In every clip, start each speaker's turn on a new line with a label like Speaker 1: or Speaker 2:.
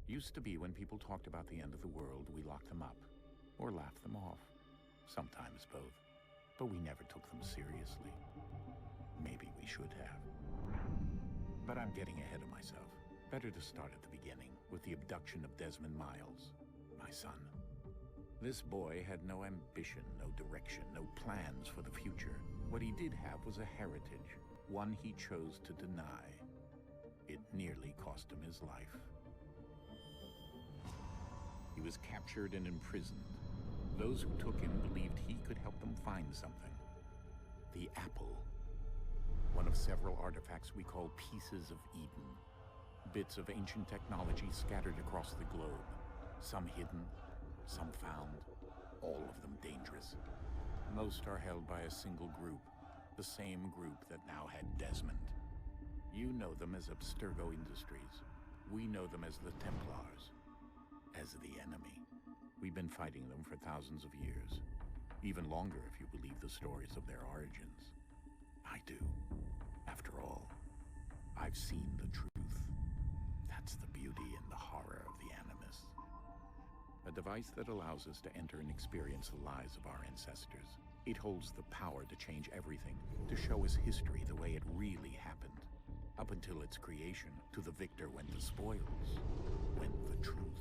Speaker 1: Used to be when people talked about the end of the world, we locked them up, or laughed them off. Sometimes both. But we never took them seriously. Maybe we should have. But I'm getting ahead of myself. Better to start at the beginning, with the abduction of Desmond Miles, my son. This boy had no ambition, no direction, no plans for the future. What he did have was a heritage, one he chose to deny. It nearly cost him his life. He was captured and imprisoned. Those who took him believed he could help them find something. The apple. One of several artifacts we call pieces of Eden. Bits of ancient technology scattered across the globe. Some hidden, some found, all of them dangerous. Most are held by a single group, the same group that now had Desmond. You know them as Abstergo Industries. We know them as the Templars. As the enemy. We've been fighting them for thousands of years. Even longer if you believe the stories of their origins. I do. After all, I've seen the truth. That's the beauty and the horror of the Animus. A device that allows us to enter and experience the lives of our ancestors. It holds the power to change everything, to show us history the way it really happened. Up until its creation, to the victor went the spoils, went the truth.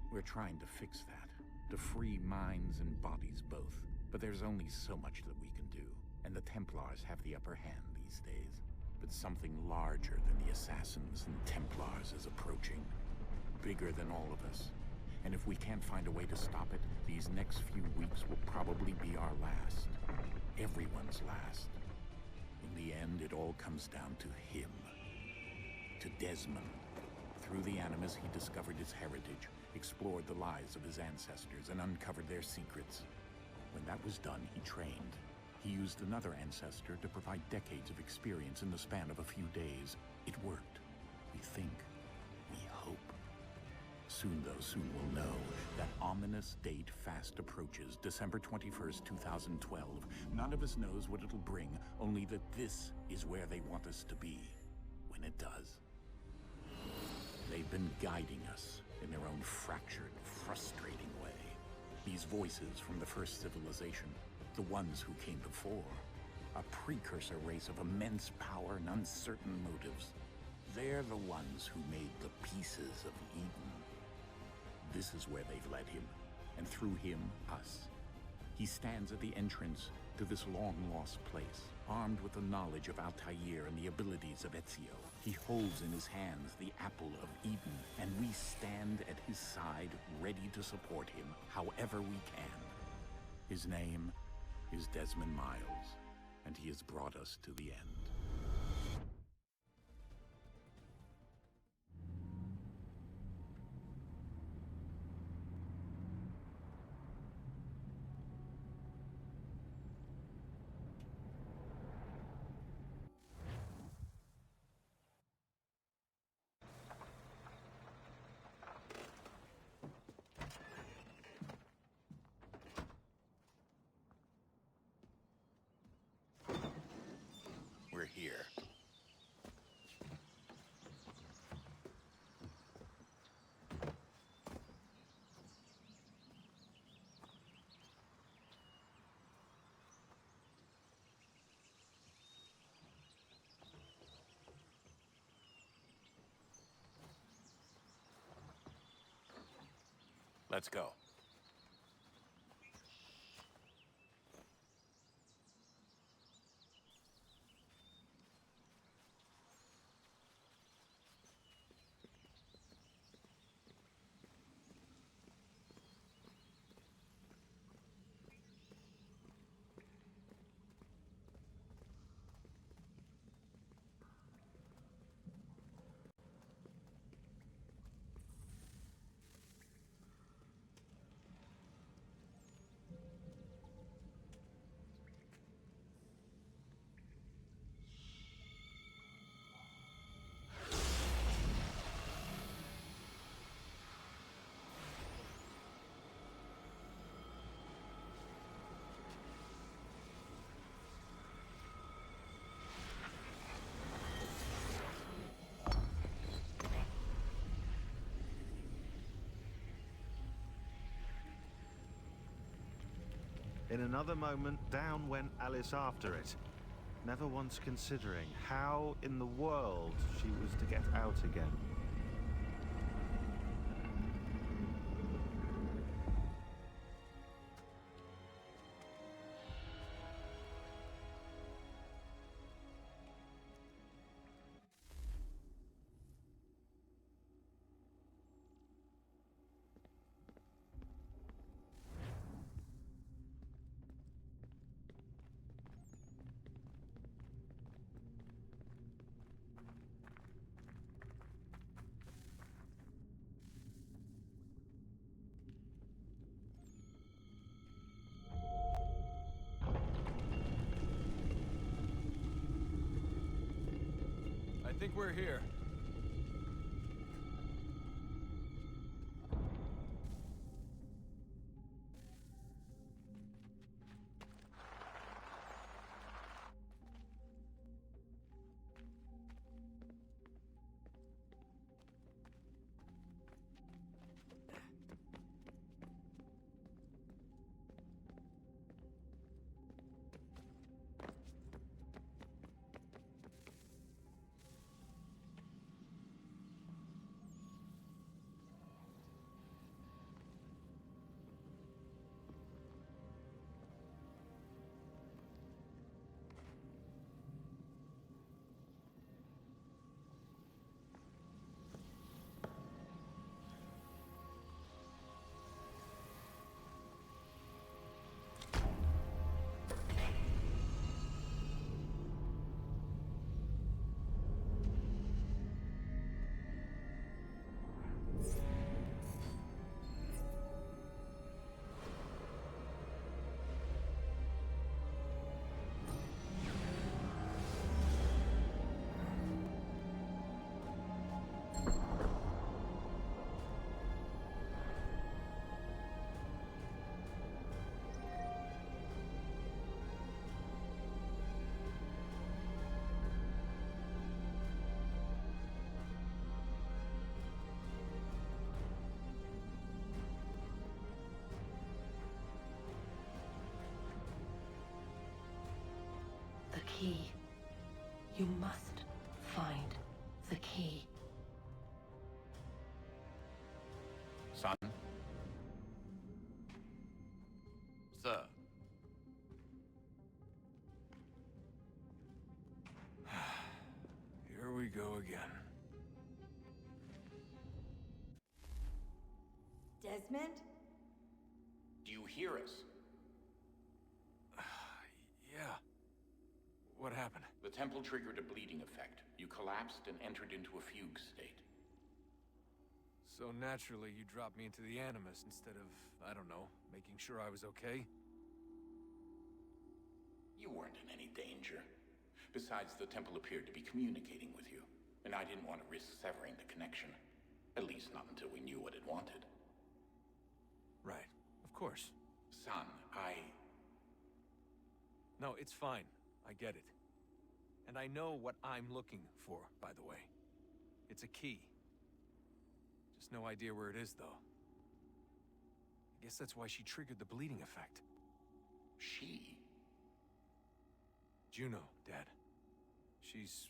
Speaker 1: We're trying to fix that, to free minds and bodies both. But there's only so much that we can do, and the Templars have the upper hand these days. But something larger than the Assassins and Templars is approaching, bigger than all of us. And if we can't find a way to stop it, these next few weeks will probably be our last. Everyone's last. In the end, it all comes down to him. To Desmond. Through the Animus, he discovered his heritage, explored the lives of his ancestors, and uncovered their secrets. When that was done, he trained. He used another ancestor to provide decades of experience in the span of a few days. It worked. We think. We hope. Soon, though, soon we'll know. That ominous date fast approaches, December 21st, 2012. None of us knows what it'll bring, only that this is where they want us to be. When it does. They've been guiding us in their own fractured, frustrating way. These voices from the first civilization, the ones who came before, a precursor race of immense power and uncertain motives. They're the ones who made the pieces of Eden. This is where they've led him, and through him, us. He stands at the entrance to this long-lost place, armed with the knowledge of Altair and the abilities of Ezio. He holds in his hands the apple of Eden, and we stand at his side, ready to support him, however we can. His name is Desmond Miles, and he has brought us to the end. We're here. Let's go.
Speaker 2: In another moment, down went Alice after it, never once considering how in the world she was to get out again.
Speaker 3: I think we're here.
Speaker 4: The key. You must find the key.
Speaker 1: Son?
Speaker 3: Sir. Here we go again.
Speaker 5: Desmond?
Speaker 1: Do you hear us?
Speaker 3: Yeah. What happened?
Speaker 1: The temple triggered a bleeding effect. You collapsed and entered into a fugue state.
Speaker 3: So naturally, you dropped me into the Animus instead of, I don't know, making sure I was okay?
Speaker 1: You weren't in any danger. Besides, the temple appeared to be communicating with you, and I didn't want to risk severing the connection. At least not until we knew what it wanted.
Speaker 3: Right. Of course.
Speaker 1: Son,
Speaker 3: No, it's fine. I get it. And I know what I'm looking for, by the way. It's a key. Just no idea where it is, though. I guess that's why she triggered the bleeding effect.
Speaker 1: She?
Speaker 3: Juno, Dad. She's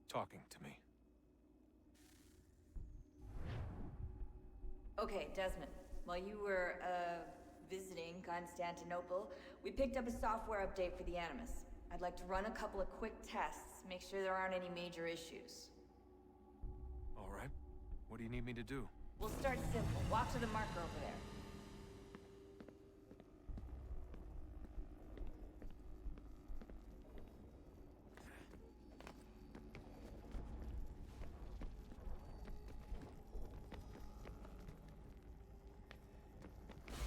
Speaker 3: talking to me.
Speaker 5: Okay, Desmond. While you were, visiting Constantinople, we picked up a software update for the Animus. I'd like to run a couple of quick tests, make sure there aren't any major issues.
Speaker 3: All right. What do you need me to do?
Speaker 5: We'll start simple. Walk to the marker over there.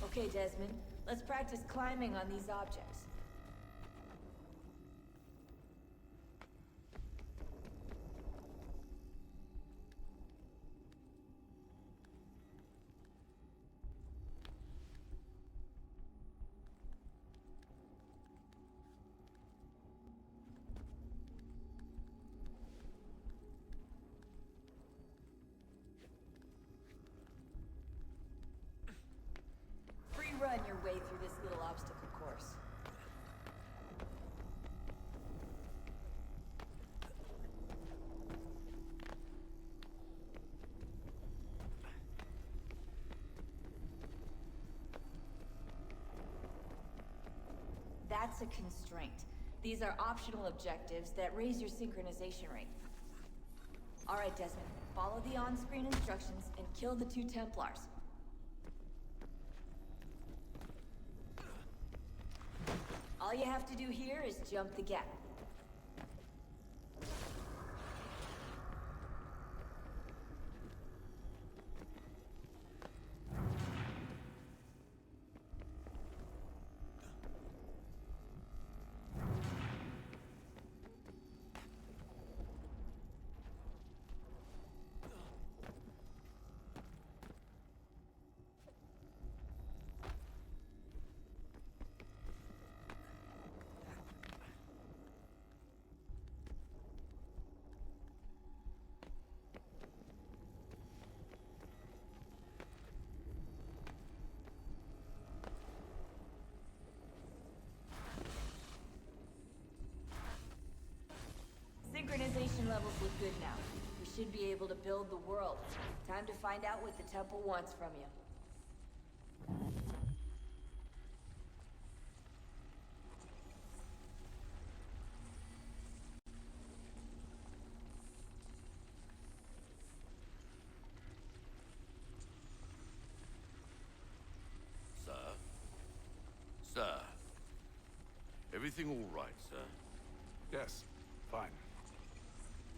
Speaker 5: Okay, Desmond. Let's practice climbing on these objects. Free run your way through this little obstacle course. That's a constraint. These are optional objectives that raise your synchronization rate. Alright, Desmond. Follow the on-screen instructions and kill the 2 Templars. All you have to do here is jump the gap. Synchronization levels look good now. We should be able to build the world. Time to find out what the temple wants from you.
Speaker 6: Sir? Sir? Everything all right, sir?
Speaker 3: Yes, fine.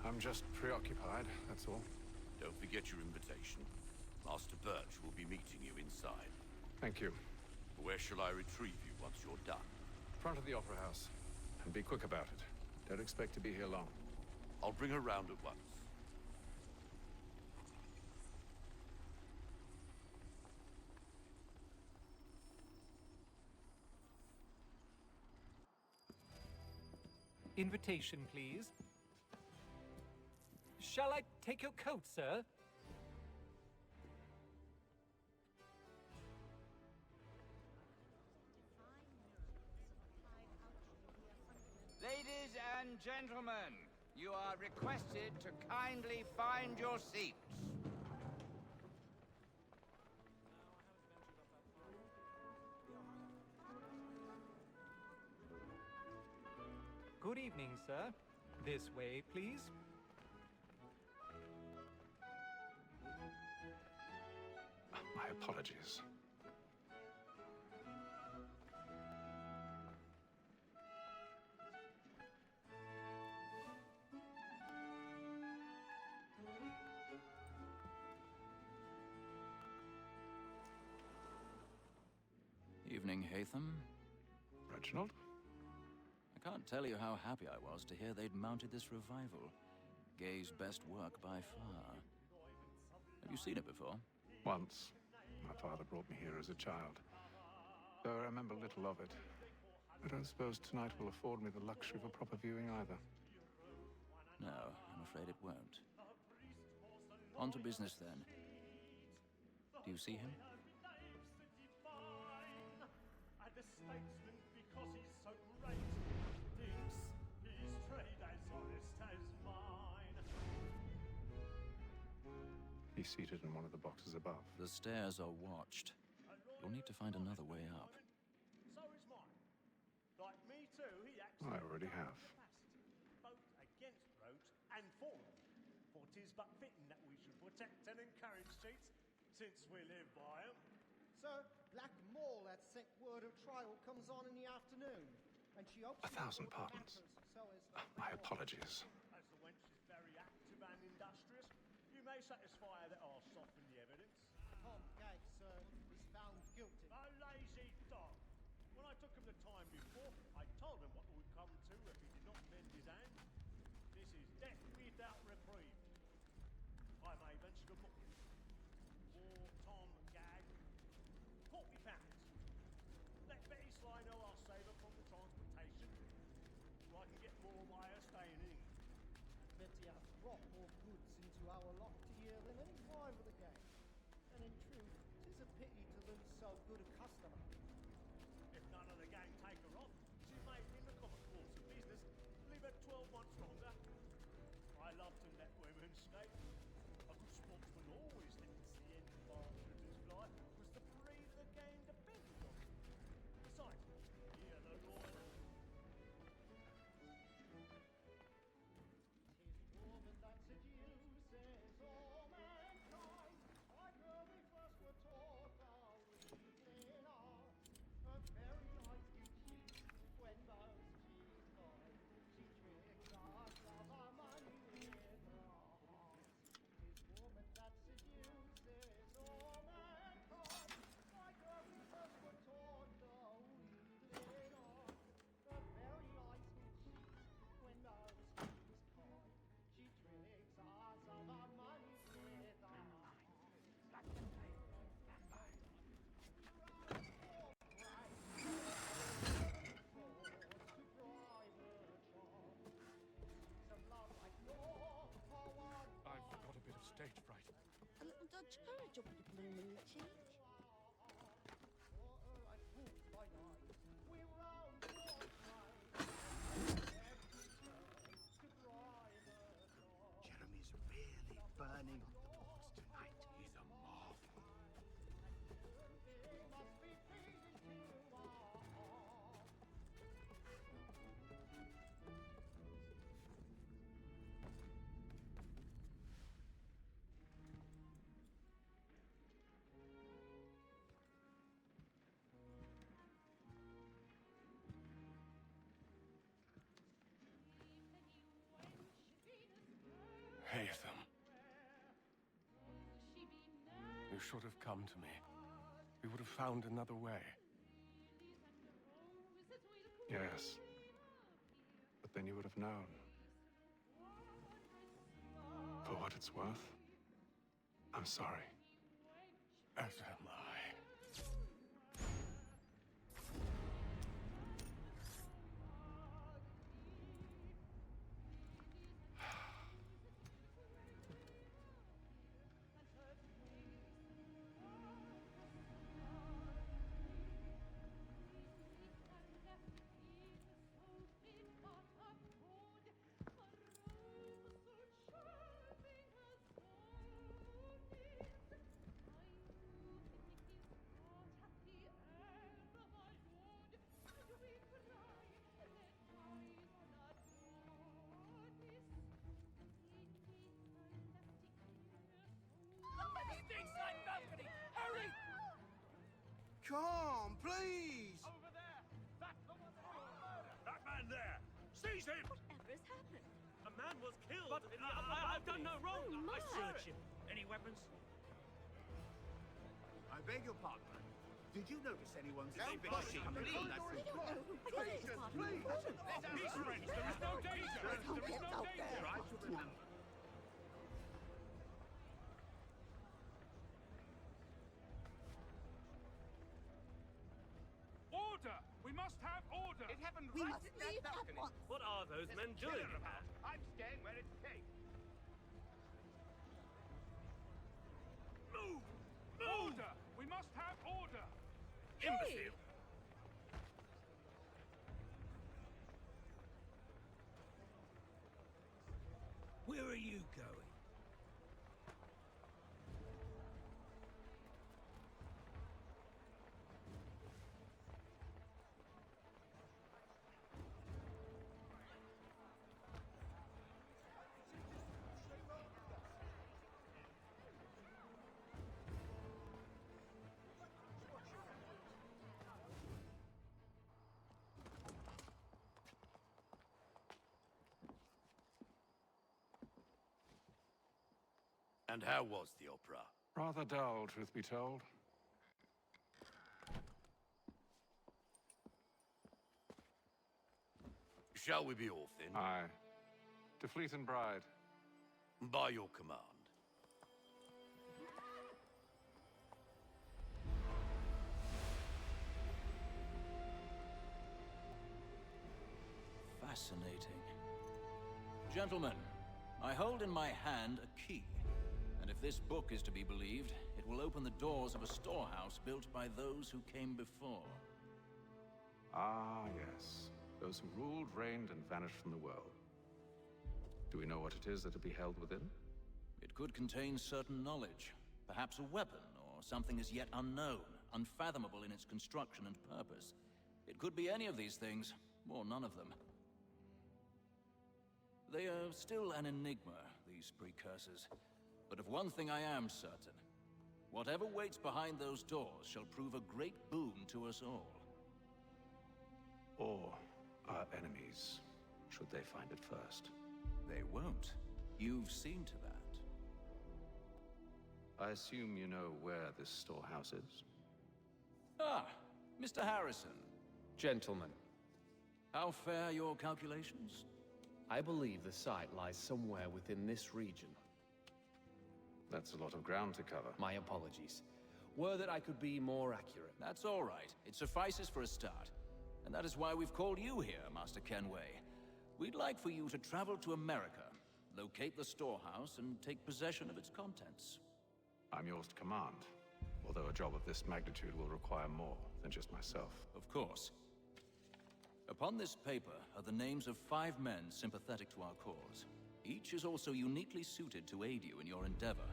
Speaker 3: I'm just preoccupied, that's all.
Speaker 6: Don't forget your invitation. Master Birch will be meeting you inside.
Speaker 3: Thank you.
Speaker 6: Where shall I retrieve you once you're done?
Speaker 3: Front of the Opera House. And be quick about it. Don't expect to be here long.
Speaker 6: I'll bring her round at once.
Speaker 7: Invitation, please. Shall I take your coat, sir?
Speaker 8: Ladies and gentlemen, you are requested to kindly find your seats.
Speaker 7: Good evening, sir. This way, please.
Speaker 3: My apologies.
Speaker 9: Evening, Haytham.
Speaker 3: Reginald?
Speaker 9: I can't tell you how happy I was to hear they'd mounted this revival. Gay's best work by far. Have you seen it before?
Speaker 3: Once. My father brought me here as a child. Though I remember little of it. I don't suppose tonight will afford me the luxury of a proper viewing either.
Speaker 9: No, I'm afraid it won't. On to business, then. Do you see him?
Speaker 3: He's seated in one of the boxes above.
Speaker 9: The stairs are watched. You'll need to find another way up.
Speaker 10: So is mine. Like me too, he acts
Speaker 3: I already have.
Speaker 10: both against roads and for them. For 'tis but fitting that we should protect and encourage cheats, since we live by 'em.
Speaker 11: Sir, Black Mall had sent word of trial comes on in the afternoon, and she hopes...
Speaker 3: 1,000 pardons.
Speaker 11: So as
Speaker 3: My apologies.
Speaker 10: As the wench is very active and industrious, you may satisfy her that I'll soften the evidence.
Speaker 11: Tom Gag, sir, is found guilty.
Speaker 10: A lazy dog. When I took him the time before, I told him what would come to if he did not mend his hand. This is death without reprieve. I may venture to book him. For Tom Gag, £40. Let Betty Sly know I'll save her from the transportation, so I can get more by her staying in England.
Speaker 11: Betty hath brought more goods into our lot to year than any rival the gang. And in truth, 'tis a pity to lose so good a customer.
Speaker 10: If none of the gang take her off, she may, in the common course of business, leave her 12 months longer. I love to let women skate. A good sportsman always lets the end advantage of his life, was the breed the game depended on. Besides, here the loyal and
Speaker 12: large courage up the blooming cheek.
Speaker 13: Jeremy's really burning on the boards tonight. He's a marvel.
Speaker 14: Haytham. You should have come to me. We would have found another way. Yes. But then you would have known. For what it's worth, I'm sorry. As am I.
Speaker 3: Hurry!
Speaker 13: Come, please!
Speaker 8: Over there! That's the one that man there! Seize him!
Speaker 12: Whatever's happened?
Speaker 8: A man was killed! But I've done no wrong!
Speaker 12: Oh,
Speaker 8: I
Speaker 12: my.
Speaker 8: searched him! Any weapons?
Speaker 13: I beg your pardon. Did you notice anyone's
Speaker 8: Don't
Speaker 13: big
Speaker 8: push
Speaker 13: ship
Speaker 8: him,
Speaker 13: coming from
Speaker 8: please.
Speaker 13: that
Speaker 12: I
Speaker 13: route?
Speaker 12: don't know. I think it's part of the problem.
Speaker 8: Peace, friends! There is no danger! There is no danger!
Speaker 13: Try to remember.
Speaker 8: Order! We must have order!
Speaker 13: It happened
Speaker 12: We
Speaker 13: right
Speaker 12: must
Speaker 13: in that
Speaker 12: leave at
Speaker 13: balcony.
Speaker 12: once.
Speaker 8: What are those men doing?
Speaker 13: About. I'm staying where it's safe.
Speaker 8: Move! Order! We must have order! Imbecile!
Speaker 6: Where are you going? And how was the opera?
Speaker 14: Rather dull, truth be told.
Speaker 6: Shall we be off then?
Speaker 14: Aye. To Fleet and Bride.
Speaker 6: By your command.
Speaker 9: Fascinating. Gentlemen, I hold in my hand a key. And if this book is to be believed, it will open the doors of a storehouse built by those who came before.
Speaker 14: Ah, yes. Those who ruled, reigned, and vanished from the world. Do we know what it is that will be held within?
Speaker 9: It could contain certain knowledge. Perhaps a weapon, or something as yet unknown, unfathomable in its construction and purpose. It could be any of these things, or none of them. They are still an enigma, these precursors. But of one thing I am certain. Whatever waits behind those doors shall prove a great boon to us all.
Speaker 14: Or our enemies, should they find it first.
Speaker 9: They won't. You've seen to that.
Speaker 14: I assume you know where this storehouse is?
Speaker 9: Ah, Mr. Harrison.
Speaker 15: Gentlemen,
Speaker 9: How fare your calculations?
Speaker 15: I believe the site lies somewhere within this region.
Speaker 14: That's a lot of ground to cover.
Speaker 15: My apologies. Were that I could be more accurate.
Speaker 9: That's all right. It suffices for a start. And that is why we've called you here, Master Kenway. We'd like for you to travel to America, locate the storehouse, and take possession of its contents.
Speaker 14: I'm yours to command, although a job of this magnitude will require more than just myself.
Speaker 9: Of course. Upon this paper are the names of 5 men sympathetic to our cause. Each is also uniquely suited to aid you in your endeavor.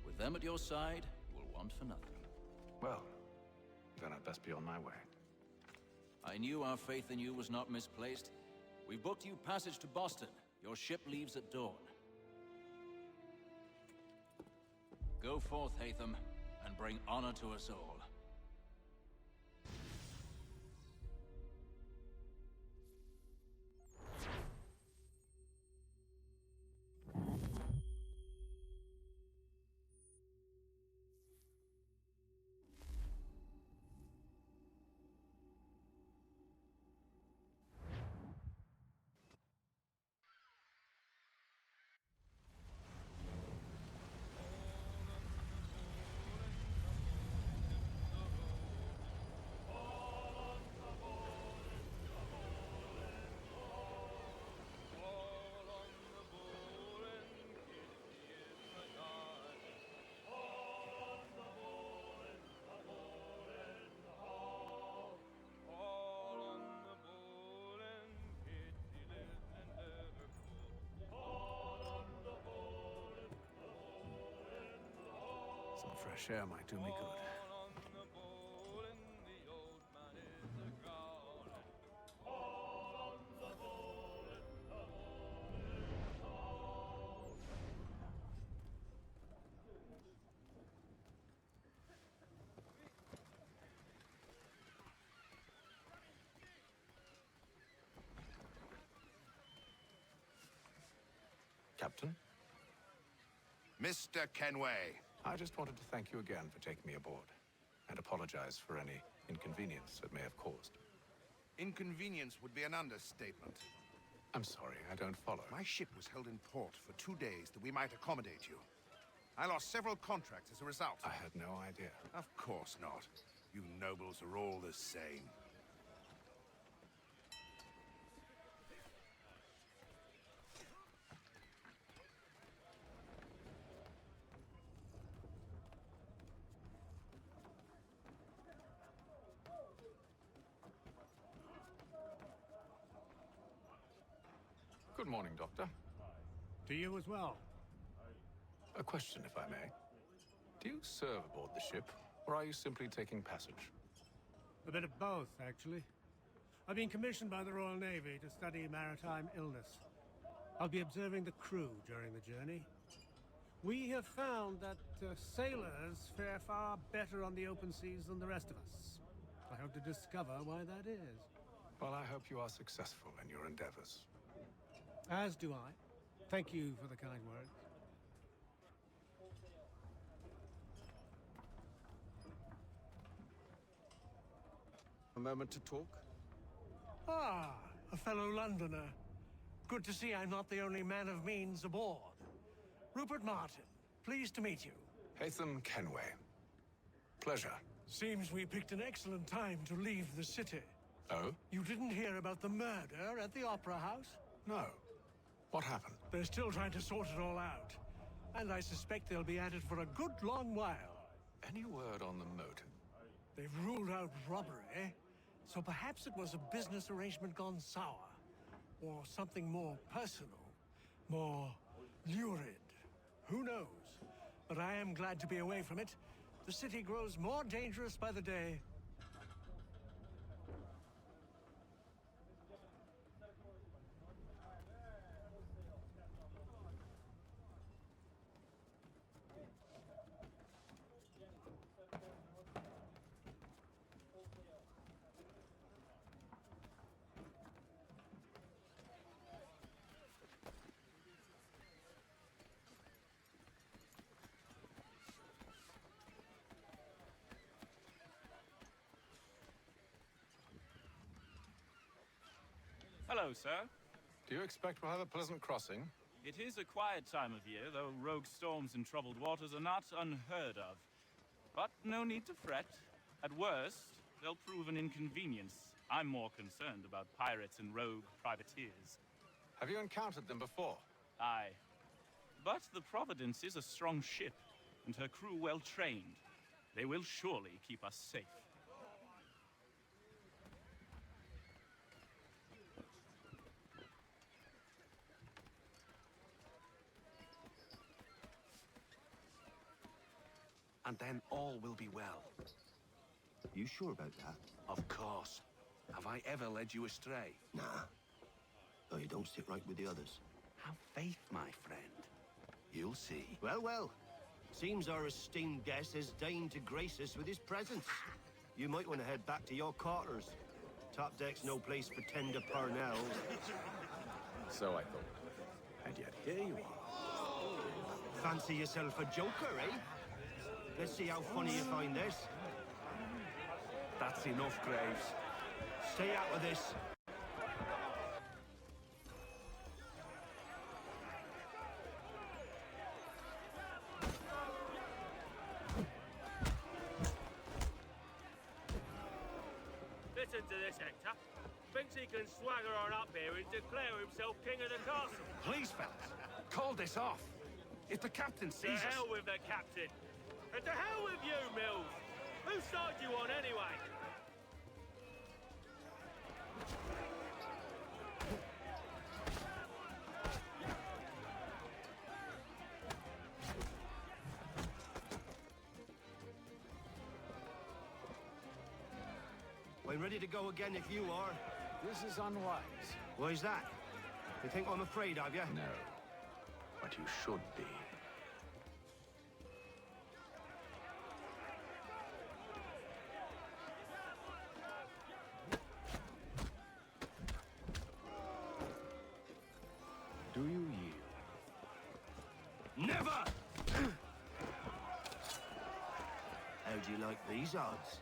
Speaker 9: With them at your side, you will want for nothing.
Speaker 14: Well, then I'd best be on my way.
Speaker 9: I knew our faith in you was not misplaced. We've booked you passage to Boston. Your ship leaves at dawn. Go forth, Haytham, and bring honor to us all.
Speaker 15: Some fresh air might do me good.
Speaker 14: Captain?
Speaker 6: Mr. Kenway.
Speaker 14: I just wanted to thank you again for taking me aboard, and apologize for any inconvenience it may have caused.
Speaker 6: Inconvenience would be an understatement.
Speaker 14: I'm sorry, I don't follow.
Speaker 6: My ship was held in port for 2 days that we might accommodate you. I lost several contracts as a result.
Speaker 14: I had no idea.
Speaker 6: Of course not. You nobles are all the same.
Speaker 14: Good morning, Doctor.
Speaker 10: To you as well.
Speaker 14: A question, if I may. Do you serve aboard the ship, or are you simply taking passage?
Speaker 10: A bit of both, actually. I've been commissioned by the Royal Navy to study maritime illness. I'll be observing the crew during the journey. We have found that sailors fare far better on the open seas than the rest of us. I hope to discover why that is.
Speaker 14: Well, I hope you are successful in your endeavors.
Speaker 10: As do I. Thank you for the kind words.
Speaker 15: A moment to talk?
Speaker 11: Ah, a fellow Londoner. Good to see I'm not the only man of means aboard. Rupert Martin, pleased to meet you.
Speaker 14: Haytham Kenway. Pleasure.
Speaker 11: Seems we picked an excellent time to leave the city.
Speaker 14: Oh?
Speaker 11: You didn't hear about the murder at the Opera House?
Speaker 14: No. What happened?
Speaker 11: They're still trying to sort it all out. And I suspect they'll be at it for a good long while.
Speaker 14: Any word on the motive?
Speaker 11: They've ruled out robbery, so perhaps it was a business arrangement gone sour. Or something more personal, more lurid. Who knows? But I am glad to be away from it. The city grows more dangerous by the day.
Speaker 16: Hello, sir.
Speaker 14: Do you expect we'll have a pleasant crossing?
Speaker 16: It is a quiet time of year, though rogue storms and troubled waters are not unheard of. But no need to fret. At worst, they'll prove an inconvenience. I'm more concerned about pirates and rogue privateers.
Speaker 14: Have you encountered them before?
Speaker 16: Aye. But the Providence is a strong ship. and her crew well trained. They will surely keep us safe.
Speaker 13: And then all will be well.
Speaker 17: You sure about that?
Speaker 13: Of course. Have I ever led you astray?
Speaker 17: Nah. Though you don't sit right with the others.
Speaker 13: Have faith, my friend. You'll see.
Speaker 17: Well, well. Seems our esteemed guest has deigned to grace us with his presence. You might want to head back to your quarters. Top deck's no place for tender parnells.
Speaker 14: So I thought. And yet here you are.
Speaker 17: Fancy yourself a joker, eh? Let's see how funny you find this.
Speaker 13: That's enough, Graves.
Speaker 17: Stay out of this.
Speaker 18: Listen to this, Hector. Thinks he can swagger on up here and declare himself king of the castle.
Speaker 13: Please, fellas, call this off. If the captain sees
Speaker 18: To
Speaker 13: us...
Speaker 18: hell with the captain. And to hell with you, Mills. Whose side you on, anyway?
Speaker 17: I'm ready to go again if you are.
Speaker 14: This is unwise.
Speaker 17: Why's that? You think I'm afraid of you?
Speaker 14: No. But you should be. Do you yield?
Speaker 17: Never! How do you like these odds?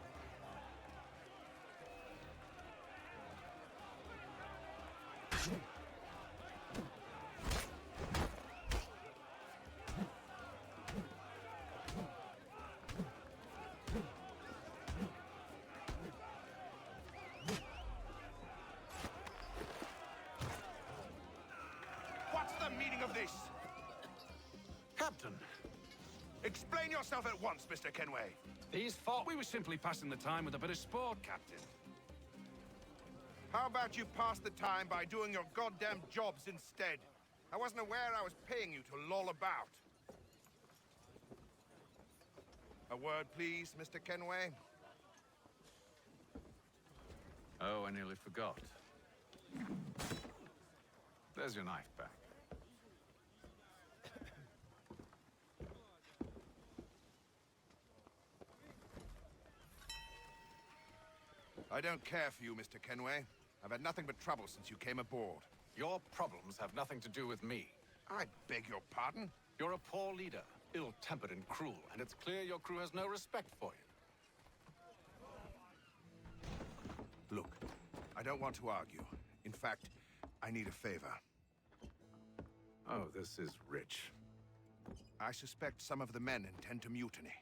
Speaker 6: What's the meaning of this?
Speaker 13: Captain,
Speaker 6: Explain yourself at once, Mr. Kenway.
Speaker 13: these thought we were simply passing the time with a bit of sport, Captain.
Speaker 6: How about you pass the time by doing your goddamn jobs instead? I wasn't aware I was paying you to loll about. A word, please, Mr. Kenway.
Speaker 14: Oh, I nearly forgot. There's your knife back.
Speaker 6: I don't care for you, Mr. Kenway. I've had nothing but trouble since you came aboard.
Speaker 14: Your problems have nothing to do with me.
Speaker 6: I beg your pardon?
Speaker 14: You're a poor leader, ill-tempered and cruel, and it's clear your crew has no respect for you.
Speaker 6: Look, I don't want to argue. In fact, I need a favor.
Speaker 14: Oh, this is rich.
Speaker 6: I suspect some of the men intend to mutiny.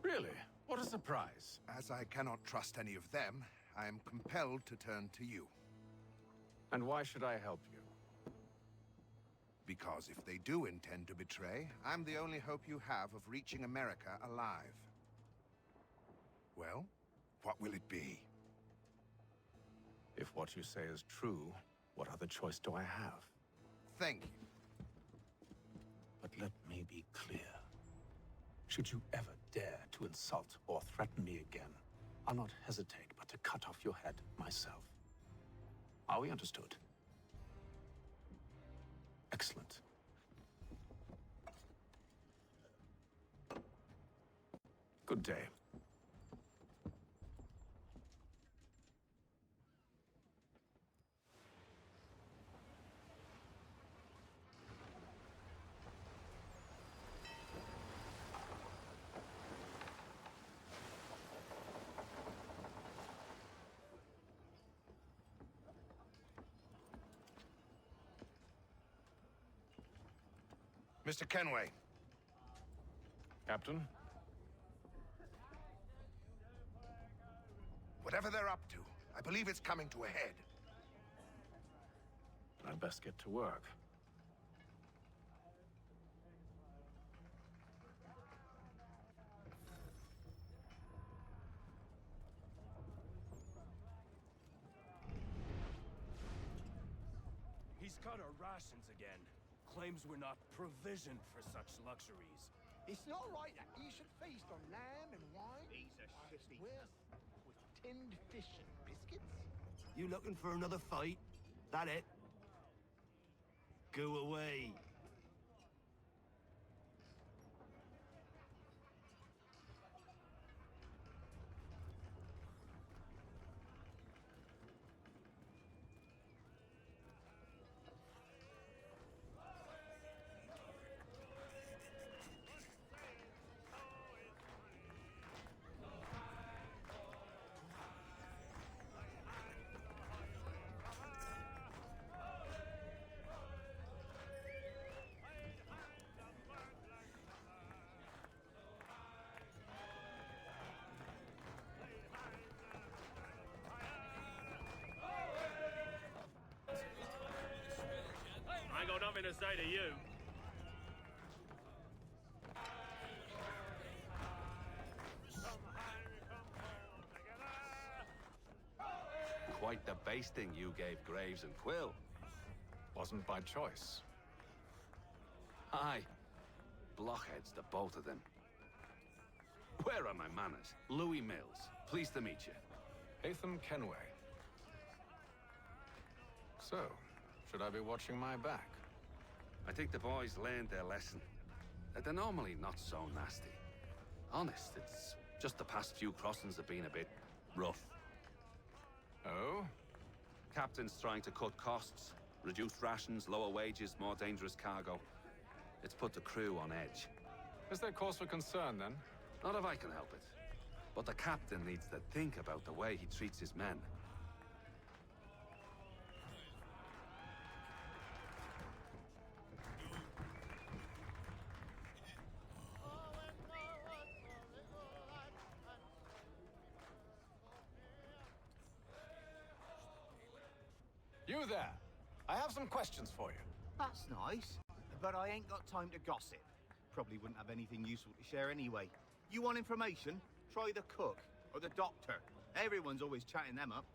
Speaker 14: Really? What a surprise.
Speaker 6: As I cannot trust any of them, I am compelled to turn to you.
Speaker 14: And why should I help you?
Speaker 6: Because if they do intend to betray, I'm the only hope you have of reaching America alive. Well, what will it be?
Speaker 14: If what you say is true, what other choice do I have?
Speaker 6: Thank you.
Speaker 14: But let me be clear. Should you ever dare to insult or threaten me again, I'll not hesitate but to cut off your head myself. Are we understood? Excellent. Good day.
Speaker 6: Mr. Kenway.
Speaker 14: Captain?
Speaker 6: Whatever they're up to, I believe it's coming to a head.
Speaker 14: I'd best get to work.
Speaker 19: cut our rations again. Claims we're not provisioned for such luxuries.
Speaker 13: It's not right that you should feast on lamb and wine.
Speaker 17: He's a shifty.
Speaker 13: With tinned fish and biscuits.
Speaker 17: You looking for another fight? That it? Go away.
Speaker 18: I ain't got nothing to say to you.
Speaker 20: Quite the basting you gave Graves and Quill.
Speaker 3: Wasn't by choice.
Speaker 20: Aye. Blockheads, the both of them. Where are my manners? Louis Mills. Pleased to meet you.
Speaker 3: Haytham Kenway. So, should I be watching my back?
Speaker 20: I think the boys learned their lesson. They're normally not so nasty. Honest, it's just the past few crossings have been a bit rough.
Speaker 3: Oh?
Speaker 20: Captain's trying to cut costs. Reduced rations, lower wages, more dangerous cargo. It's put the crew on edge.
Speaker 3: Is there cause for concern, then?
Speaker 20: Not if I can help it. But the captain needs to think about the way he treats his men.
Speaker 3: You there! I have some questions for you.
Speaker 21: That's nice, but I ain't got time to gossip. Probably wouldn't have anything useful to share anyway. You want information? Try the cook or the doctor. Everyone's always chatting them up.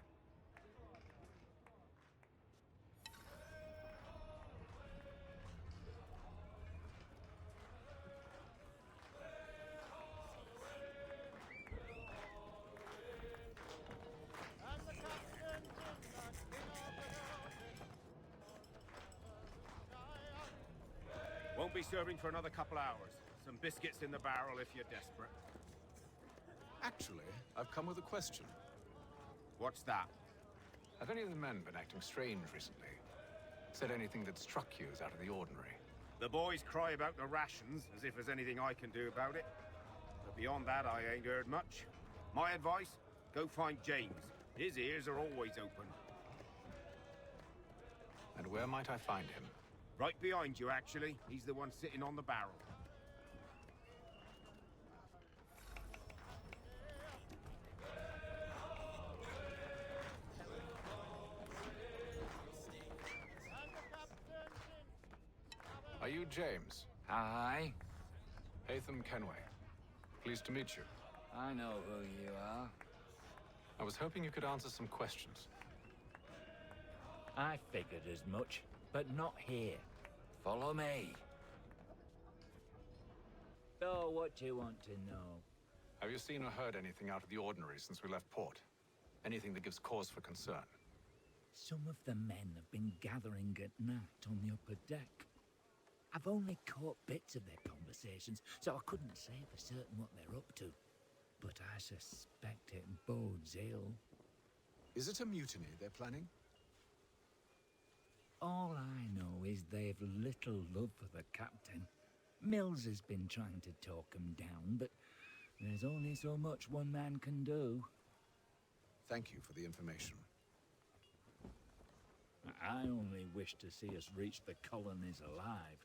Speaker 6: Won't be serving for another couple hours. Some biscuits in the barrel if you're desperate.
Speaker 3: Actually, I've come with a question.
Speaker 6: What's that?
Speaker 3: Have any of the men been acting strange recently? Said anything that struck you as out of the ordinary?
Speaker 6: The boys cry about the rations, as if there's anything I can do about it. But beyond that, I ain't heard much. My advice? Go find James. His ears are always open.
Speaker 3: And where might I find him?
Speaker 6: Right behind you, actually. He's the one sitting on the barrel.
Speaker 3: Are you James?
Speaker 22: Aye.
Speaker 3: Haytham Kenway. Pleased to meet you.
Speaker 22: I know who you are.
Speaker 3: I was hoping you could answer some questions.
Speaker 22: I figured as much, but not here. Follow me. So, what do you want to know?
Speaker 3: Have you seen or heard anything out of the ordinary since we left port? Anything that gives cause for concern?
Speaker 22: Some of the men have been gathering at night on the upper deck. I've only caught bits of their conversations, so I couldn't say for certain what they're up to. But I suspect it bodes ill.
Speaker 14: Is it a mutiny they're planning?
Speaker 22: All I know is they've little love for the captain. Mills has been trying to talk him down, but there's only so much one man can do.
Speaker 14: Thank you for the information.
Speaker 22: I only wish to see us reach the colonies alive.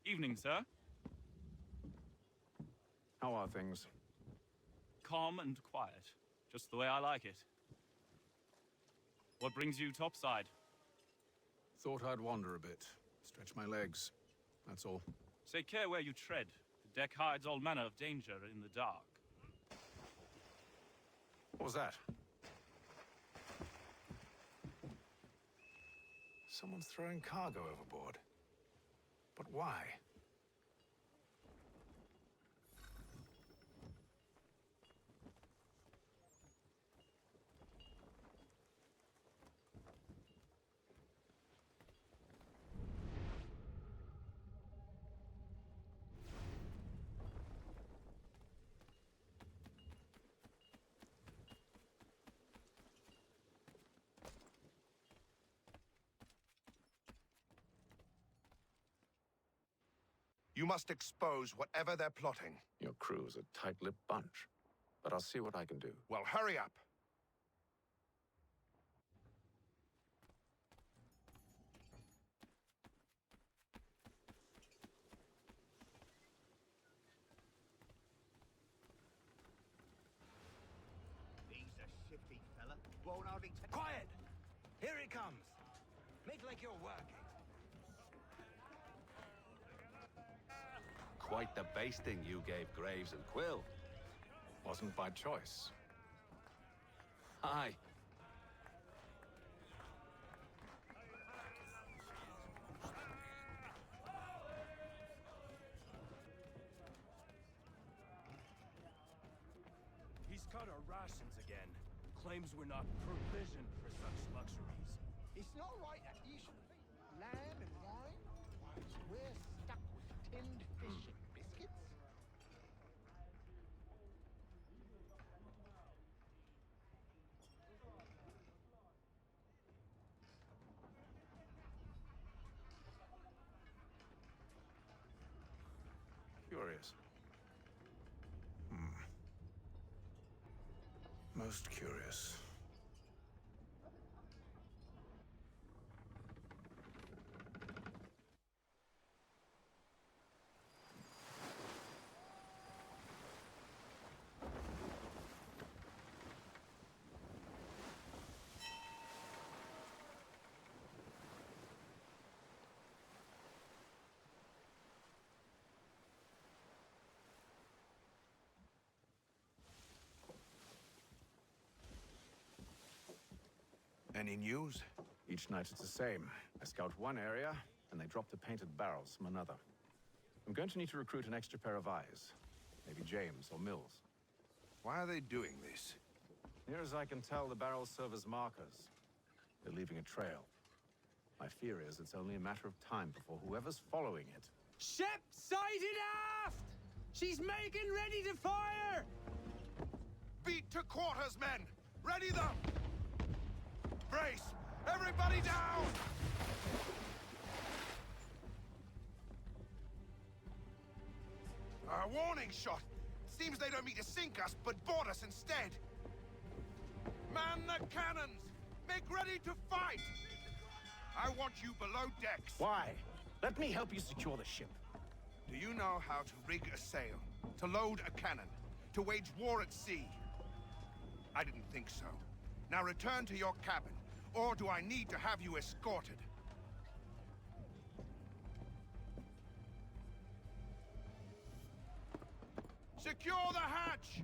Speaker 16: Evening, sir.
Speaker 14: How are things?
Speaker 16: Calm and quiet. Just the way I like it. What brings you topside?
Speaker 14: Thought I'd wander a bit. Stretch my legs. That's all.
Speaker 16: Take care where you tread. The deck hides all manner of danger in the dark.
Speaker 14: What was that? Someone's throwing cargo overboard. But why?
Speaker 2: You must expose whatever they're plotting.
Speaker 14: Your crew's a tight-lipped bunch. But I'll see what I can do.
Speaker 2: Well, hurry up.
Speaker 21: He's a shifty fella. Won't hardly take...
Speaker 19: Quiet! Here he comes. Make like you're working.
Speaker 20: Quite the basting you gave Graves and Quill.
Speaker 14: Wasn't by choice.
Speaker 20: Aye.
Speaker 19: He's cut our rations again. Claims we're not provisioned for such luxuries.
Speaker 13: It's not right that you should be lamb and wine. We're stuck with tinned fish and biscuits.
Speaker 14: Curious. Most curious.
Speaker 2: Any news?
Speaker 14: Each night it's the same. I scout one area, and they drop the painted barrels from another. I'm going to need to recruit an extra pair of eyes. Maybe James or Mills.
Speaker 2: Why are they doing this?
Speaker 14: Near as I can tell, the barrels serve as markers. They're leaving a trail. My fear is it's only a matter of time before whoever's following it...
Speaker 4: Ship sighted aft! She's making ready to fire!
Speaker 2: Beat to quarters, men! Ready them! Brace! Everybody down! A warning shot! Seems they don't mean to sink us, but board us instead! Man the cannons! Make ready to fight! I want you below decks!
Speaker 14: Why? Let me help you secure the ship.
Speaker 2: Do you know how to rig a sail? To load a cannon? To wage war at sea? I didn't think so. Now return to your cabin, or do I need to have you escorted? Secure the hatch!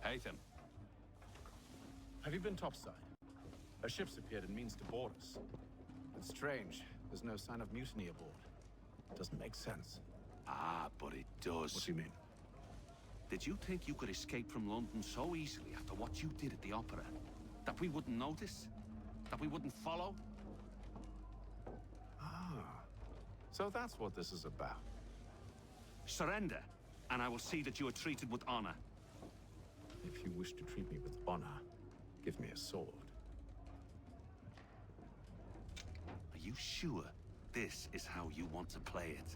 Speaker 20: Haytham.
Speaker 14: Have you been topside? A ship's appeared and means to board us. It's strange. There's no sign of mutiny aboard. It doesn't make sense.
Speaker 20: Ah, but it does.
Speaker 14: What do you mean?
Speaker 20: Did you think you could escape from London so easily after what you did at the opera? That we wouldn't notice? That we wouldn't follow?
Speaker 14: Ah. So that's what this is about.
Speaker 20: Surrender, and I will see that you are treated with honor.
Speaker 14: If you wish to treat me with honor, give me a sword.
Speaker 20: Are you sure this is how you want to play it?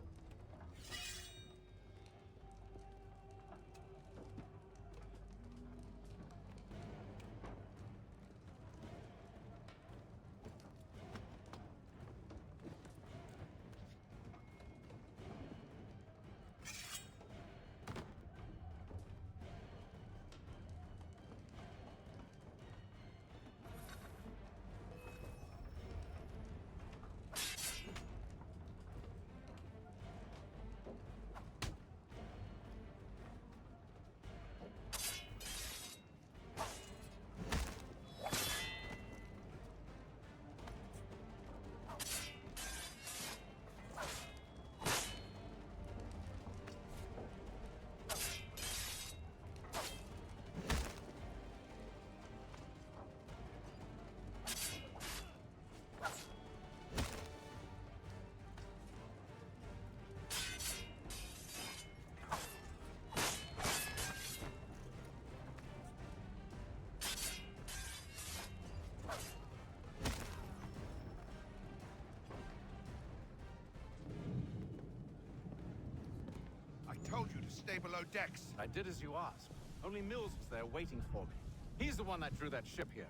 Speaker 2: told you to stay below decks.
Speaker 14: I did as you asked. Only Mills was there waiting for me. He's the one that drew that ship here.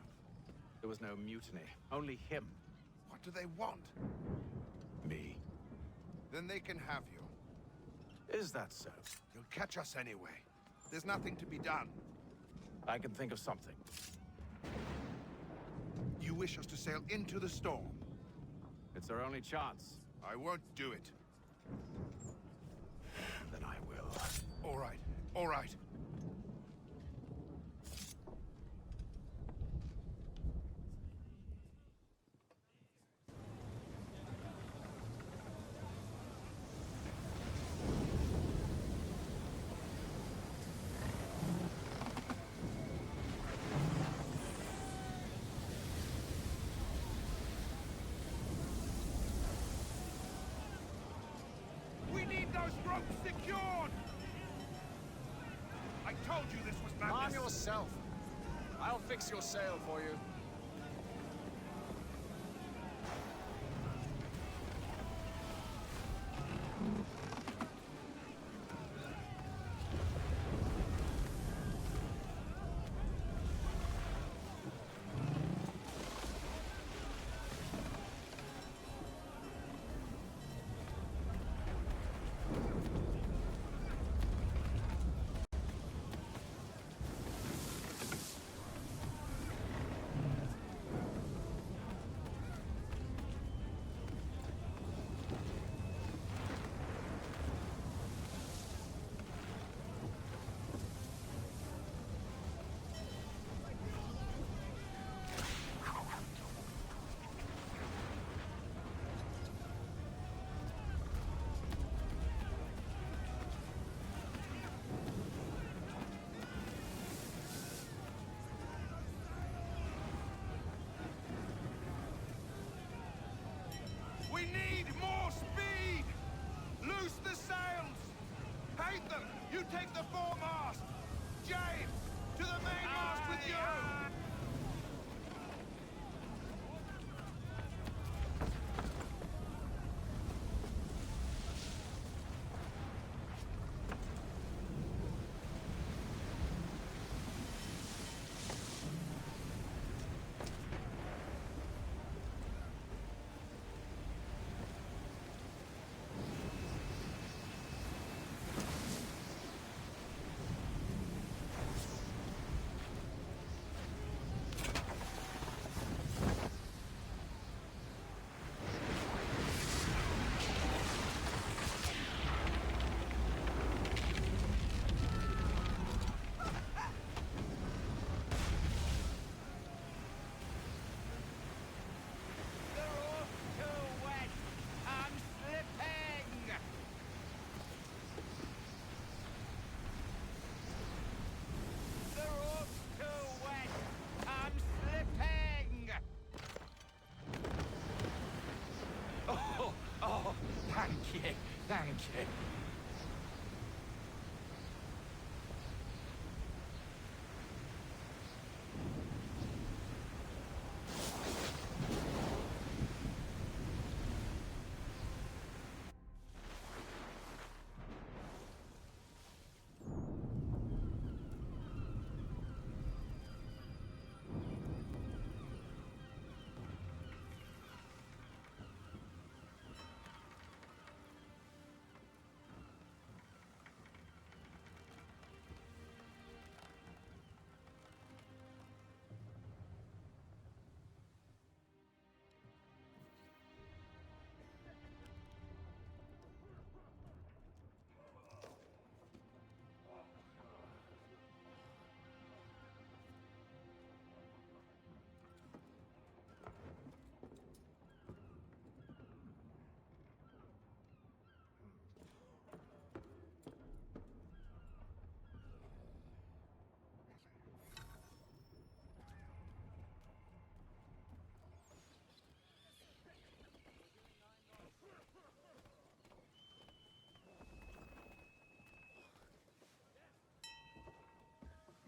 Speaker 14: There was no mutiny, only him.
Speaker 2: What do they want?
Speaker 14: Me.
Speaker 2: Then they can have you.
Speaker 14: Is that so?
Speaker 2: You'll catch us anyway. There's nothing to be done.
Speaker 14: I can think of something.
Speaker 2: You wish us to sail into the storm?
Speaker 14: It's our only chance.
Speaker 2: I won't do it.
Speaker 14: Then I will.
Speaker 2: All right, all right. We need those ropes secured! I told you this was madness.
Speaker 19: Arm yourself. I'll fix your sail for you.
Speaker 2: We need more speed! Loose the sails! Haytham, you take the foremast! James, to the mainmast with you!
Speaker 14: Thank you.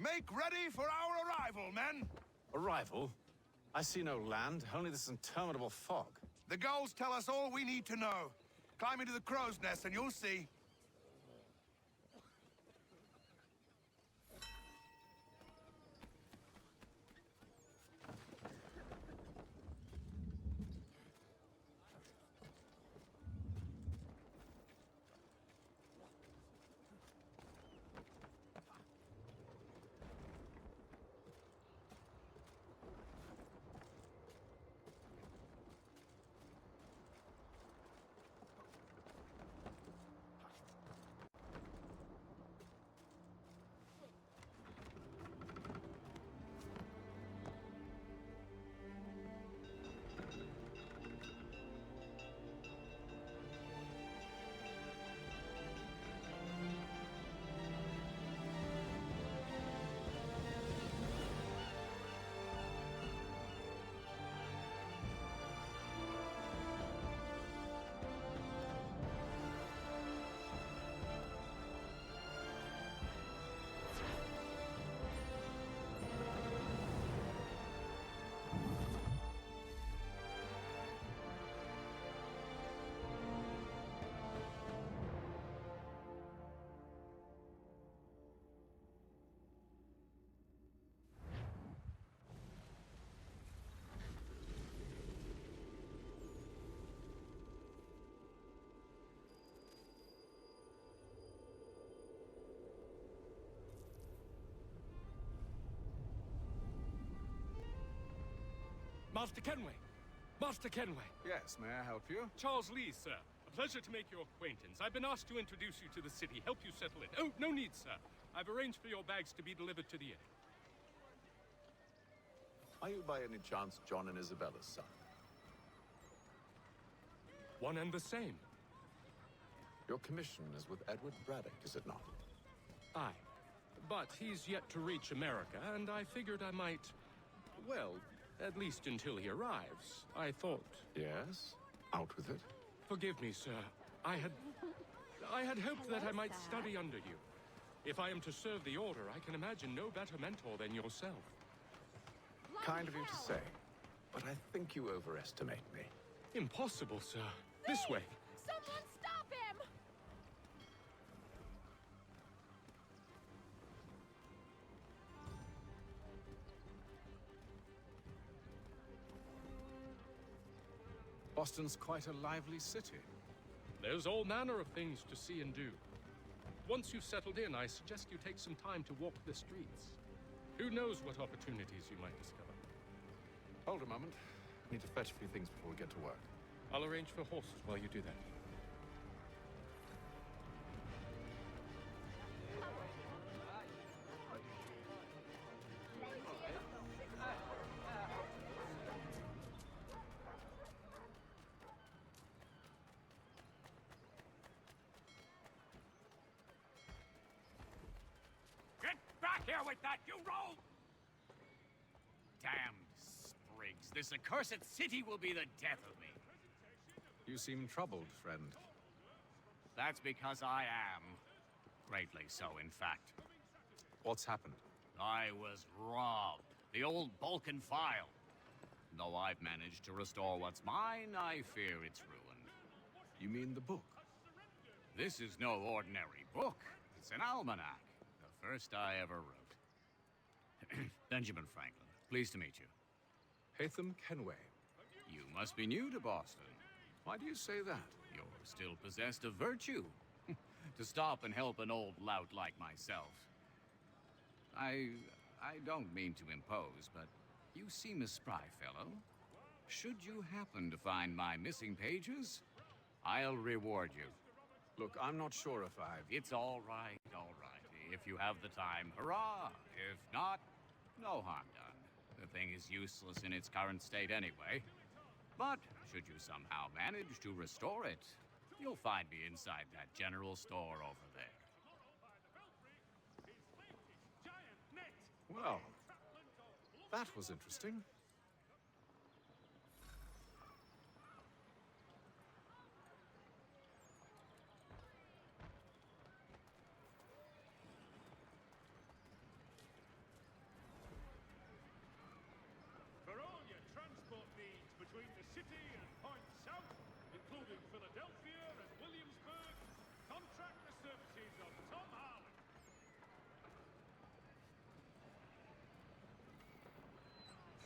Speaker 2: Make ready for our arrival, men!
Speaker 14: Arrival? I see no land, only this interminable fog.
Speaker 2: The gulls tell us all we need to know. Climb into the crow's nest and you'll see.
Speaker 19: Master Kenway! Master Kenway!
Speaker 1: Yes, may I help you?
Speaker 19: Charles Lee, sir. A pleasure to make your acquaintance. I've been asked to introduce you to the city, help you settle in. Oh, no need, sir. I've arranged for your bags to be delivered to the inn.
Speaker 1: Are you by any chance John and Isabella's son?
Speaker 19: One and the same.
Speaker 1: Your commission is with Edward Braddock, is it not?
Speaker 19: Aye. But he's yet to reach America, and I figured I might... Well, at least until he arrives. I thought...
Speaker 1: Yes? Out with it.
Speaker 19: Forgive me, sir. I had hoped that I might study under you. If I am to serve the Order, I can imagine no better mentor than yourself.
Speaker 1: Kind of you to say, but I think you overestimate me.
Speaker 19: Impossible, sir. This way.
Speaker 12: Someone stop him!
Speaker 1: Boston's quite a lively city.
Speaker 19: There's all manner of things to see and do. Once you've settled in, I suggest you take some time to walk the streets. Who knows what opportunities you might discover.
Speaker 1: Hold a moment. I need to fetch a few things before we get to work.
Speaker 19: I'll arrange for horses while you do that.
Speaker 8: Get back here with that, you rogue! Damned sprigs. This accursed city will be the death of me.
Speaker 1: You seem troubled, friend.
Speaker 8: That's because I am. Greatly so, in fact.
Speaker 1: What's happened?
Speaker 8: I was robbed. The old Balkan file. Though I've managed to restore what's mine, I fear it's ruined.
Speaker 1: You mean the book?
Speaker 8: This is no ordinary book. It's an almanac. The first I ever wrote. Benjamin Franklin, pleased to meet you.
Speaker 1: Haytham Kenway.
Speaker 8: You must be new to Boston.
Speaker 1: Why do you say that?
Speaker 8: You're still possessed of virtue. To stop and help an old lout like myself. I don't mean to impose, but you seem a spry fellow. Should you happen to find my missing pages, I'll reward you.
Speaker 1: Look, I'm not sure if I've...
Speaker 8: It's all right, all right. If you have the time, hurrah! If not, no harm done. The thing is useless in its current state anyway. But should you somehow manage to restore it, you'll find me inside that general store over there.
Speaker 1: Well, that was interesting.
Speaker 10: For all your transport needs between the city and points south, including Philadelphia and Williamsburg, contract the services of Tom Harlan.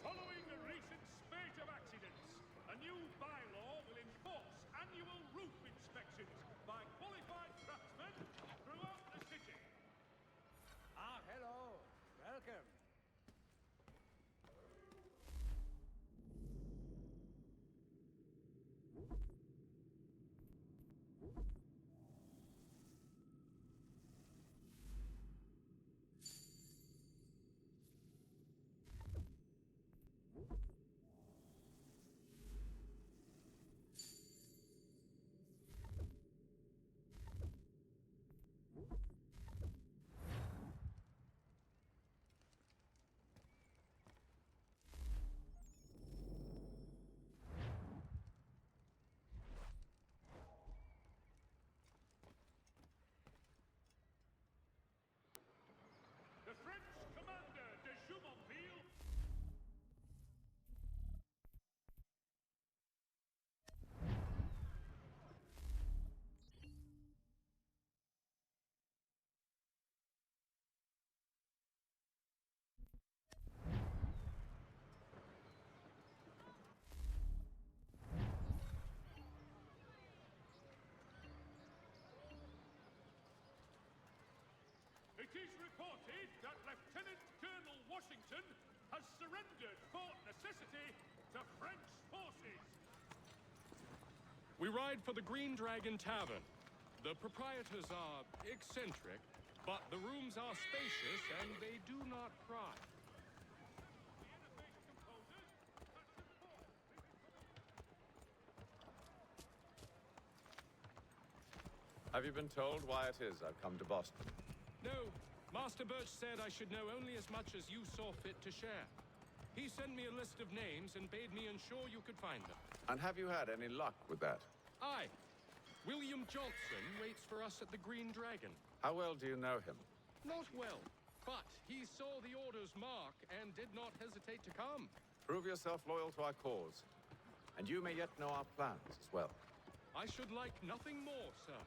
Speaker 10: Following a recent spate of accidents, a new bylaw will enforce annual roof inspections by qualified craftsmen throughout the city.
Speaker 4: Ah, hello. Welcome.
Speaker 10: The French commander de Jumonville. It is reported that Lieutenant Colonel Washington
Speaker 19: has surrendered Fort Necessity to French forces. We ride for the Green Dragon Tavern. The proprietors are eccentric, but the rooms are spacious and they do not cry.
Speaker 3: Have you been told why it is I've come to Boston?
Speaker 19: No. Master Birch said I should know only as much as you saw fit to share. He sent me a list of names and bade me ensure you could find them.
Speaker 3: And have you had any luck with that?
Speaker 19: Aye. William Johnson waits for us at the Green Dragon.
Speaker 3: How well do you know him?
Speaker 19: Not well, but he saw the order's mark and did not hesitate to come.
Speaker 3: Prove yourself loyal to our cause, and you may yet know our plans as well.
Speaker 19: I should like nothing more, sir.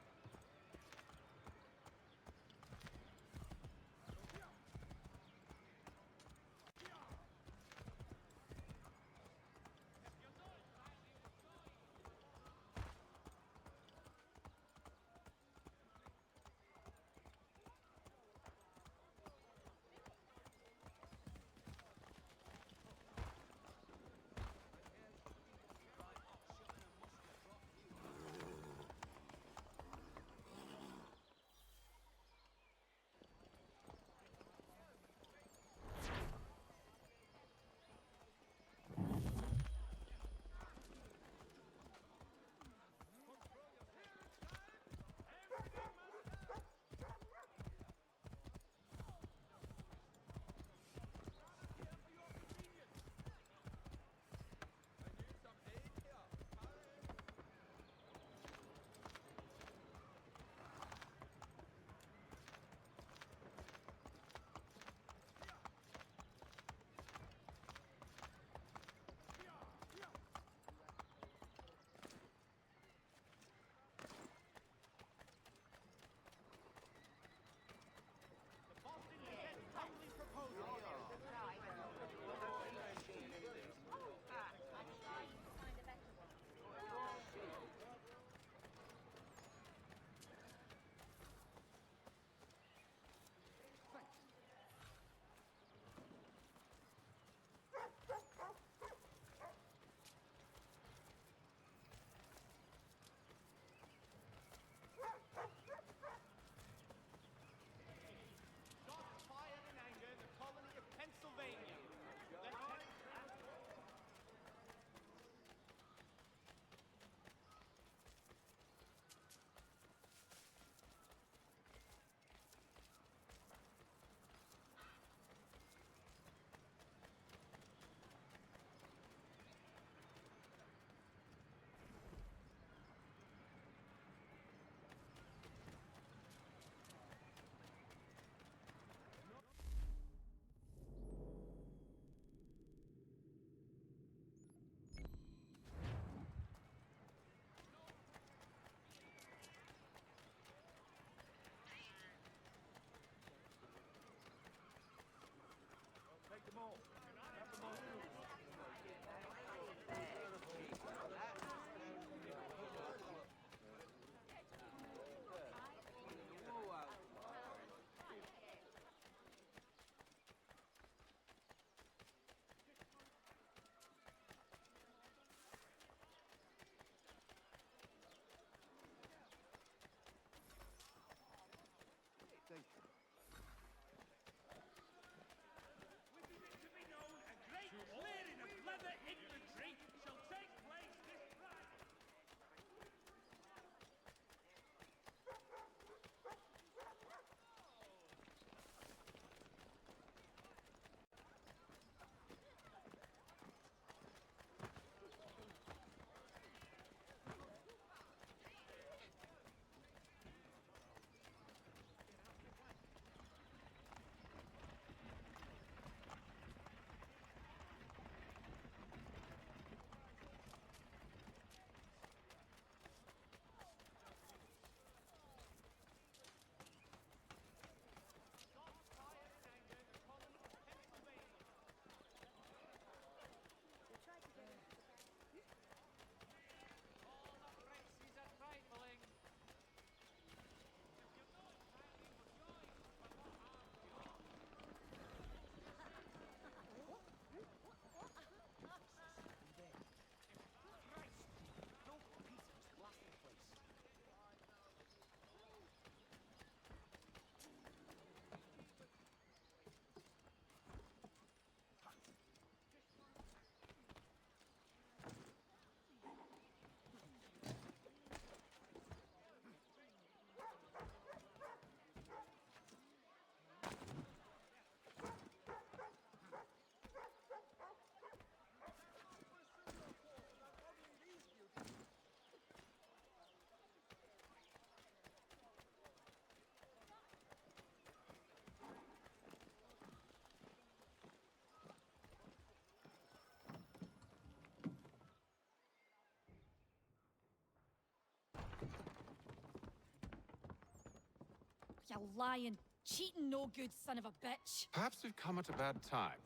Speaker 12: You lying, cheating, no good son of a bitch.
Speaker 14: Perhaps we've come at a bad time.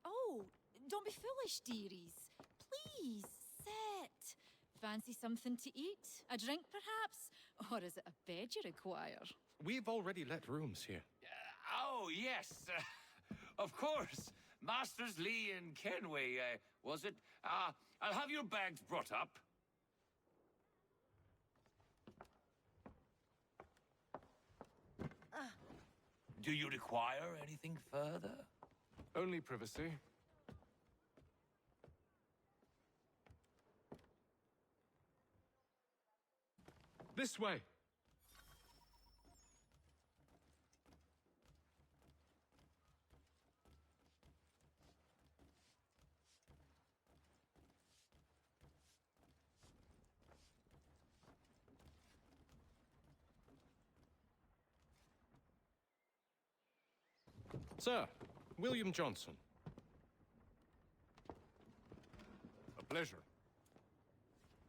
Speaker 12: Oh, don't be foolish, dearies. Please, sit. Fancy something to eat? A drink, perhaps? Or is it a bed you require?
Speaker 19: We've already let rooms here.
Speaker 8: Oh, yes. Of course. Masters Lee and Kenway, was it? I'll have your bags brought up. Do you require anything further?
Speaker 14: Only privacy.
Speaker 19: This way. Sir, William Johnson.
Speaker 5: A pleasure.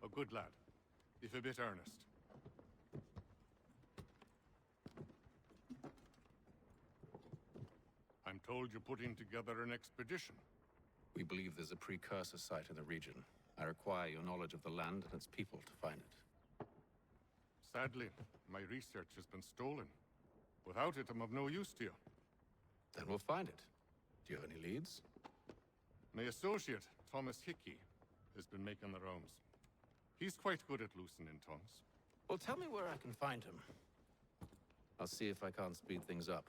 Speaker 5: A good lad, if a bit earnest. I'm told you're putting together an expedition.
Speaker 14: We believe there's a precursor site in the region. I require your knowledge of the land and its people to find it.
Speaker 5: Sadly, my research has been stolen. Without it, I'm of no use to you.
Speaker 14: Then we'll find it. Do you have any leads?
Speaker 5: My associate, Thomas Hickey, has been making the rounds. He's quite good at loosening tongues.
Speaker 14: Well, tell me where I can find him. I'll see if I can't speed things up.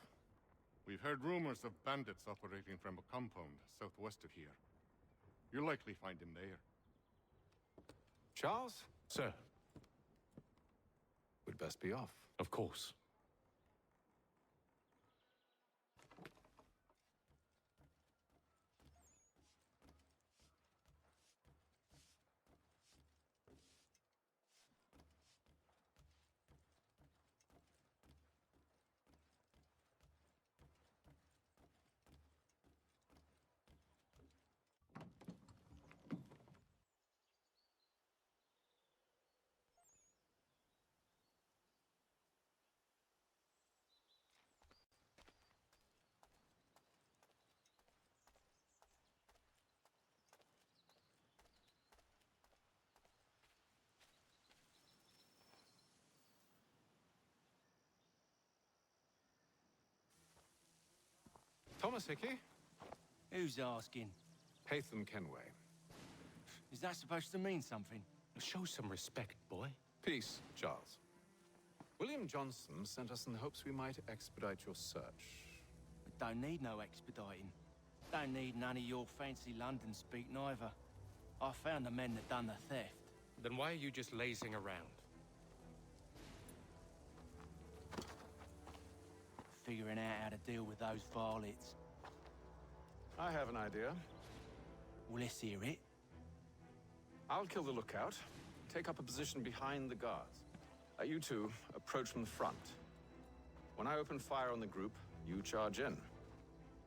Speaker 5: We've heard rumors of bandits operating from a compound southwest of here. You'll likely find him there.
Speaker 14: Charles?
Speaker 19: Sir.
Speaker 14: We'd best be off.
Speaker 19: Of course.
Speaker 14: Thomas Hickey?
Speaker 18: Who's asking?
Speaker 14: Haytham Kenway.
Speaker 18: Is that supposed to mean something?
Speaker 19: Show some respect, boy.
Speaker 14: Peace, Charles. William Johnson sent us in the hopes we might expedite your search.
Speaker 18: I don't need no expediting. Don't need none of your fancy London speak neither. I found the men that done the theft.
Speaker 19: Then why are you just lazing around?
Speaker 18: Figuring out how to deal with those varlets.
Speaker 14: I have an idea.
Speaker 18: Well, let's hear it.
Speaker 14: I'll kill the lookout. Take up a position behind the guards. You two approach from the front. When I open fire on the group, you charge in.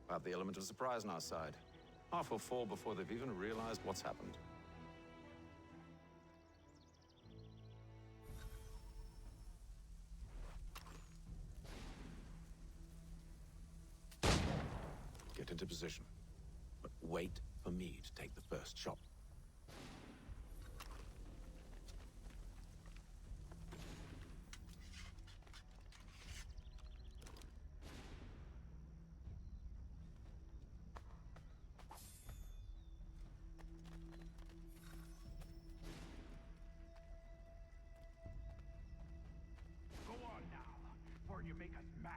Speaker 14: We'll have the element of surprise on our side. Half will fall before they've even realized what's happened. Get into position. But wait for me to take the first shot.
Speaker 7: Go on now, before you make us mad.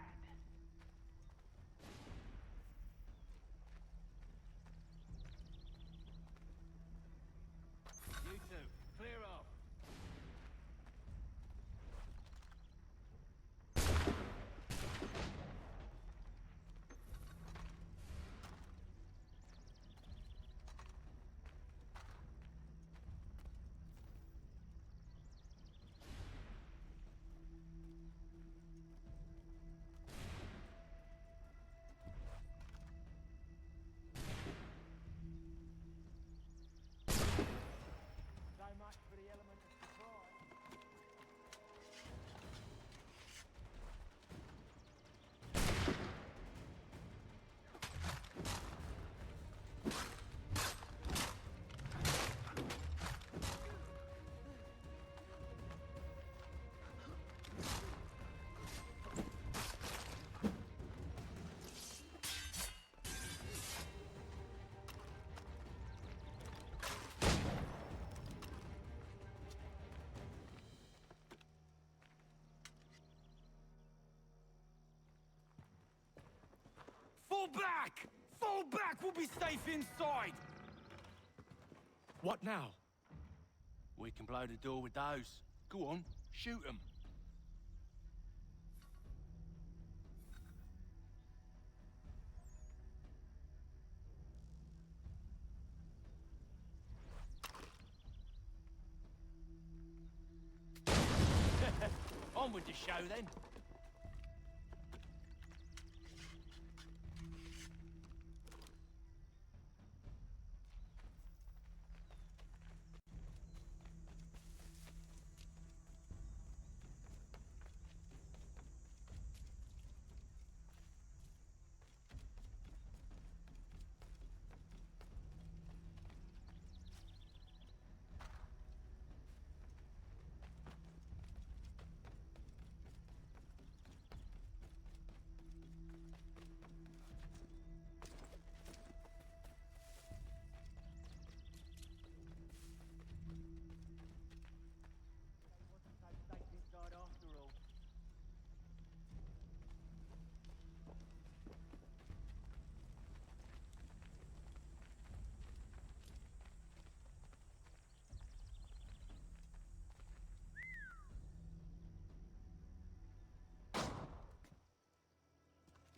Speaker 18: Fall back! Fall back! We'll be safe inside!
Speaker 11: What now?
Speaker 18: We can blow the door with those. Go on, shoot them. On with the show, then.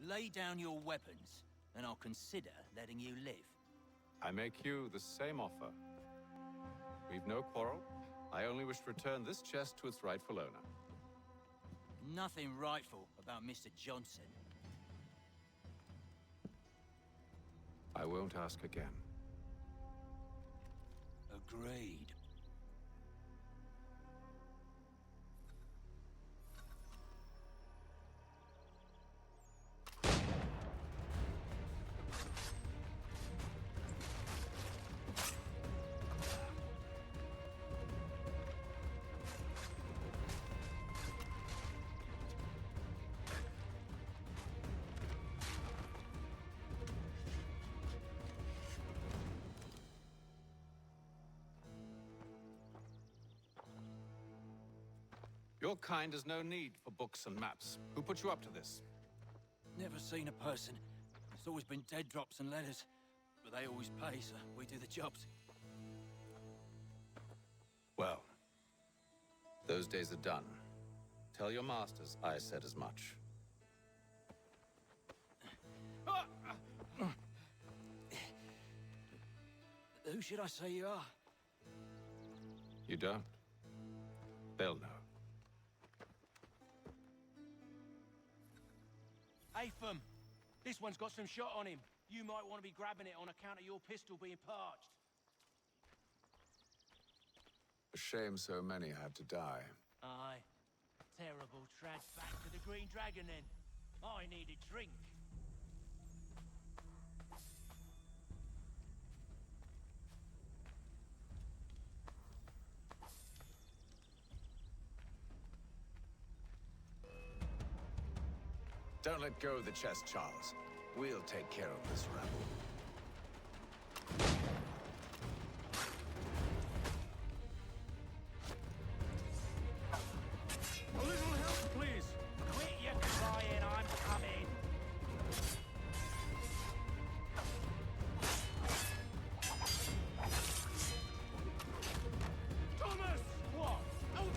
Speaker 18: Lay down your weapons, and I'll consider letting you live.
Speaker 3: I make you the same offer. We've no quarrel. I only wish to return this chest to its rightful owner.
Speaker 18: Nothing rightful about Mr. Johnson.
Speaker 3: I won't ask again.
Speaker 18: Agreed.
Speaker 3: Your kind has no need for books and maps. Who put you up to this?
Speaker 18: Never seen a person. It's always been dead drops and letters. But they always pay, so we do the jobs.
Speaker 3: Well, those days are done. Tell your masters I said as much.
Speaker 18: Who should I say you are?
Speaker 3: You don't? They'll know.
Speaker 18: Haytham, this one's got some shot on him. You might want to be grabbing it on account of your pistol being parched.
Speaker 3: A shame so many had to die.
Speaker 18: Aye. Terrible trad back to the Green Dragon then. I need a drink.
Speaker 3: Don't let go of the chest, Charles. We'll take care of this rabble.
Speaker 18: A little help, please. Quit your crying, I'm coming. Thomas! What? Oh!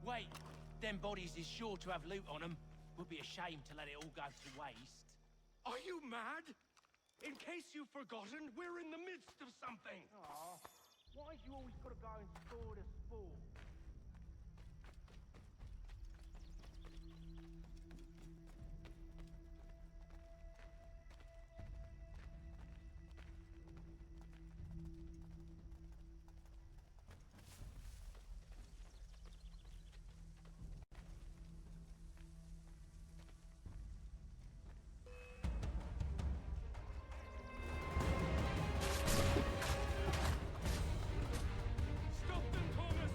Speaker 18: Wait, them bodies is sure to have loot on them. Would be a shame to let it all go to waste.
Speaker 11: Are you mad? In case you've forgotten, we're in the midst of something.
Speaker 18: Aw, why have you always got to go and store the sport?
Speaker 11: Stop them, Thomas!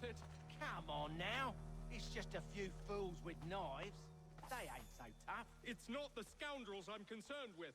Speaker 19: it?
Speaker 18: Come on now. It's just a few fools with knives. They ain't so tough.
Speaker 19: It's not the scoundrels I'm concerned with.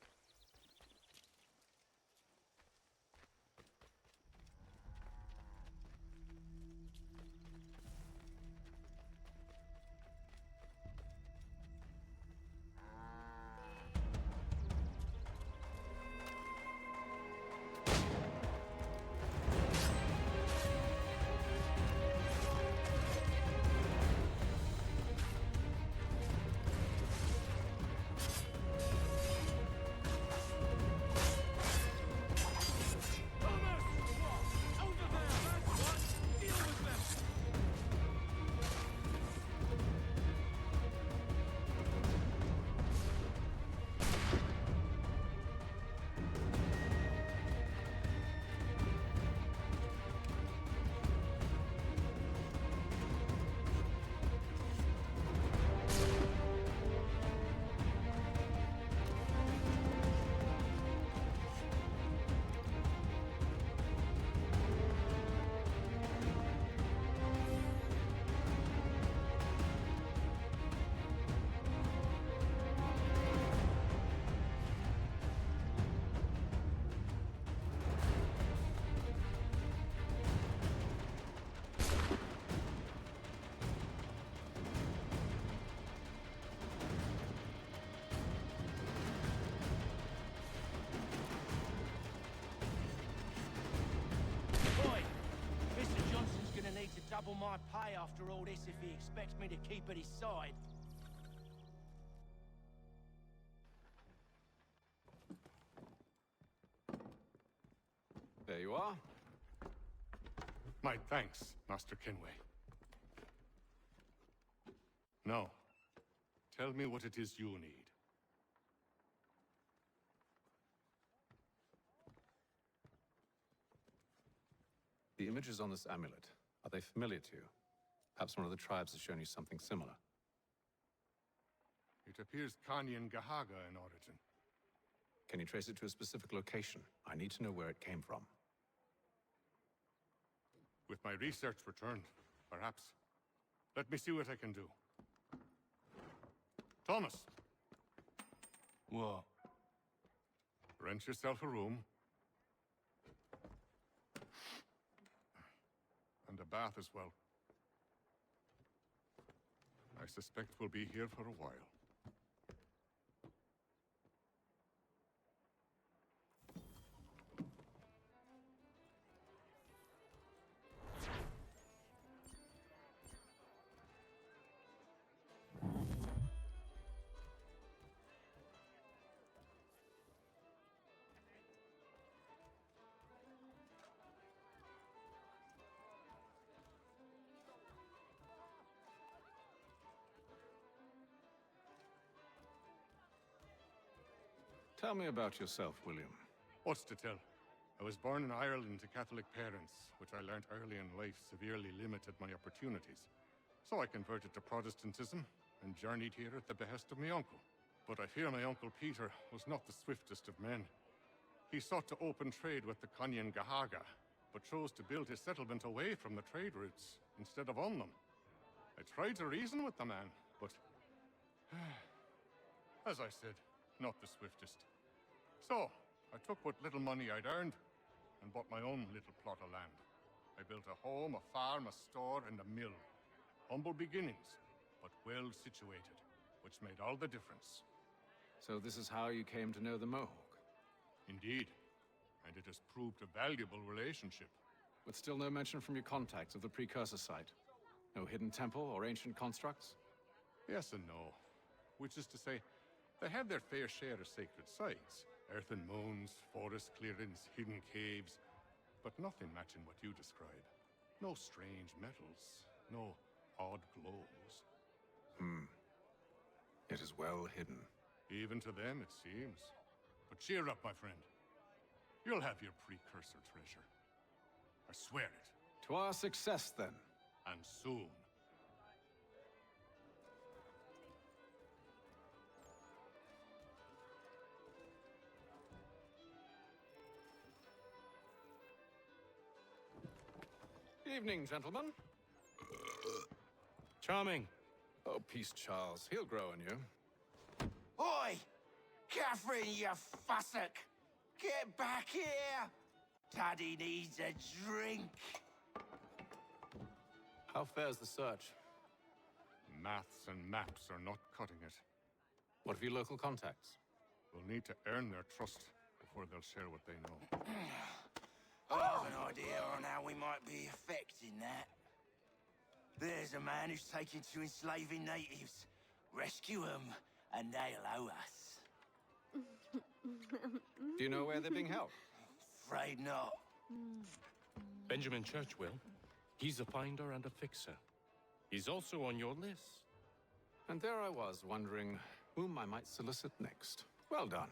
Speaker 18: Double my pay after all this if he expects me to keep at his side.
Speaker 20: There you are.
Speaker 5: My thanks, Master Kenway. Now, tell me what it is you need.
Speaker 3: The images on this amulet, are they familiar to you? Perhaps one of the tribes has shown you something similar.
Speaker 5: It appears Kanyan Gahaga in origin.
Speaker 3: Can you trace it to a specific location? I need to know where it came from.
Speaker 5: With my research returned, perhaps. Let me see what I can do. Thomas!
Speaker 18: What?
Speaker 5: Rent yourself a room. And a bath as well. I suspect we'll be here for a while.
Speaker 3: Tell me about yourself, William.
Speaker 5: What's to tell? I was born in Ireland to Catholic parents, which I learnt early in life severely limited my opportunities. So I converted to Protestantism and journeyed here at the behest of my uncle. But I fear my Uncle Peter was not the swiftest of men. He sought to open trade with the Kanyan Gahaga, but chose to build his settlement away from the trade routes instead of on them. I tried to reason with the man, but as I said, not the swiftest. So, I took what little money I'd earned and bought my own little plot of land. I built a home, a farm, a store, and a mill. Humble beginnings, but well situated, which made all the difference.
Speaker 3: So this is how you came to know the Mohawk?
Speaker 5: Indeed, and it has proved a valuable relationship.
Speaker 3: But still no mention from your contacts of the precursor site? No hidden temple or ancient constructs?
Speaker 5: Yes and no. Which is to say, they have their fair share of sacred sites. Earthen mounds, forest clearings, hidden caves. But nothing matching what you describe. No strange metals, no odd glows.
Speaker 3: It is well hidden.
Speaker 5: Even to them, it seems. But cheer up, my friend. You'll have your precursor treasure. I swear it.
Speaker 3: To our success, then.
Speaker 5: And soon.
Speaker 3: Evening, gentlemen.
Speaker 19: Charming.
Speaker 1: Oh, peace, Charles. He'll grow on you.
Speaker 18: Oi! Catherine, you fussock! Get back here! Taddy needs a drink.
Speaker 1: How fares the search?
Speaker 5: Maths and maps are not cutting it.
Speaker 1: What of your local contacts?
Speaker 5: We'll need to earn their trust before they'll share what they know.
Speaker 18: I have an idea on how we might be affecting that. There's a man who's taken to enslaving natives. Rescue them, and they'll owe us.
Speaker 1: Do you know where they're being held?
Speaker 18: Afraid not.
Speaker 19: Benjamin Churchwill. He's a finder and a fixer. He's also on your list.
Speaker 1: And there I was, wondering whom I might solicit next. Well done.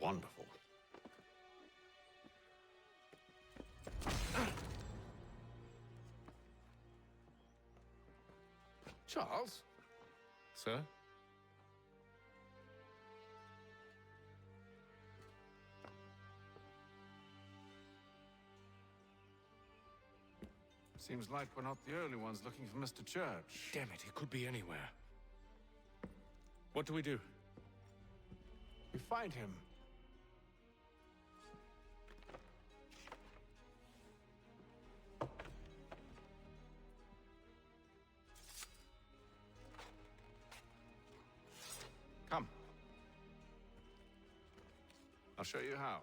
Speaker 1: Wonderful. Charles?
Speaker 19: Sir?
Speaker 1: Seems like we're not the only ones looking for Mr. Church.
Speaker 19: Damn it, he could be anywhere. What do we do?
Speaker 1: We find him. Come. I'll show you how.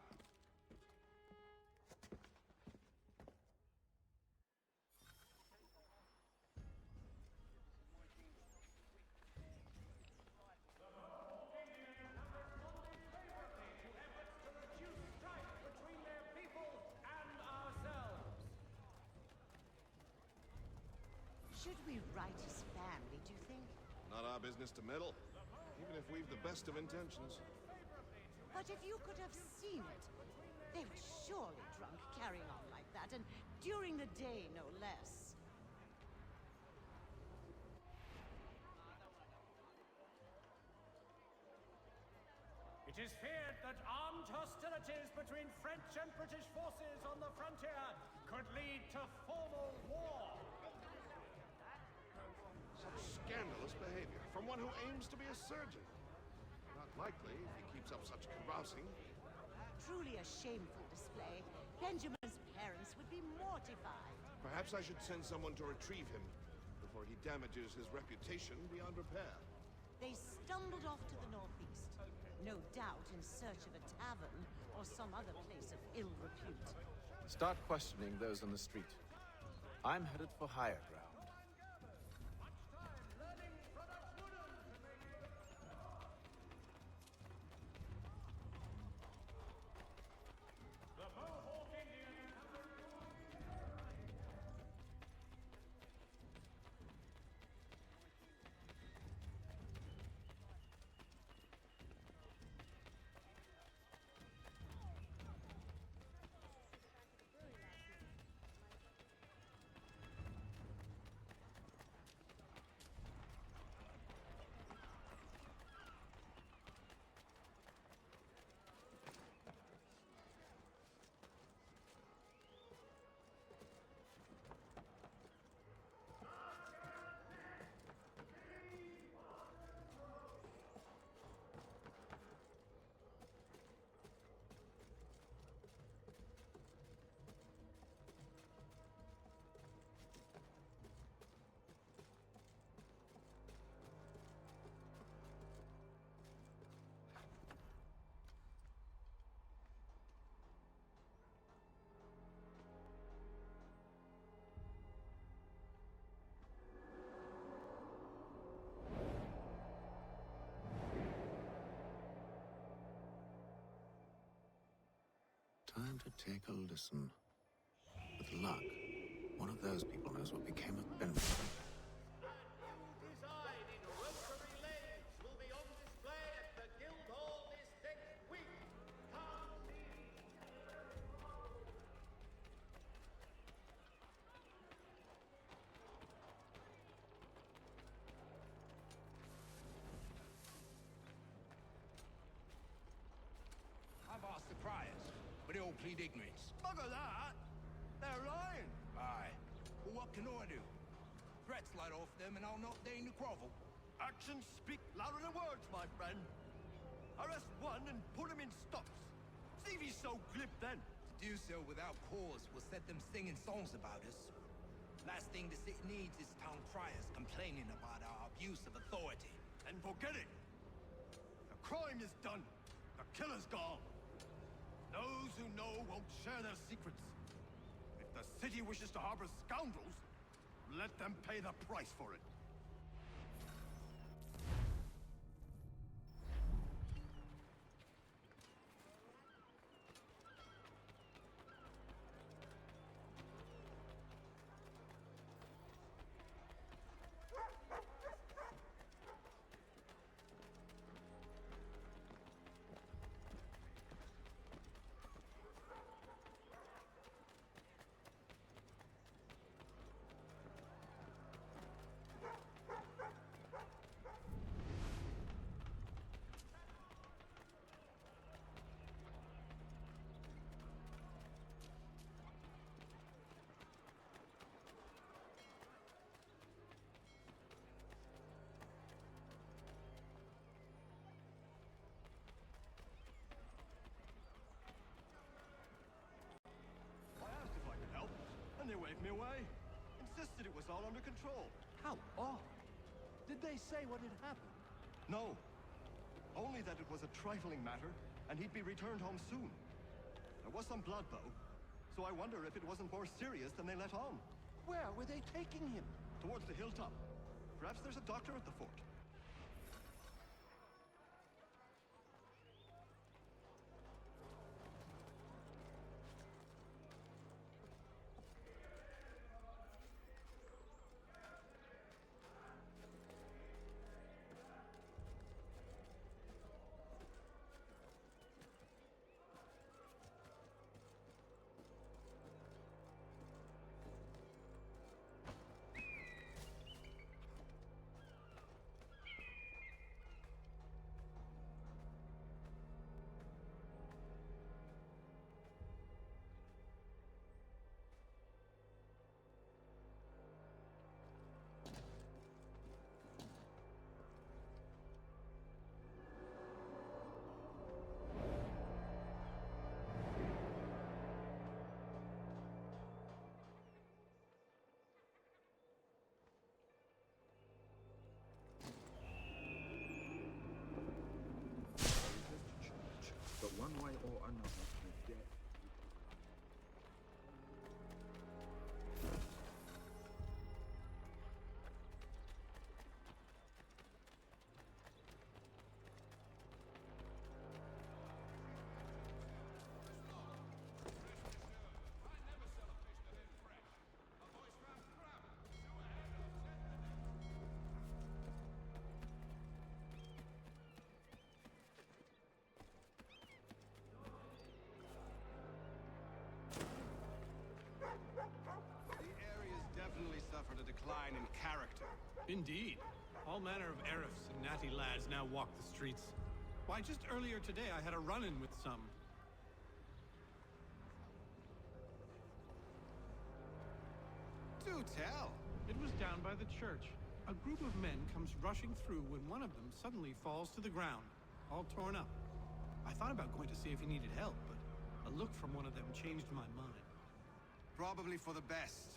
Speaker 9: Should we write his family, do you think?
Speaker 15: Not our business to meddle, even if we've the best of intentions.
Speaker 9: But if you could have seen it, they were surely drunk carrying on like that, and during the day, no less.
Speaker 10: It is feared that armed hostilities between French and British forces on the frontier could lead to formal war.
Speaker 15: Such scandalous behavior from one who aims to be a surgeon. Not likely if he keeps up such carousing.
Speaker 9: Truly a shameful display. Benjamin's parents would be mortified.
Speaker 15: Perhaps I should send someone to retrieve him before he damages his reputation beyond repair.
Speaker 9: They stumbled off to the northeast, no doubt in search of a tavern or some other place of ill repute.
Speaker 1: Start questioning those on the street. I'm headed for higher ground. Time to take a listen. With luck, one of those people knows what became of Benjamin.
Speaker 7: Design in rotary lathes will be on display at the Guildhall this next week. Come see.
Speaker 6: I've asked the criers, but they all plead ignorance. Bugger that! They're lying! Aye. Well, what can I do? Threats light off them and I'll not deign to grovel.
Speaker 10: Actions speak louder than words, my friend. Arrest one and put him in stocks. See if he's so glib then.
Speaker 6: To do so without cause will set them singing songs about us. Last thing the city needs is town criers complaining about our abuse of authority.
Speaker 10: And forget it. The crime is done. The killer's gone. Those who know won't share their secrets. If the city wishes to harbor scoundrels, let them pay the price for it. They waved me away. Insisted it was all under control. How odd. Did they say what had happened? No. Only that it was a trifling matter, and he'd be returned home soon. There was some blood, though, so I wonder if it wasn't more serious than they let on. Where were they taking him? Towards the hilltop. Perhaps there's a doctor at the fort.
Speaker 17: But one way or another, the debt.
Speaker 2: Suffered a decline in character.
Speaker 4: Indeed. All manner of Arifs and natty lads now walk the streets. Why, just earlier today I had a run-in with some.
Speaker 2: Do tell.
Speaker 4: It was down by the church. A group of men comes rushing through when one of them suddenly falls to the ground, all torn up. I thought about going to see if he needed help, but a look from one of them changed my mind.
Speaker 2: Probably for the best.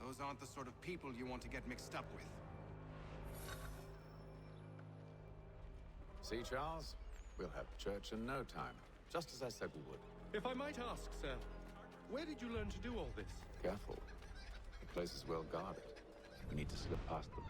Speaker 2: Those aren't the sort of people you want to get mixed up with.
Speaker 1: See, Charles? We'll have church in no time, just as I said we would.
Speaker 19: If I might ask, sir, where did you learn to do all this?
Speaker 1: Careful. The place is well guarded. We need to slip past them.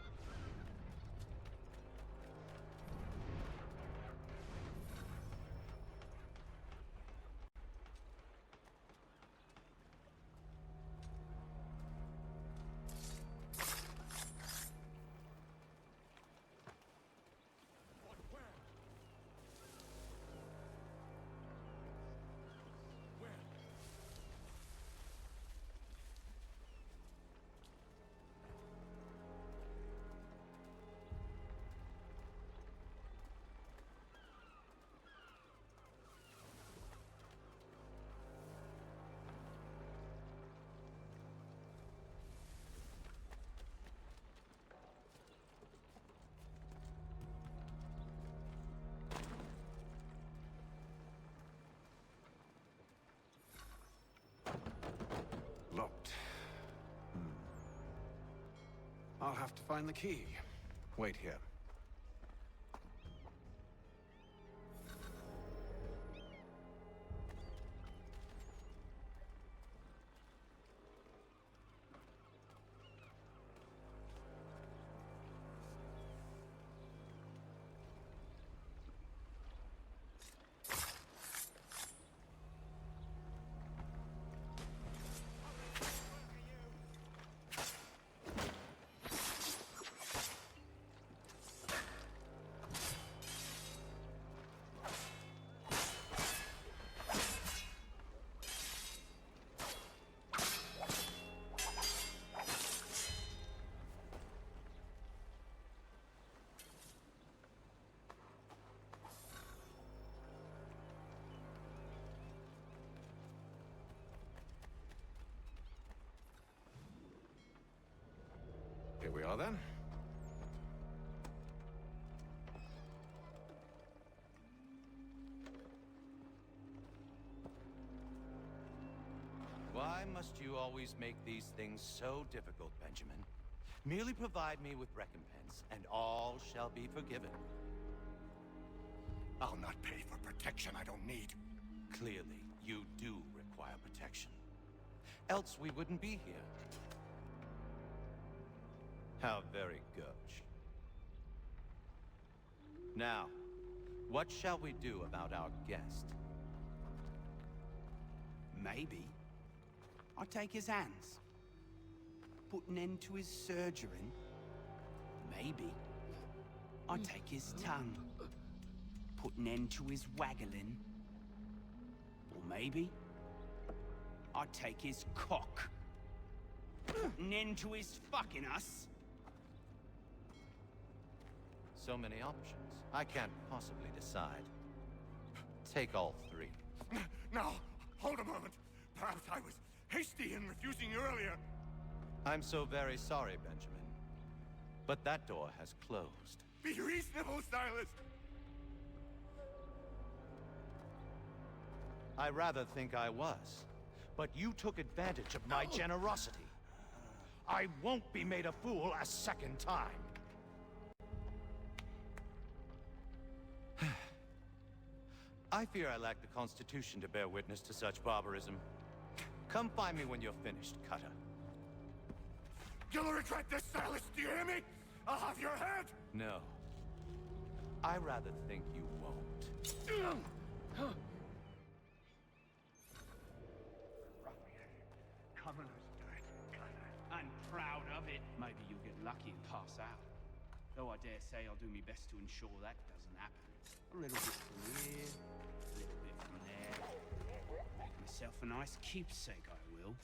Speaker 1: I'll have to find the key. Wait here. Here we are then.
Speaker 16: Why must you always make these things so difficult, Benjamin? Merely provide me with recompense, and all shall be forgiven.
Speaker 2: I'll not pay for protection I don't need.
Speaker 16: Clearly, you do require protection. Else we wouldn't be here. How very gauche. Now, what shall we do about our guest?
Speaker 22: Maybe I'll take his hands. Put an end to his surgering. Maybe I'll take his tongue. Put an end to his waggling. Or maybe I'll take his cock. Put an end to his fucking us.
Speaker 16: So many options. I can't possibly decide. Take all three.
Speaker 2: Now, hold a moment. Perhaps I was hasty in refusing you earlier.
Speaker 16: I'm so very sorry, Benjamin. But that door has closed.
Speaker 2: Be reasonable, Silas!
Speaker 16: I rather think I was. But you took advantage of my generosity. I won't be made a fool a second time. I fear I lack the constitution to bear witness to such barbarism. Come find me when you're finished, Cutter.
Speaker 2: You'll regret this, Silas, do you hear me? I'll have your head!
Speaker 16: No. I rather think you won't.
Speaker 21: Commoner's dirt, I'm proud of it. Maybe you'll get lucky and pass out. Though I dare say I'll do my best to ensure that doesn't happen. A little bit from here, a little bit from there. Make myself a nice keepsake, I will.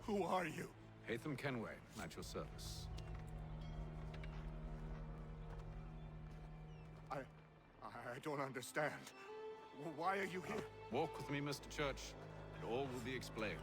Speaker 2: Who are you?
Speaker 1: Haytham Kenway, at your service.
Speaker 2: I don't understand. Why are you here?
Speaker 1: Walk with me, Mr. Church, and all will be explained.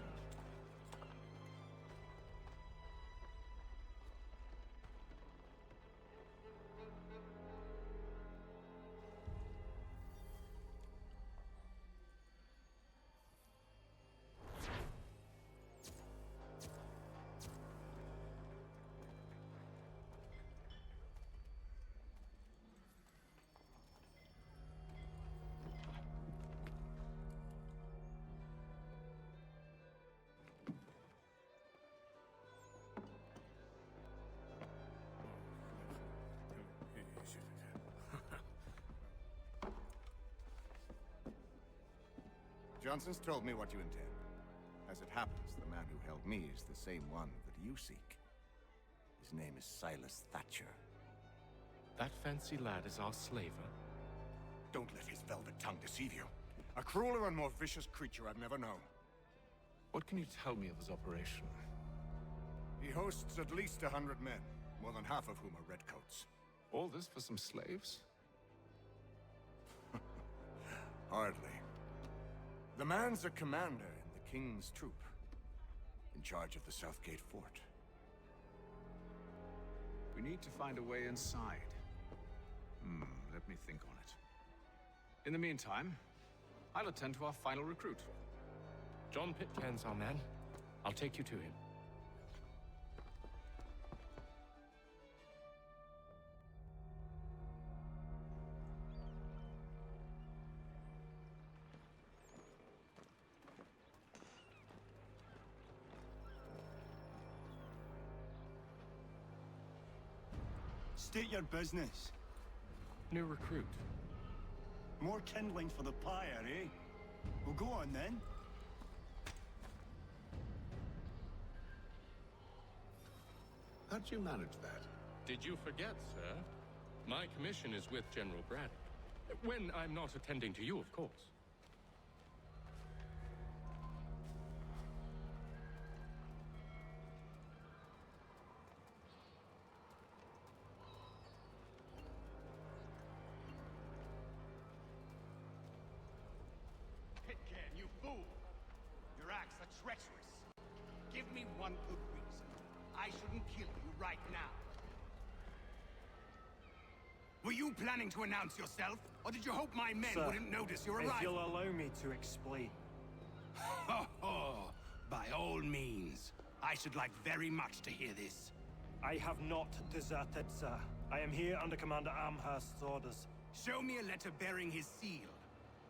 Speaker 15: Johnson's told me what you intend. As it happens, the man who held me is the same one that you seek. His name is Silas Thatcher.
Speaker 19: That fancy lad is our slaver?
Speaker 2: Don't let his velvet tongue deceive you. A crueler and more vicious creature I've never known.
Speaker 1: What can you tell me of his operation?
Speaker 2: He hosts at least 100 men, more than half of whom are redcoats.
Speaker 1: All this for some slaves?
Speaker 2: Hardly. The man's a commander in the King's troop, in charge of the Southgate Fort.
Speaker 1: We need to find a way inside. Let me think on it.
Speaker 3: In the meantime, I'll attend to our final recruit.
Speaker 19: John Pitcairn's our man. I'll take you to him.
Speaker 12: State your business.
Speaker 19: New recruit.
Speaker 12: More kindling for the pyre, eh? Well, go on then.
Speaker 1: How'd you manage that?
Speaker 19: Did you forget, sir? My commission is with General Braddock. When I'm not attending to you, of course.
Speaker 16: Pitcairn, you fool! Your acts are treacherous. Give me one good reason. I shouldn't kill you right now. Were you planning to announce yourself? Or did you hope my men
Speaker 10: Sir,
Speaker 16: wouldn't notice your arrival?
Speaker 10: if you'll allow me to explain.
Speaker 16: Ho ho! By all means. I should like very much to hear this.
Speaker 10: I have not deserted, sir. I am here under Commander Amherst's orders.
Speaker 16: Show me a letter bearing his seal,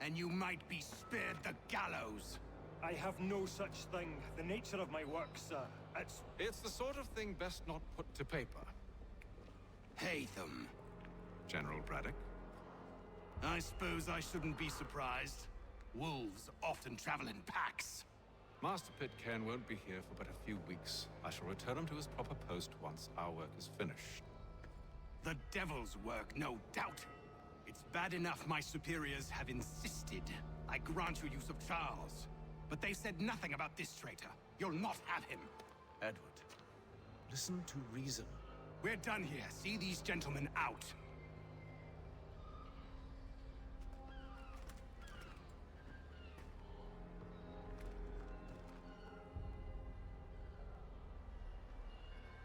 Speaker 16: and you might be spared the gallows.
Speaker 10: I have no such thing. The nature of my work, sir,
Speaker 3: It's the sort of thing best not put to paper.
Speaker 16: Haytham.
Speaker 3: General Braddock?
Speaker 16: I suppose I shouldn't be surprised. Wolves often travel in packs.
Speaker 3: Master Pitcairn won't be here for but a few weeks. I shall return him to his proper post once our work is finished.
Speaker 16: The devil's work, no doubt. It's bad enough my superiors have insisted I grant you use of Charles. But they said nothing about this traitor. You'll not have him.
Speaker 3: Edward, listen to reason.
Speaker 16: We're done here. See these gentlemen out.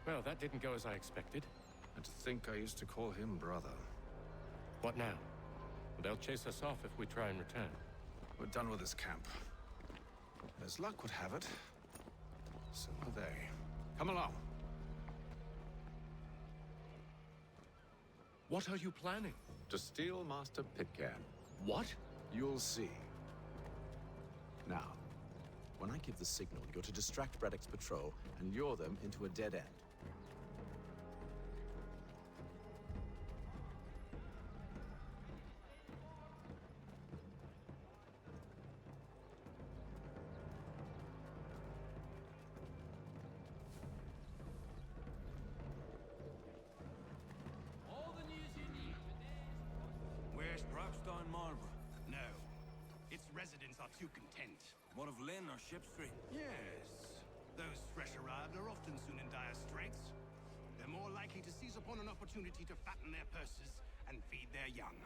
Speaker 19: Well, that didn't go as I expected.
Speaker 3: And to think I used to call him brother.
Speaker 19: What now? They'll chase us off if we try and return.
Speaker 3: We're done with this camp. As luck would have it, so are they. Come along.
Speaker 19: What are you planning?
Speaker 3: To steal Master Pitcairn.
Speaker 19: What?
Speaker 3: You'll see. Now, when I give the signal, you're to distract Braddock's patrol and lure them into a dead end.
Speaker 16: Where's Brockstein Marlborough? No. Its residents are too content.
Speaker 18: What of Lynn or Ship Street?
Speaker 16: Yes. Those fresh arrived are often soon in dire straits. They're more likely to seize upon an opportunity to fatten their purses and feed their young.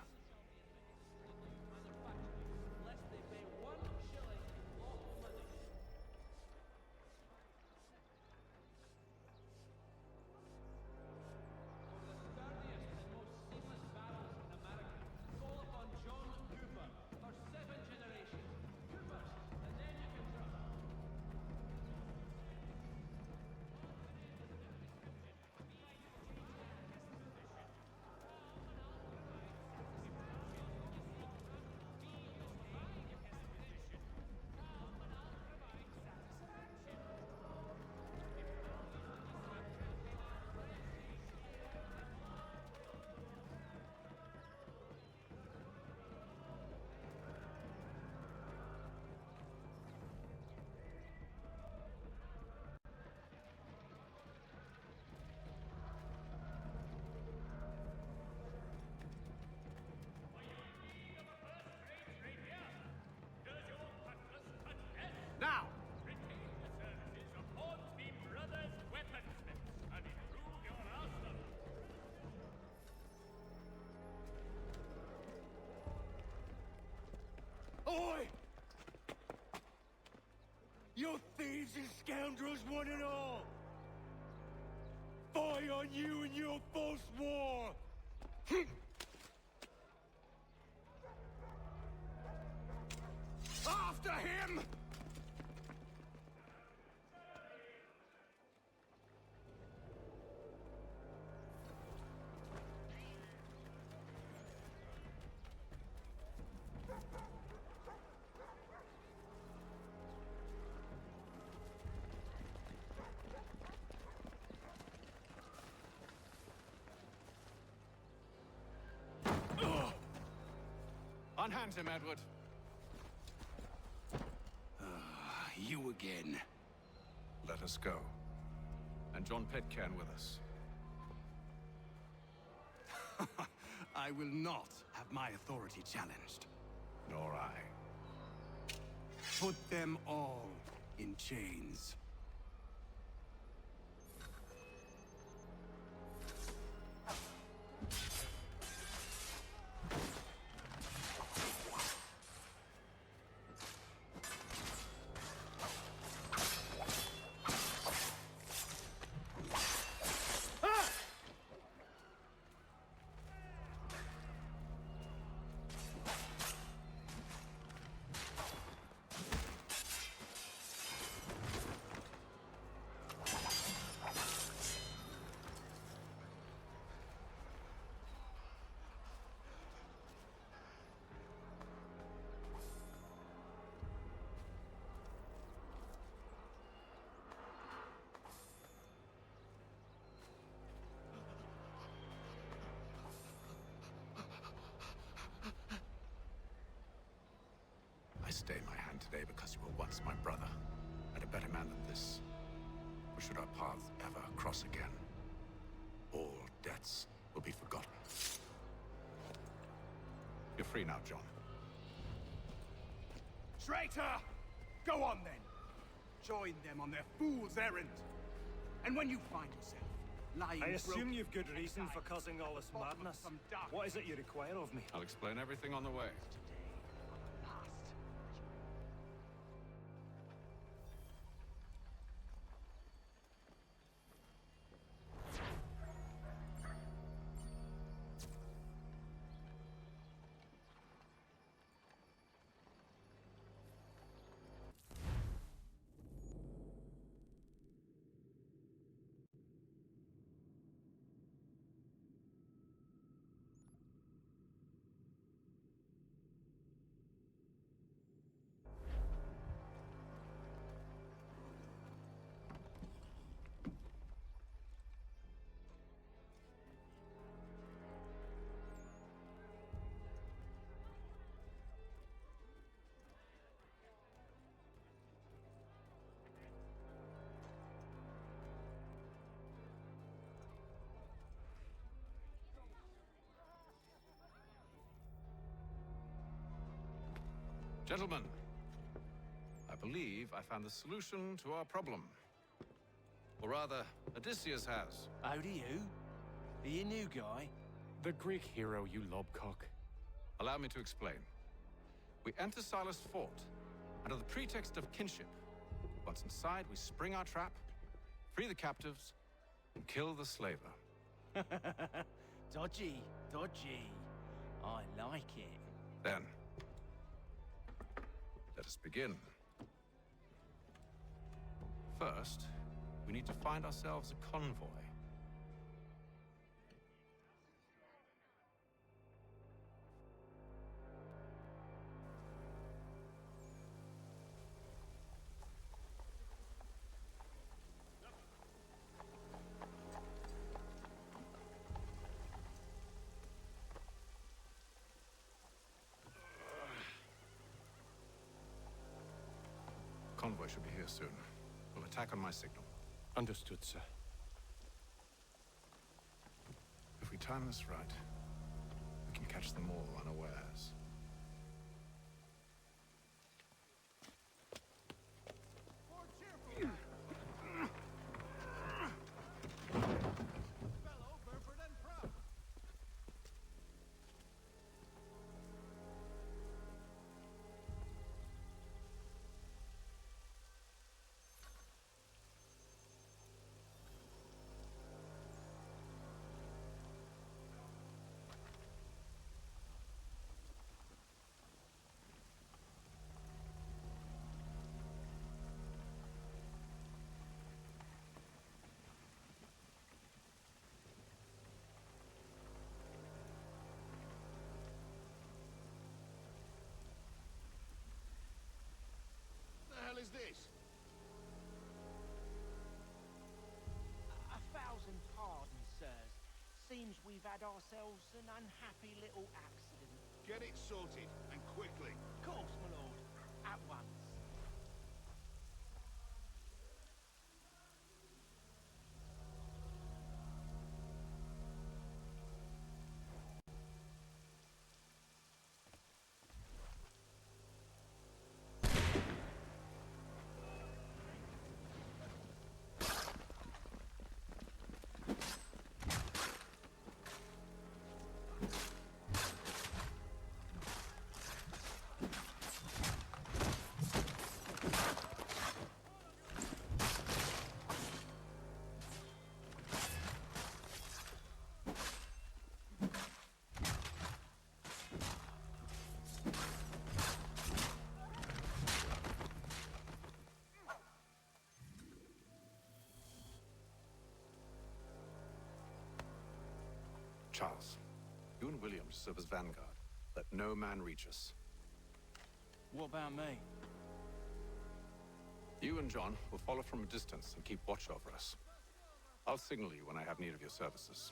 Speaker 16: Now!
Speaker 10: Oi! You thieves and scoundrels, one and all! Fie on you and your false war!
Speaker 16: him!
Speaker 3: Unhand him, Edward.
Speaker 16: You again.
Speaker 3: Let us go. And John Pitcairn with us.
Speaker 16: I will not have my authority challenged.
Speaker 3: Nor I.
Speaker 16: Put them all in chains.
Speaker 3: I stay my hand today because you were once my brother, and a better man than this. For should our paths ever cross again, all debts will be forgotten. You're free now, John.
Speaker 16: Traitor! Go on then! Join them on their fool's errand! And when you find yourself lying
Speaker 8: I assume
Speaker 16: broken
Speaker 8: you've good reason for causing all this madness. What is it you require of me?
Speaker 3: I'll explain everything on the way. Gentlemen, I believe I found the solution to our problem. Or rather, Odysseus has.
Speaker 18: How do you? Are you a new guy?
Speaker 19: The Greek hero, you lobcock.
Speaker 3: Allow me to explain. We enter Silas' fort, under the pretext of kinship. Once inside, we spring our trap, free the captives, and kill the slaver.
Speaker 18: Dodgy, dodgy. I like it.
Speaker 3: Then, let us begin. First, we need to find ourselves a convoy. Convoy should be here soon. We'll attack on my signal.
Speaker 19: Understood, sir.
Speaker 3: If we time this right, we can catch them all unawares.
Speaker 21: Seems we've had ourselves an unhappy little accident.
Speaker 2: Get it sorted, and quickly.
Speaker 21: Of course, my lord. At once.
Speaker 1: Charles, you and William serve as vanguard. Let no man reach us.
Speaker 21: What about me?
Speaker 1: You and John will follow from a distance and keep watch over us. I'll signal you when I have need of your services.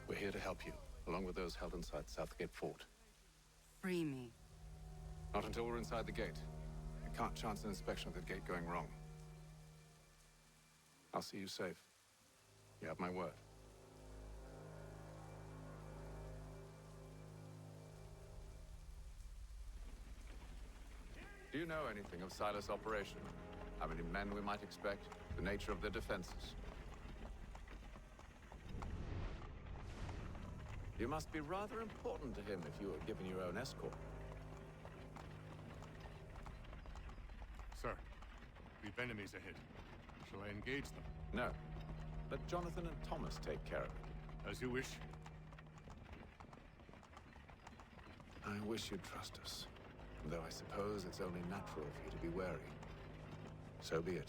Speaker 1: We're here to help you, along with those held inside Southgate Fort.
Speaker 13: Free me.
Speaker 1: Not until we're inside the gate. I can't chance an inspection of the gate going wrong. I'll see you safe. You have my word. Do you know anything of Silas' operation? How many men we might expect? The nature of their defenses? You must be rather important to him if you were given your own escort.
Speaker 5: Sir, we've enemies ahead. Shall I engage them?
Speaker 1: No. Let Jonathan and Thomas take care of it.
Speaker 5: As you wish.
Speaker 1: I wish you'd trust us. Though I suppose it's only natural for you to be wary. So be it.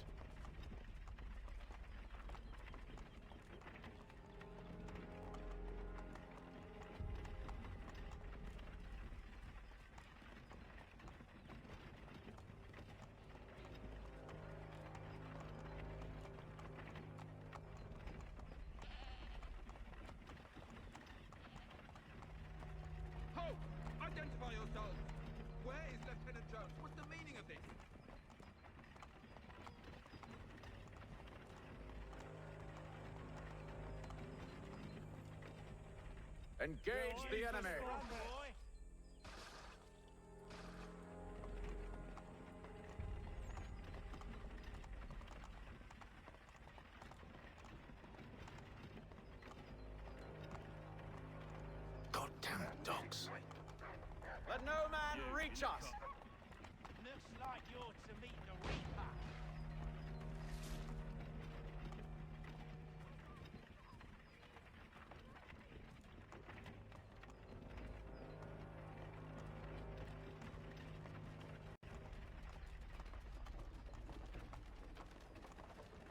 Speaker 14: Halt! Identify yourselves! Where is Lieutenant Jones? What's the meaning of this?
Speaker 1: Engage the enemy! Goddamn dogs.
Speaker 21: Let no man reach us! Looks like you're to meet the Reaper.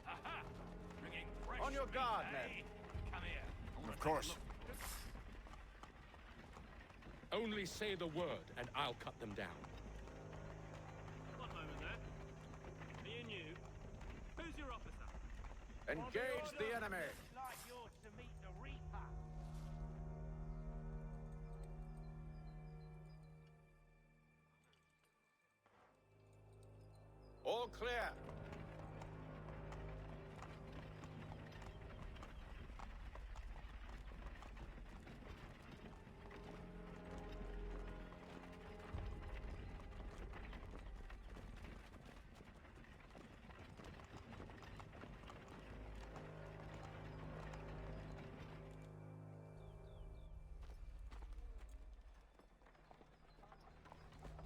Speaker 21: Aha! Bringing fresh
Speaker 1: On your guard,
Speaker 21: meat,
Speaker 1: men.
Speaker 21: eh? Come here.
Speaker 5: Of course.
Speaker 19: Only say the word, and I'll cut them down.
Speaker 10: One moment there. Me and you. Who's your officer?
Speaker 1: Engage the enemy!
Speaker 21: Looks like you're to meet the Reaper.
Speaker 1: All clear.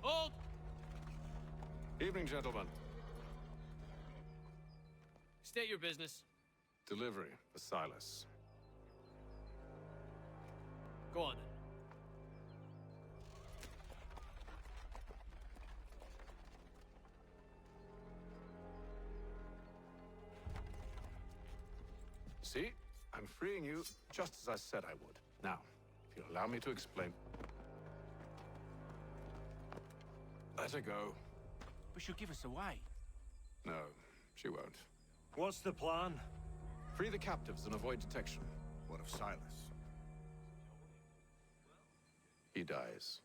Speaker 21: Hold!
Speaker 1: Evening, gentlemen.
Speaker 21: State your business.
Speaker 1: Delivery for Silas.
Speaker 21: Go on then.
Speaker 1: See? I'm freeing you just as I said I would. Now, if you'll allow me to explain. Let her go.
Speaker 21: But she'll give us away.
Speaker 1: No, she won't.
Speaker 8: What's the plan?
Speaker 1: Free the captives and avoid detection.
Speaker 15: What of Silas?
Speaker 1: He dies.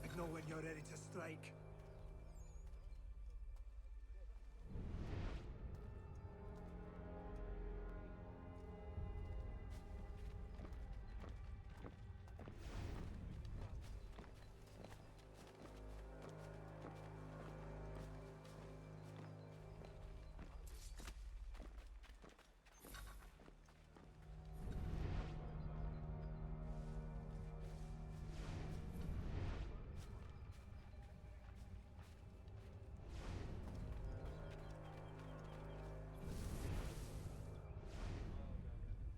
Speaker 11: Signal when you're ready to strike.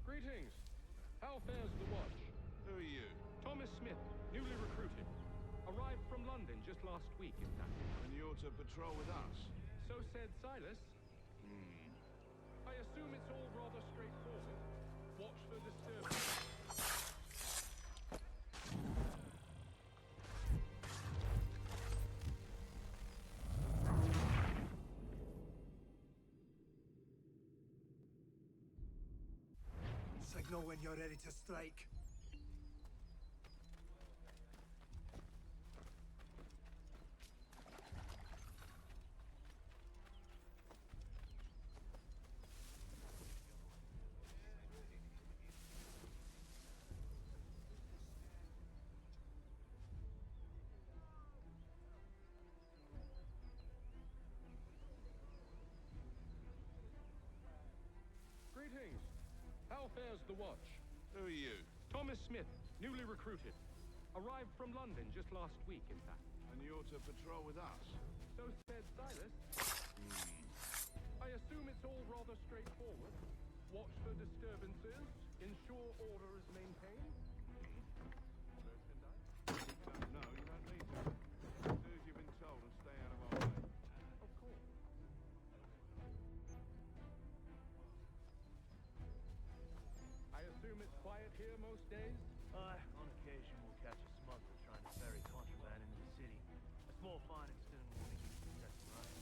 Speaker 19: Greetings. How fares the watch?
Speaker 14: Who are you?
Speaker 19: Thomas Smith, newly recruited. Arrived from London just last week, in fact.
Speaker 14: And you're to patrol with us?
Speaker 19: So said Silas. I assume it's all rather straightforward. Watch for disturbance.
Speaker 11: Signal when you're ready to strike.
Speaker 19: Greetings. How fares the watch?
Speaker 14: Who are you?
Speaker 19: Thomas Smith, newly recruited. Arrived from London just last week, in fact.
Speaker 14: And you're to patrol with us?
Speaker 19: So said Silas. I assume it's all rather straightforward. Watch for disturbances. Ensure order is maintained.
Speaker 14: No, you don't need to. Do as you've been told and stay out of our way.
Speaker 19: Of course. I assume it's quiet here most days?
Speaker 20: On occasion we'll catch a smuggler trying to ferry contraband into the city. A small fine instead of warning you to protect the right.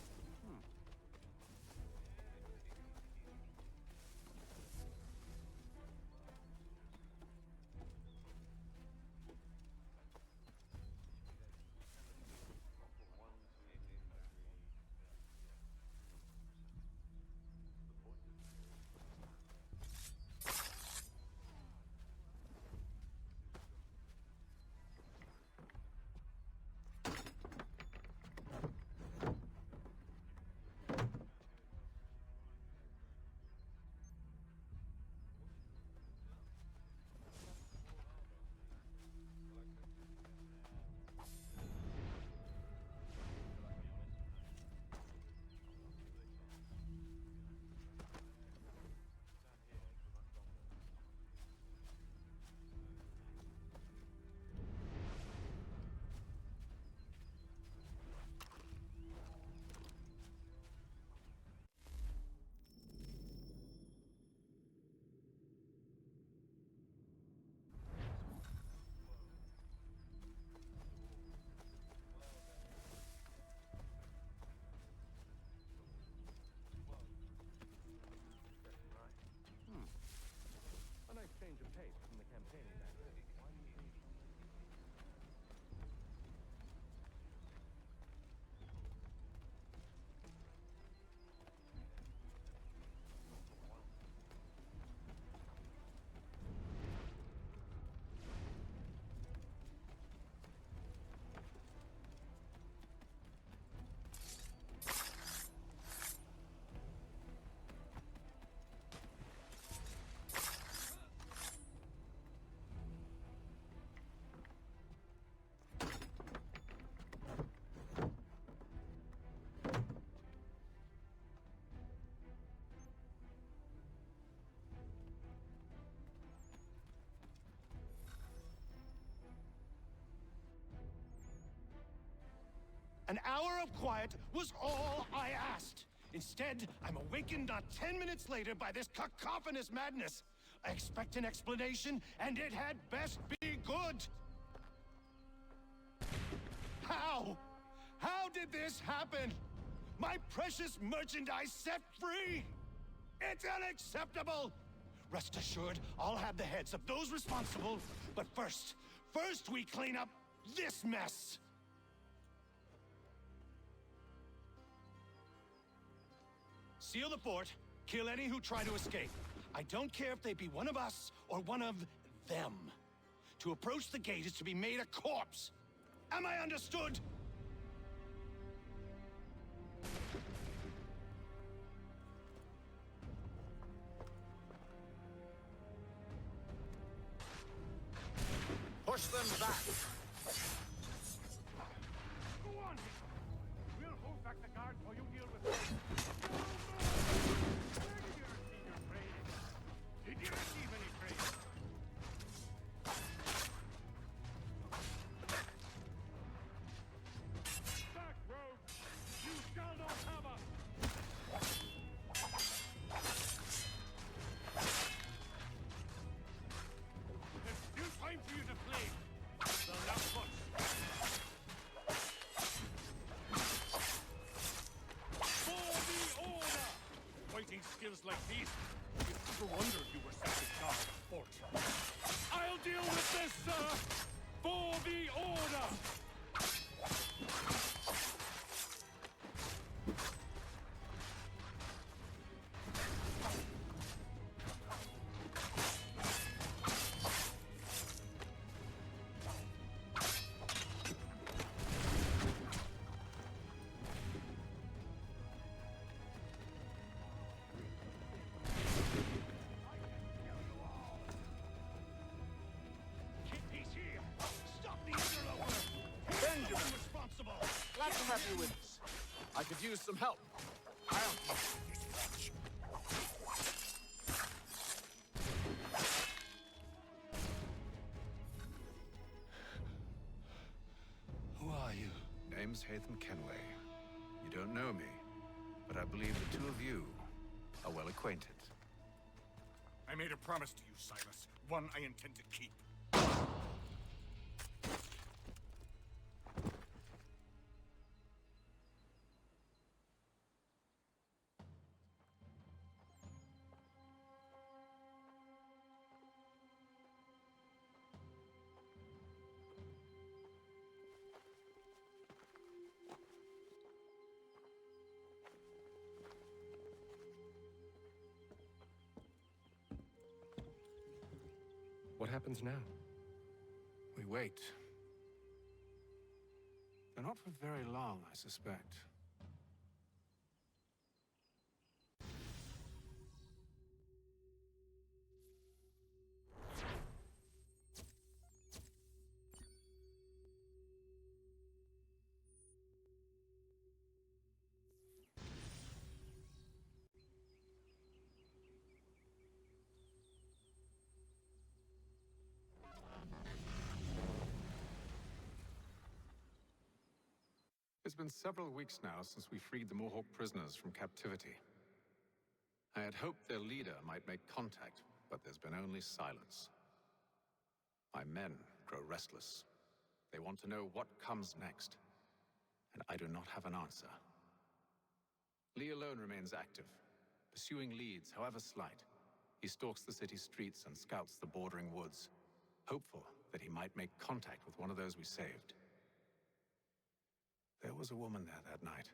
Speaker 19: A nice change of pace from the campaigning back then. Why do you think?
Speaker 12: An hour of quiet was all I asked. Instead, I'm awakened not 10 minutes later by this cacophonous madness. I expect an explanation, and it had best be good. How? How did did this happen? My precious merchandise set free? It's unacceptable! Rest assured, I'll have the heads of those responsible. But first we clean up this mess! Seal the fort, kill any who try to escape. I don't care if they be one of us or one of them. To approach the gate is to be made a corpse. Am I understood?
Speaker 15: Push them back!
Speaker 10: Go on! We'll hold back the guard while you deal with them. Where did you receive your training? Did you receive any training? Back, rogue! You shall not have us! There's still time for you to play. The last one. For the order! Fighting skills like these, it's no wonder you were set to guard the fort. I'll deal with this, sir! For the order!
Speaker 1: Glad to have you with us. I could use some help.
Speaker 15: I'll deal with this wretch.
Speaker 12: Who are you?
Speaker 1: Name's Haytham Kenway. You don't know me, but I believe the two of you are well acquainted.
Speaker 6: I made a promise to you, Silas. One I intend to keep.
Speaker 3: What happens now?
Speaker 1: We wait. But not for very long, I suspect. It's been several weeks now since we freed the Mohawk prisoners from captivity. I had hoped their leader might make contact, but there's been only silence. My men grow restless. They want to know what comes next, and I do not have an answer. Lee alone remains active, pursuing leads, however slight. He stalks the city streets and scouts the bordering woods, hopeful that he might make contact with one of those we saved. There was a woman there that night.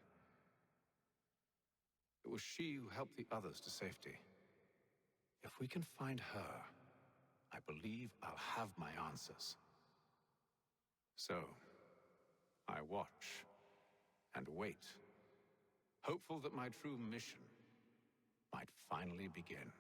Speaker 1: It was she who helped the others to safety. If we can find her, I believe I'll have my answers. So, I watch and wait, hopeful that my true mission might finally begin.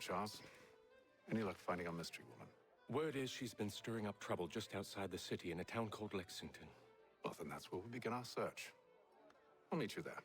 Speaker 1: Charles. Any luck finding our mystery woman?
Speaker 7: Word is she's been stirring up trouble just outside the city in a town called Lexington.
Speaker 1: Well, then that's where we'll begin our search. I'll meet you there.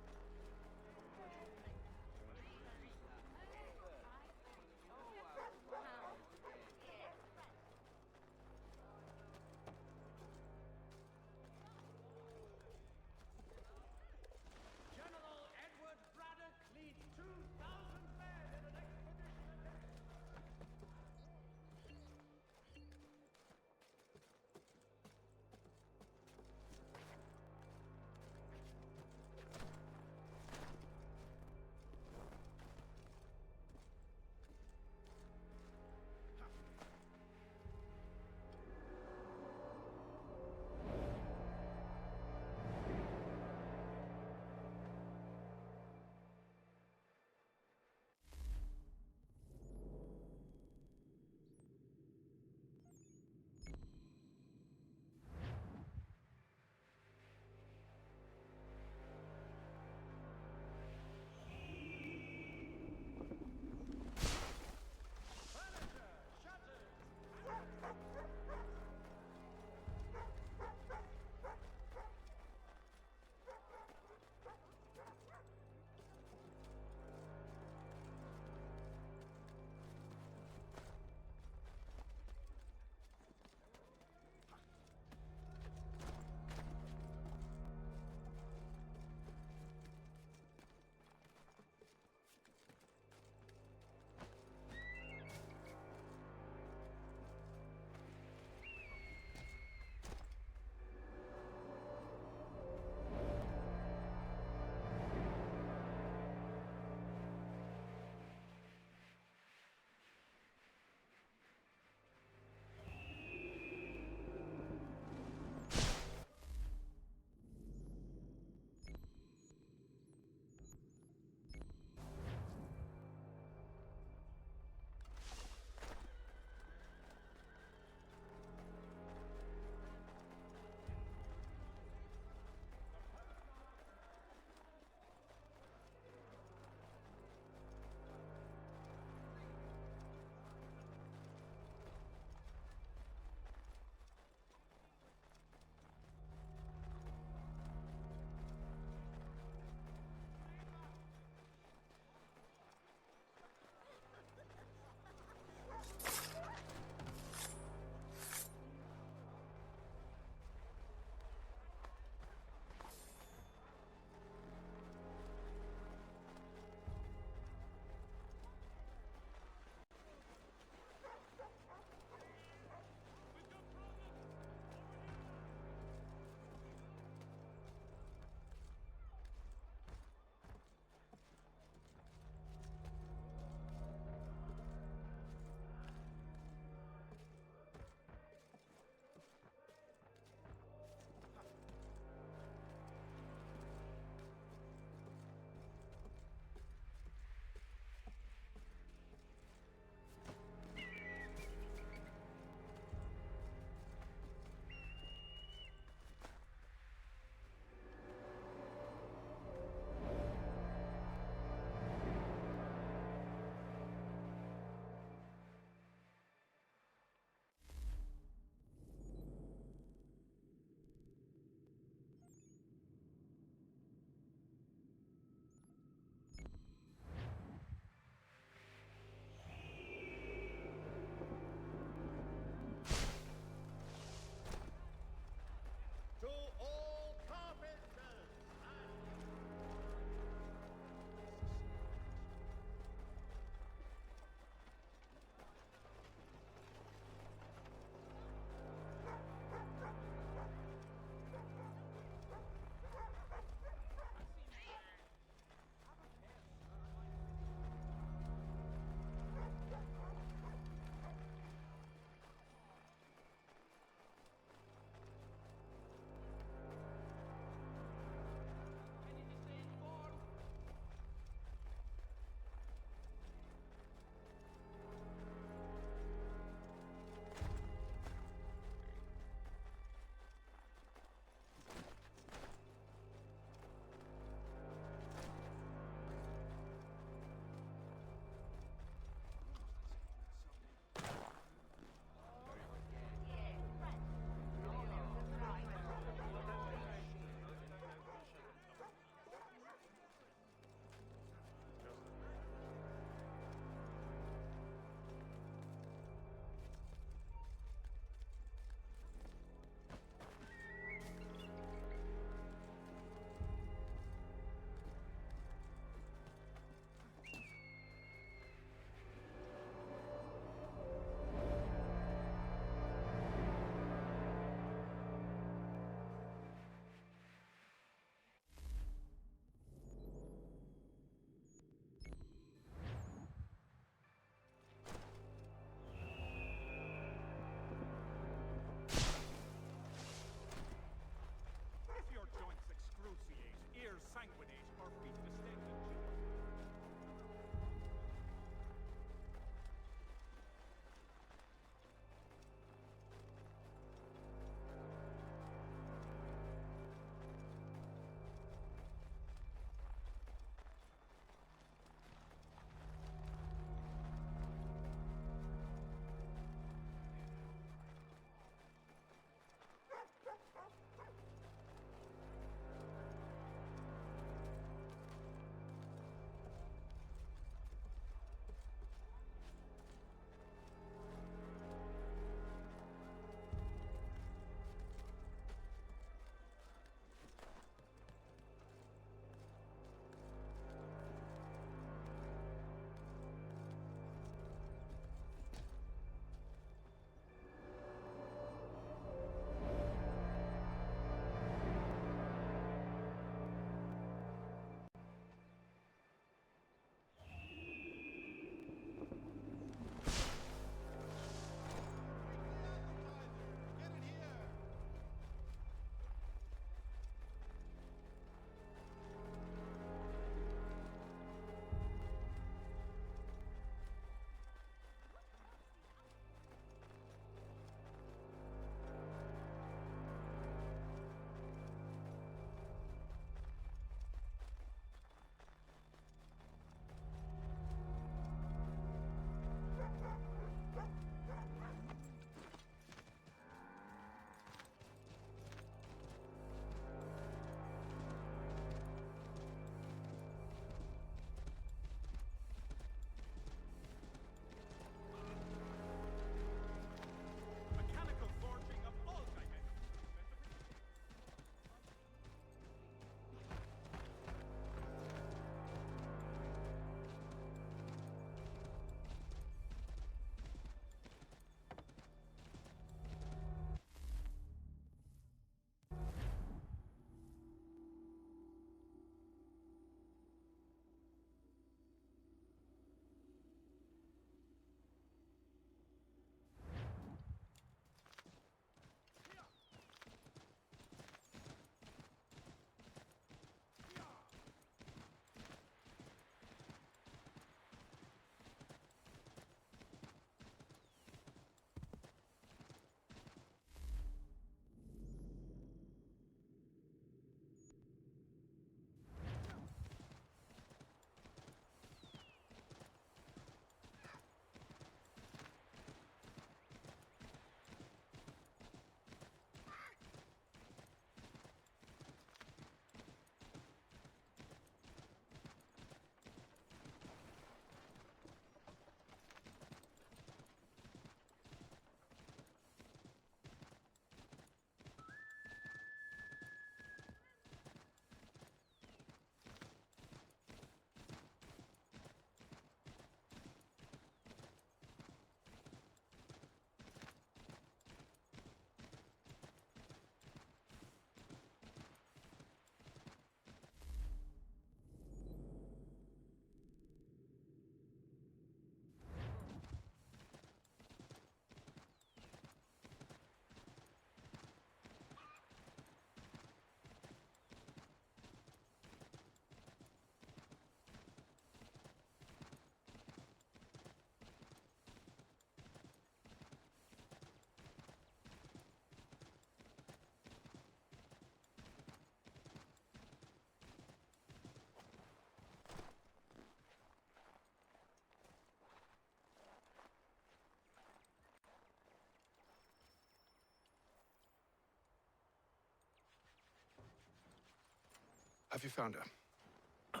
Speaker 1: Have you found her?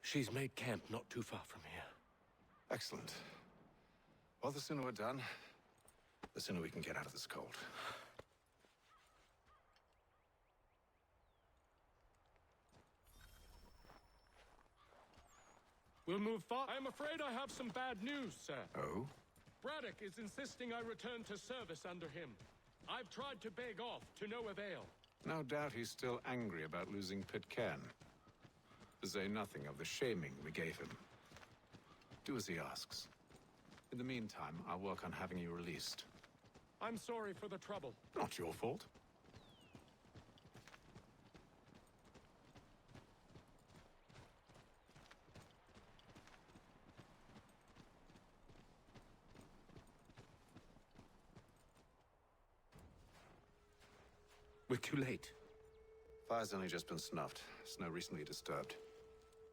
Speaker 7: She's made camp not too far from here.
Speaker 1: Excellent. Well, the sooner we're done, the sooner we can get out of this cold.
Speaker 19: We'll move far. I'm afraid I have some bad news, sir.
Speaker 1: Oh?
Speaker 19: Braddock is insisting I return to service under him. I've tried to beg off, to no avail.
Speaker 1: No doubt he's still angry about losing Pitcairn. To say nothing of the shaming we gave him. Do as he asks. In the meantime, I'll work on having you released.
Speaker 19: I'm sorry for the trouble.
Speaker 1: Not your fault.
Speaker 7: We're too late.
Speaker 1: Fire's only just been snuffed. Snow recently disturbed.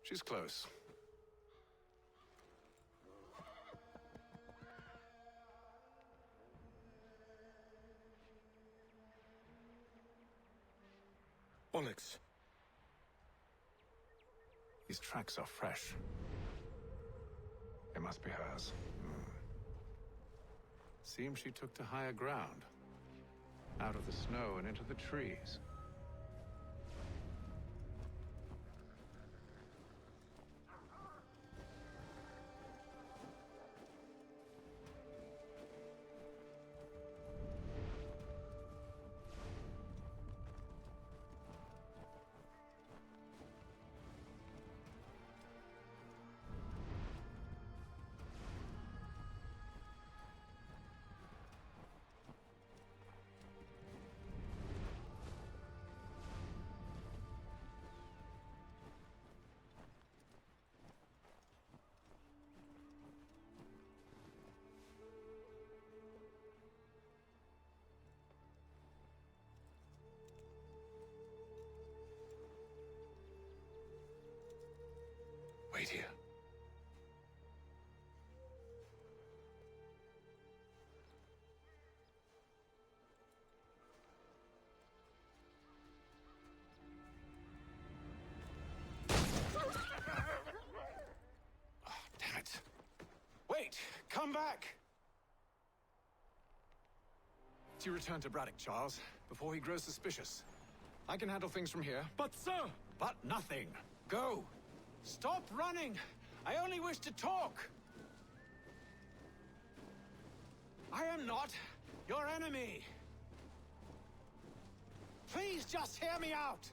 Speaker 1: She's close.
Speaker 7: Onyx.
Speaker 1: These tracks are fresh. They must be hers. Seems she took to higher ground. Out of the snow and into the trees. Wait here. Oh, damn it. Wait! Come back! Do you return to Braddock, Charles, before he grows suspicious? I can handle things from here.
Speaker 19: But, sir!
Speaker 1: But nothing. Go! Stop running! I only wish to talk! I am not your enemy! Please just hear me out!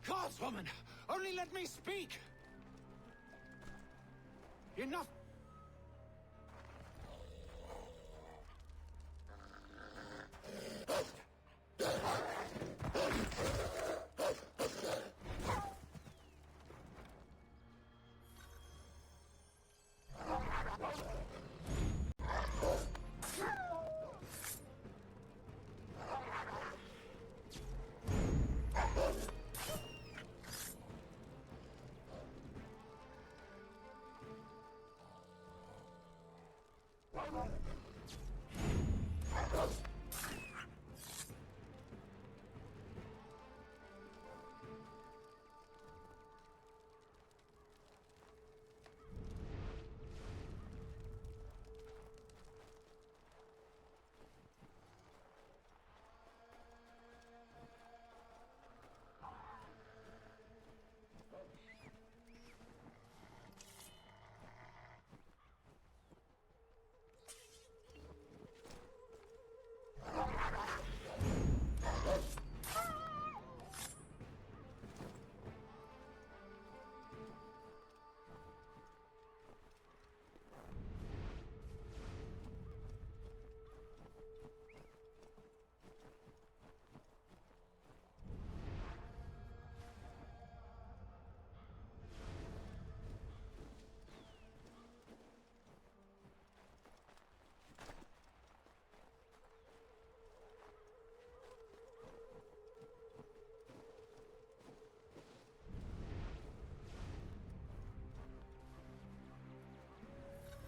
Speaker 1: Gods, woman! Only let me speak! Enough!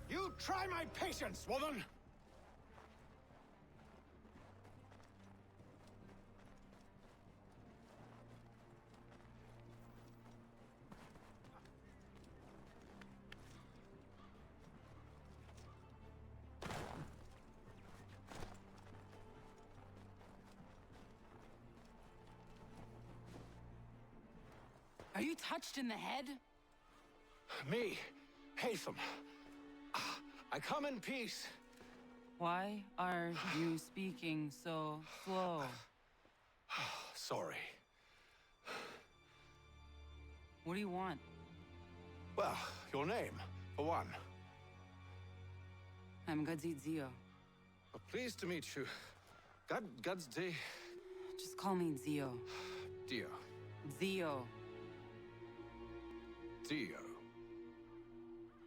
Speaker 1: You try my patience, woman!
Speaker 13: touched in the head?
Speaker 9: Me, Haytham. I come in peace.
Speaker 13: Why are you speaking so slow?
Speaker 9: Sorry.
Speaker 13: What do you want?
Speaker 9: Well, your name, for one.
Speaker 13: I'm Gadzit Zio.
Speaker 9: Pleased to meet you. God's day.
Speaker 13: Just call me Zio.
Speaker 9: Dio.
Speaker 13: Zio.
Speaker 9: Dio.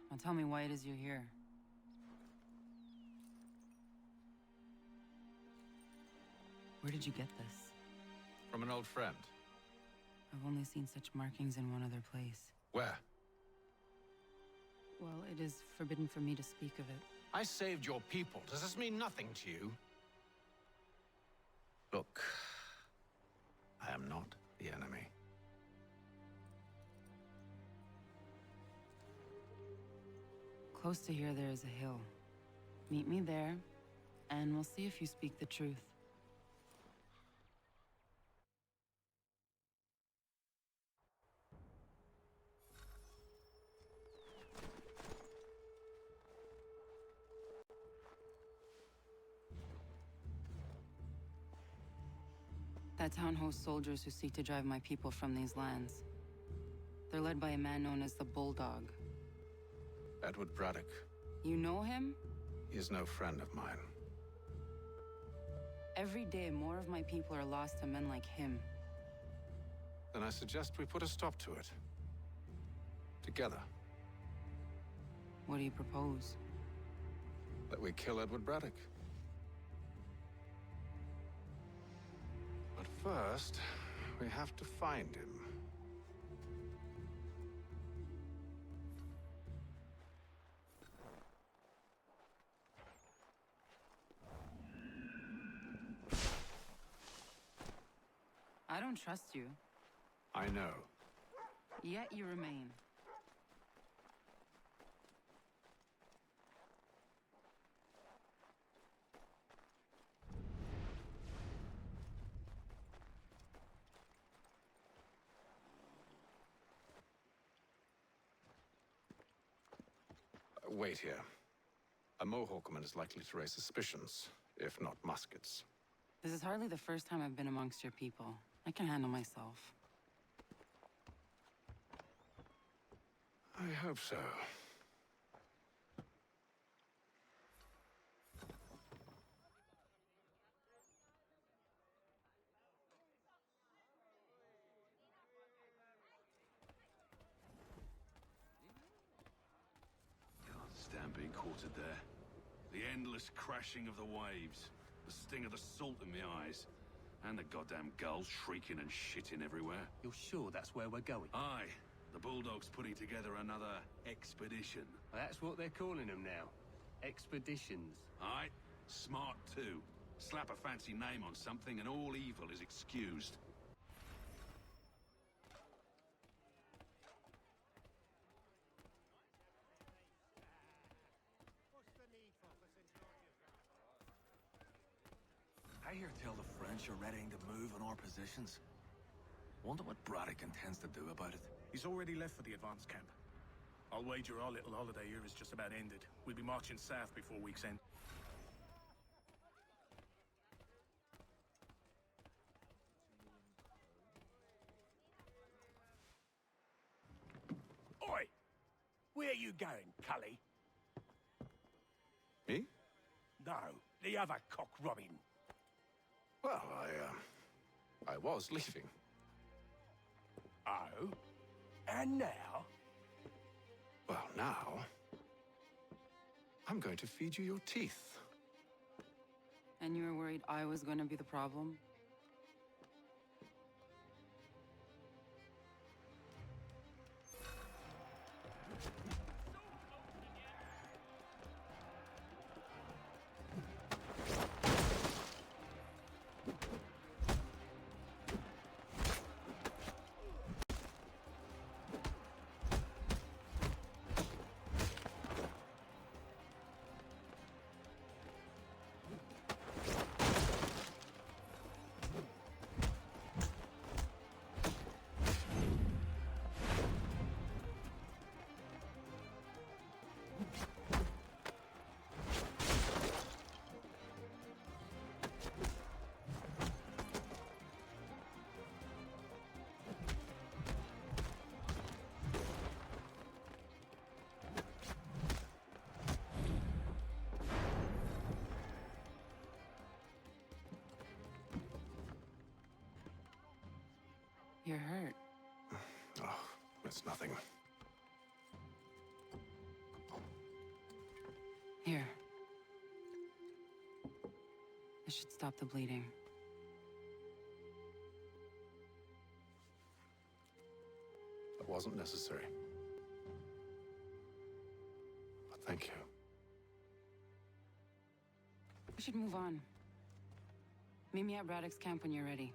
Speaker 13: Now tell me why it is you're here. Where did you get this?
Speaker 1: From an old friend.
Speaker 13: I've only seen such markings in one other place.
Speaker 1: Where?
Speaker 13: Well, it is forbidden for me to speak of it.
Speaker 1: I saved your people. Does this mean nothing to you? Look, I am not the enemy.
Speaker 13: Close to here, there is a hill. Meet me there, and we'll see if you speak the truth. That town hosts soldiers who seek to drive my people from these lands. They're led by a man known as the Bulldog.
Speaker 1: Edward Braddock.
Speaker 13: You know him?
Speaker 1: He is no friend of mine.
Speaker 13: Every day, more of my people are lost to men like him.
Speaker 1: Then I suggest we put a stop to it. Together.
Speaker 13: What do you propose?
Speaker 1: That we kill Edward Braddock. But first, we have to find him.
Speaker 13: I don't trust you.
Speaker 1: I know.
Speaker 13: Yet you remain.
Speaker 1: Wait here. A Mohawkman is likely to raise suspicions, if not muskets.
Speaker 13: This is hardly the first time I've been amongst your people. I can handle myself.
Speaker 1: I hope so.
Speaker 17: Can't stand being quartered there. The endless crashing of the waves. The sting of the salt in my eyes. And the goddamn gulls shrieking and shitting everywhere.
Speaker 8: You're sure that's where we're going?
Speaker 17: Aye. The Bulldog's putting together another expedition.
Speaker 8: Well, that's what they're calling them now. Expeditions.
Speaker 17: Aye. Smart too. Slap a fancy name on something and all evil is excused.
Speaker 23: I hear tell the French are readying to move on our positions. Wonder what Braddock intends to do about it.
Speaker 24: He's already left for the advance camp. I'll wager our little holiday here is just about ended. We'll be marching south before week's end.
Speaker 12: Oi! Where you going, Cully?
Speaker 1: Me?
Speaker 12: No, the other cock Robin.
Speaker 1: Well, I was leaving.
Speaker 12: Oh? And now?
Speaker 1: Well, now... I'm going to feed you your teeth.
Speaker 13: And you were worried I was going to be the problem?
Speaker 1: It's nothing.
Speaker 13: Here. This should stop the bleeding.
Speaker 1: It wasn't necessary. But thank you.
Speaker 13: We should move on. Meet me at Braddock's camp when you're ready.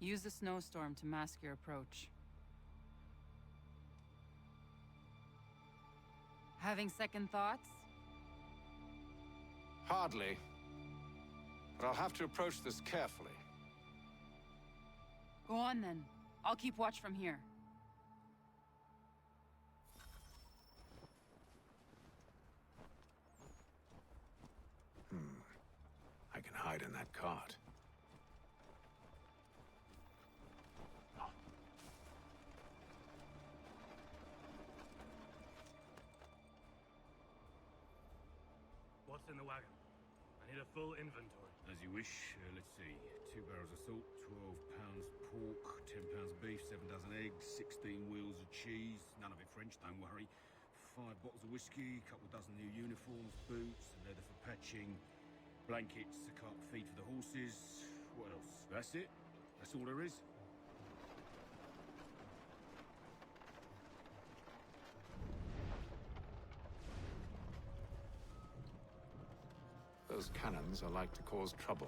Speaker 13: Use the snowstorm to mask your approach. Having second thoughts?
Speaker 1: Hardly. But I'll have to approach this carefully.
Speaker 13: Go on then. I'll keep watch from here.
Speaker 1: I can hide in that cart.
Speaker 8: What's in the wagon? I need a full inventory.
Speaker 4: As you wish. Let's see. 2 barrels of salt, 12 pounds pork, 10 pounds beef, 7 dozen eggs, 16 wheels of cheese. None of it French, don't worry. 5 bottles of whiskey, couple dozen new uniforms, boots, leather for patching, blankets, a cart feed for the horses. What else? That's it? That's all there is?
Speaker 1: Those cannons are like to cause trouble.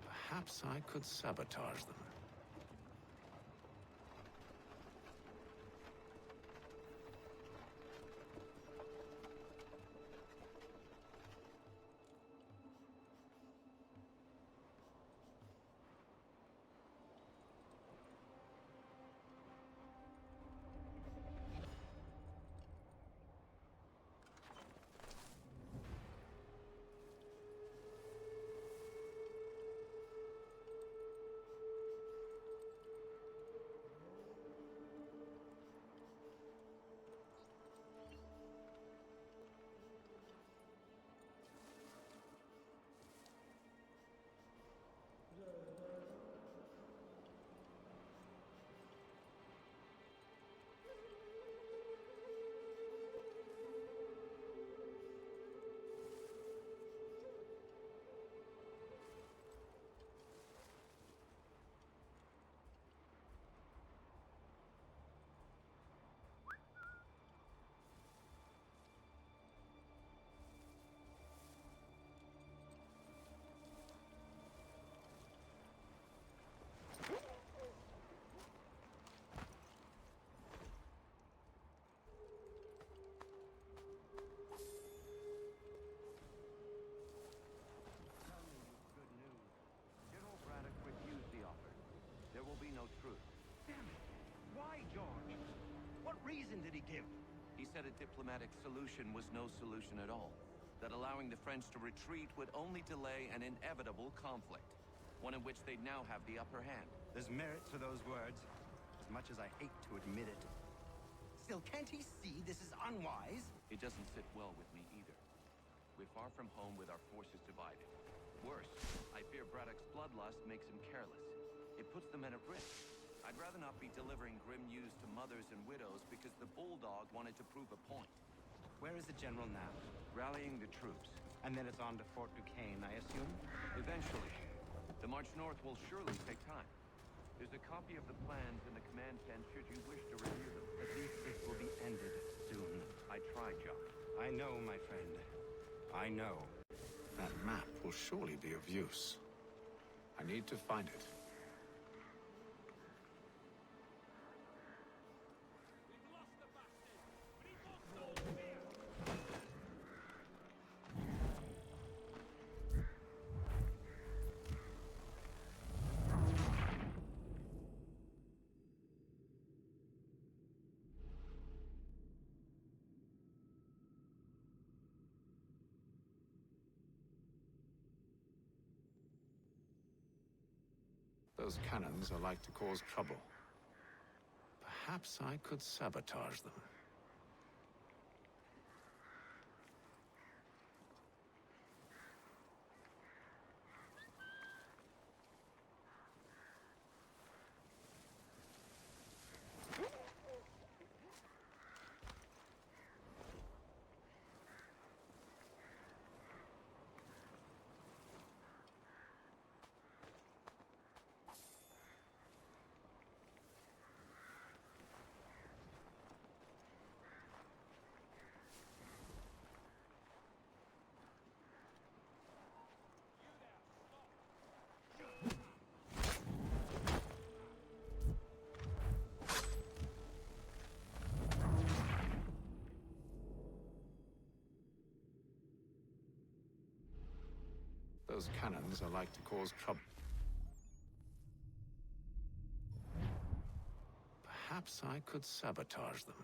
Speaker 1: Perhaps I could sabotage them.
Speaker 2: no truth.
Speaker 12: Damn it! Why, George? What reason did he give?
Speaker 2: He said a diplomatic solution was no solution at all. That allowing the French to retreat would only delay an inevitable conflict. One in which they'd now have the upper hand.
Speaker 12: There's merit to those words, as much as I hate to admit it. Still, can't he see this is unwise?
Speaker 2: It doesn't sit well with me either. We're far from home with our forces divided. Worse, I fear Braddock's bloodlust makes him careless. It puts the men at risk. I'd rather not be delivering grim news to mothers and widows because the Bulldog wanted to prove a point.
Speaker 12: Where is the general now?
Speaker 2: Rallying the troops.
Speaker 12: And then it's on to Fort Duquesne, I assume?
Speaker 2: Eventually. The march north will surely take time. There's a copy of the plans in the command tent should you wish to review them.
Speaker 12: At least this will be ended soon.
Speaker 2: I tried, Jock.
Speaker 12: I know, my friend. I know.
Speaker 1: That map will surely be of use. I need to find it. Those cannons are like to cause trouble. Perhaps I could sabotage them. Those cannons are like to cause trouble. Perhaps I could sabotage them.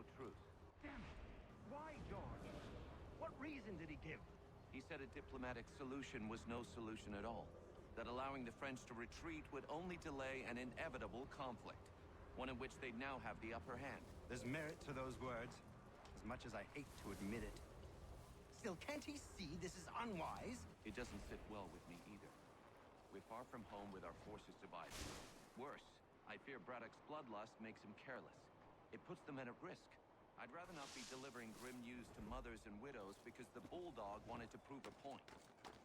Speaker 2: no truce.
Speaker 12: Damn it! Why, George? What reason did he give?
Speaker 2: He said a diplomatic solution was no solution at all. That allowing the French to retreat would only delay an inevitable conflict. One in which they'd now have the upper hand.
Speaker 12: There's merit to those words, as much as I hate to admit it. Still, can't he see this is unwise?
Speaker 2: It doesn't sit well with me either. We're far from home with our forces divided. Worse, I fear Braddock's bloodlust makes him careless. It puts the men at risk. I'd rather not be delivering grim news to mothers and widows because the Bulldog wanted to prove a point.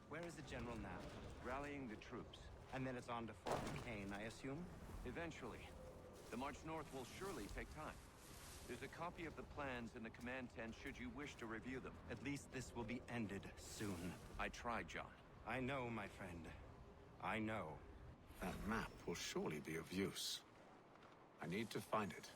Speaker 12: Where is the general now?
Speaker 2: Rallying the troops.
Speaker 12: And then it's on to Fort Kane, I assume?
Speaker 2: Eventually. The march north will surely take time. There's a copy of the plans in the command tent should you wish to review them.
Speaker 12: At least this will be ended soon.
Speaker 2: I tried, John.
Speaker 12: I know, my friend. I know.
Speaker 1: That map will surely be of use. I need to find it.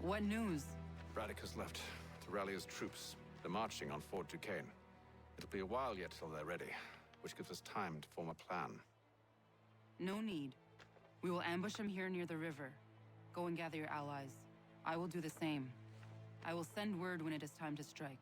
Speaker 13: What news?
Speaker 1: Braddock has left to rally his troops. They're marching on Fort Duquesne. It'll be a while yet till they're ready, which gives us time to form a plan.
Speaker 13: No need. We will ambush him here near the river. Go and gather your allies. I will do the same. I will send word when it is time to strike.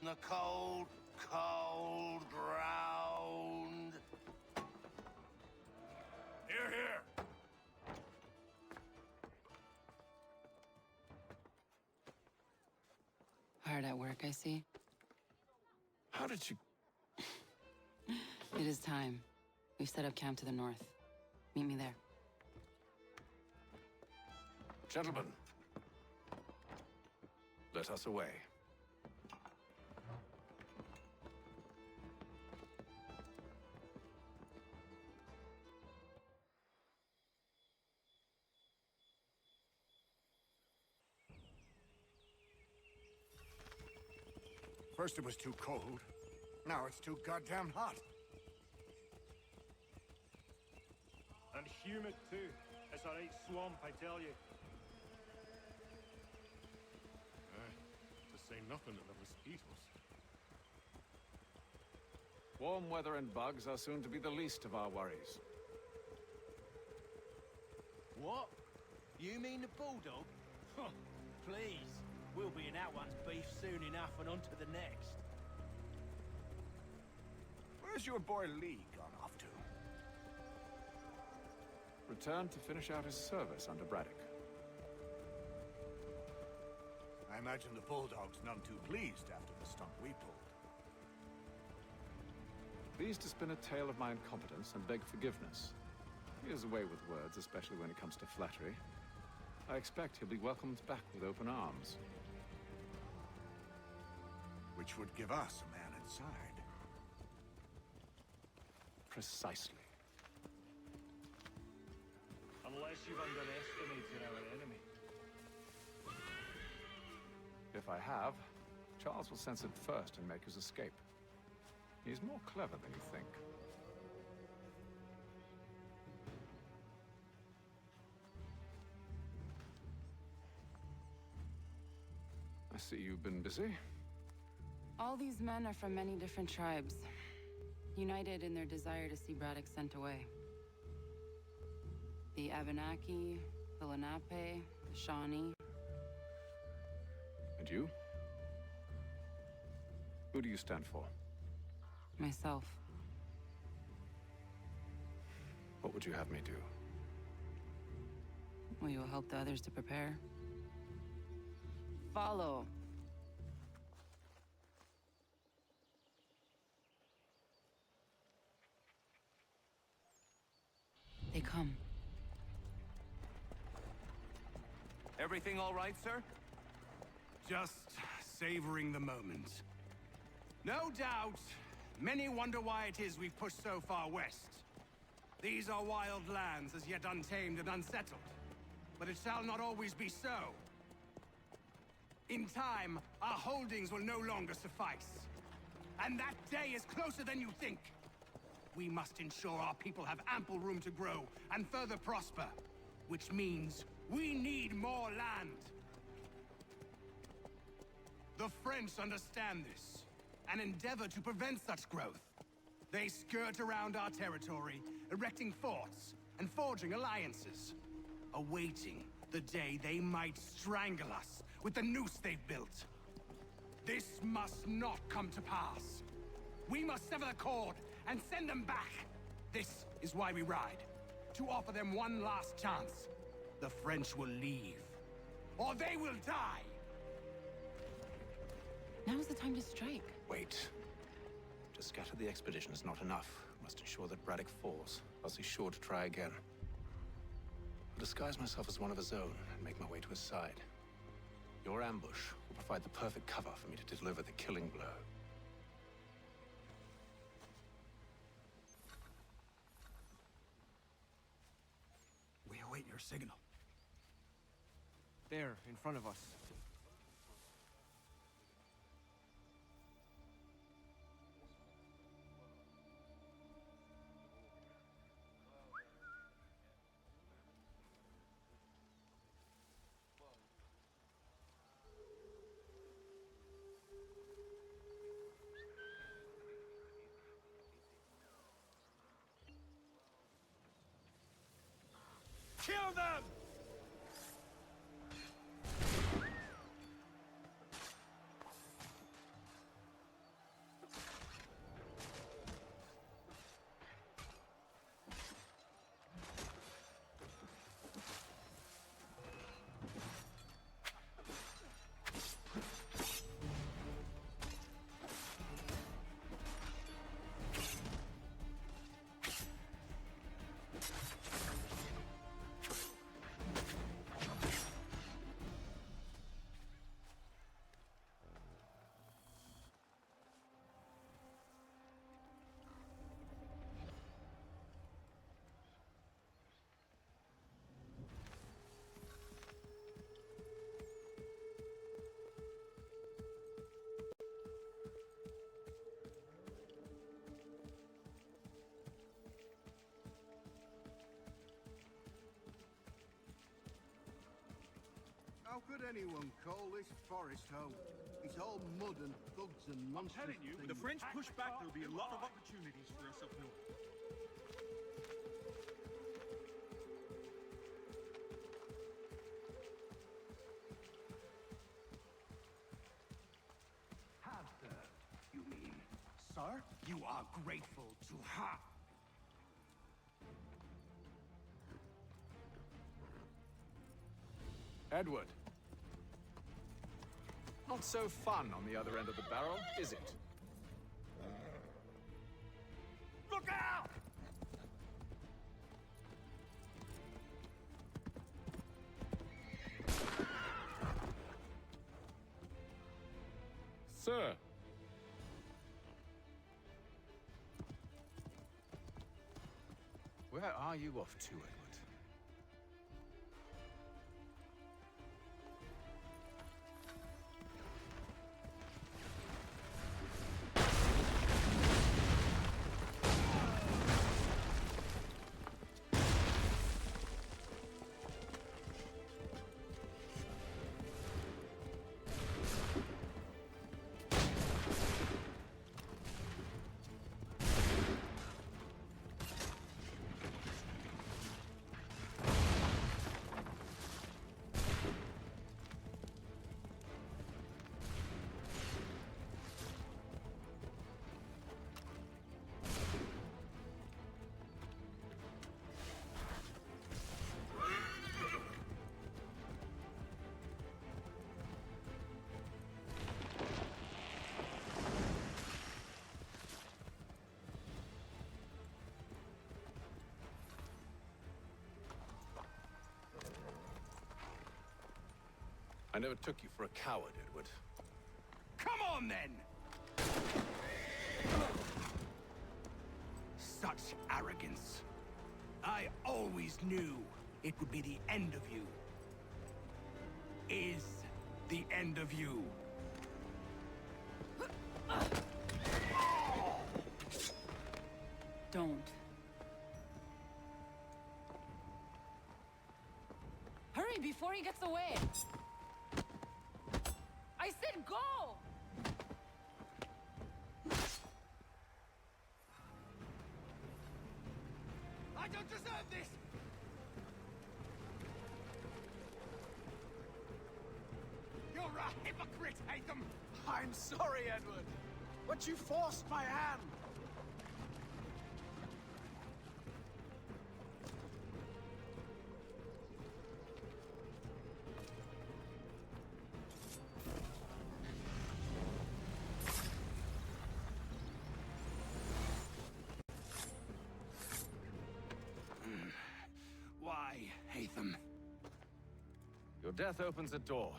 Speaker 12: The cold, cold ground.
Speaker 24: Here, here!
Speaker 13: Hard at work, I see.
Speaker 24: How did you...
Speaker 13: It is time. We've set up camp to the north. Meet me there.
Speaker 1: Gentlemen, let us away.
Speaker 15: First it was too cold. Now it's too goddamn hot.
Speaker 10: And humid too. It's a right swamp, I tell you.
Speaker 19: To say nothing of the mosquitoes.
Speaker 1: Warm weather and bugs are soon to be the least of our worries.
Speaker 20: What? You mean the bulldog? Please. We'll be in that one's beef soon enough and on to the next.
Speaker 15: Where's your boy Lee gone off to?
Speaker 1: Returned to finish out his service under Braddock.
Speaker 15: I imagine the Bulldog's none too pleased after the stunt we pulled.
Speaker 1: Pleased to spin a tale of my incompetence and beg forgiveness. He has a way with words, especially when it comes to flattery. I expect he'll be welcomed back with open arms.
Speaker 15: Which would give us a man inside.
Speaker 1: Precisely.
Speaker 10: Unless you've underestimated our enemy.
Speaker 1: If I have, Charles will sense it first and make his escape. He's more clever than you think. I see you've been busy.
Speaker 13: All these men are from many different tribes, united in their desire to see Braddock sent away. The Abenaki, the Lenape, the Shawnee.
Speaker 1: And you? Who do you stand for?
Speaker 13: Myself.
Speaker 1: What would you have me do?
Speaker 13: Will you help the others to prepare? Follow. They come.
Speaker 12: Everything all right, sir?
Speaker 5: Just savoring the moment. No doubt, many wonder why it is we've pushed so far west. These are wild lands, as yet untamed and unsettled. But it shall not always be so. In time, our holdings will no longer suffice. And that day is closer than you think. We must ensure our people have ample room to grow and further prosper. Which means we need more land. The French understand this, and endeavor to prevent such growth. They skirt around our territory, erecting forts and forging alliances, awaiting the day they might strangle us with the noose they've built. This must not come to pass. We must sever the cord and send them back. This is why we ride, to offer them one last chance. The French will leave, or they will die.
Speaker 13: Now's the time to strike.
Speaker 9: Wait. To scatter the expedition is not enough. We must ensure that Braddock falls, else he's sure to try again. I'll disguise myself as one of his own and make my way to his side. Your ambush will provide the perfect cover for me to deliver the killing blow.
Speaker 5: We await your signal.
Speaker 12: There, in front of us.
Speaker 5: Kill them!
Speaker 6: could anyone call this forest home? It's all mud and thugs and monsters.
Speaker 24: I'm telling you, with the French push back, there'll be a lot of opportunities for us up north.
Speaker 5: Have served, you mean? Sir, you are grateful to ha.
Speaker 1: Edward. Not so fun on the other end of the barrel, is it?
Speaker 5: Look out!
Speaker 19: Sir.
Speaker 1: Where are you off to, Edward? I never took you for a coward, Edward.
Speaker 5: Come on, then! Such arrogance. I always knew it would be the end of you. Is the end of you.
Speaker 13: Don't. Hurry before he gets away! I said go!
Speaker 5: I don't deserve this! You're a hypocrite, Haytham!
Speaker 12: I'm sorry, Edward, but you forced my hand.
Speaker 5: Why, Haytham?
Speaker 1: Your death opens a door.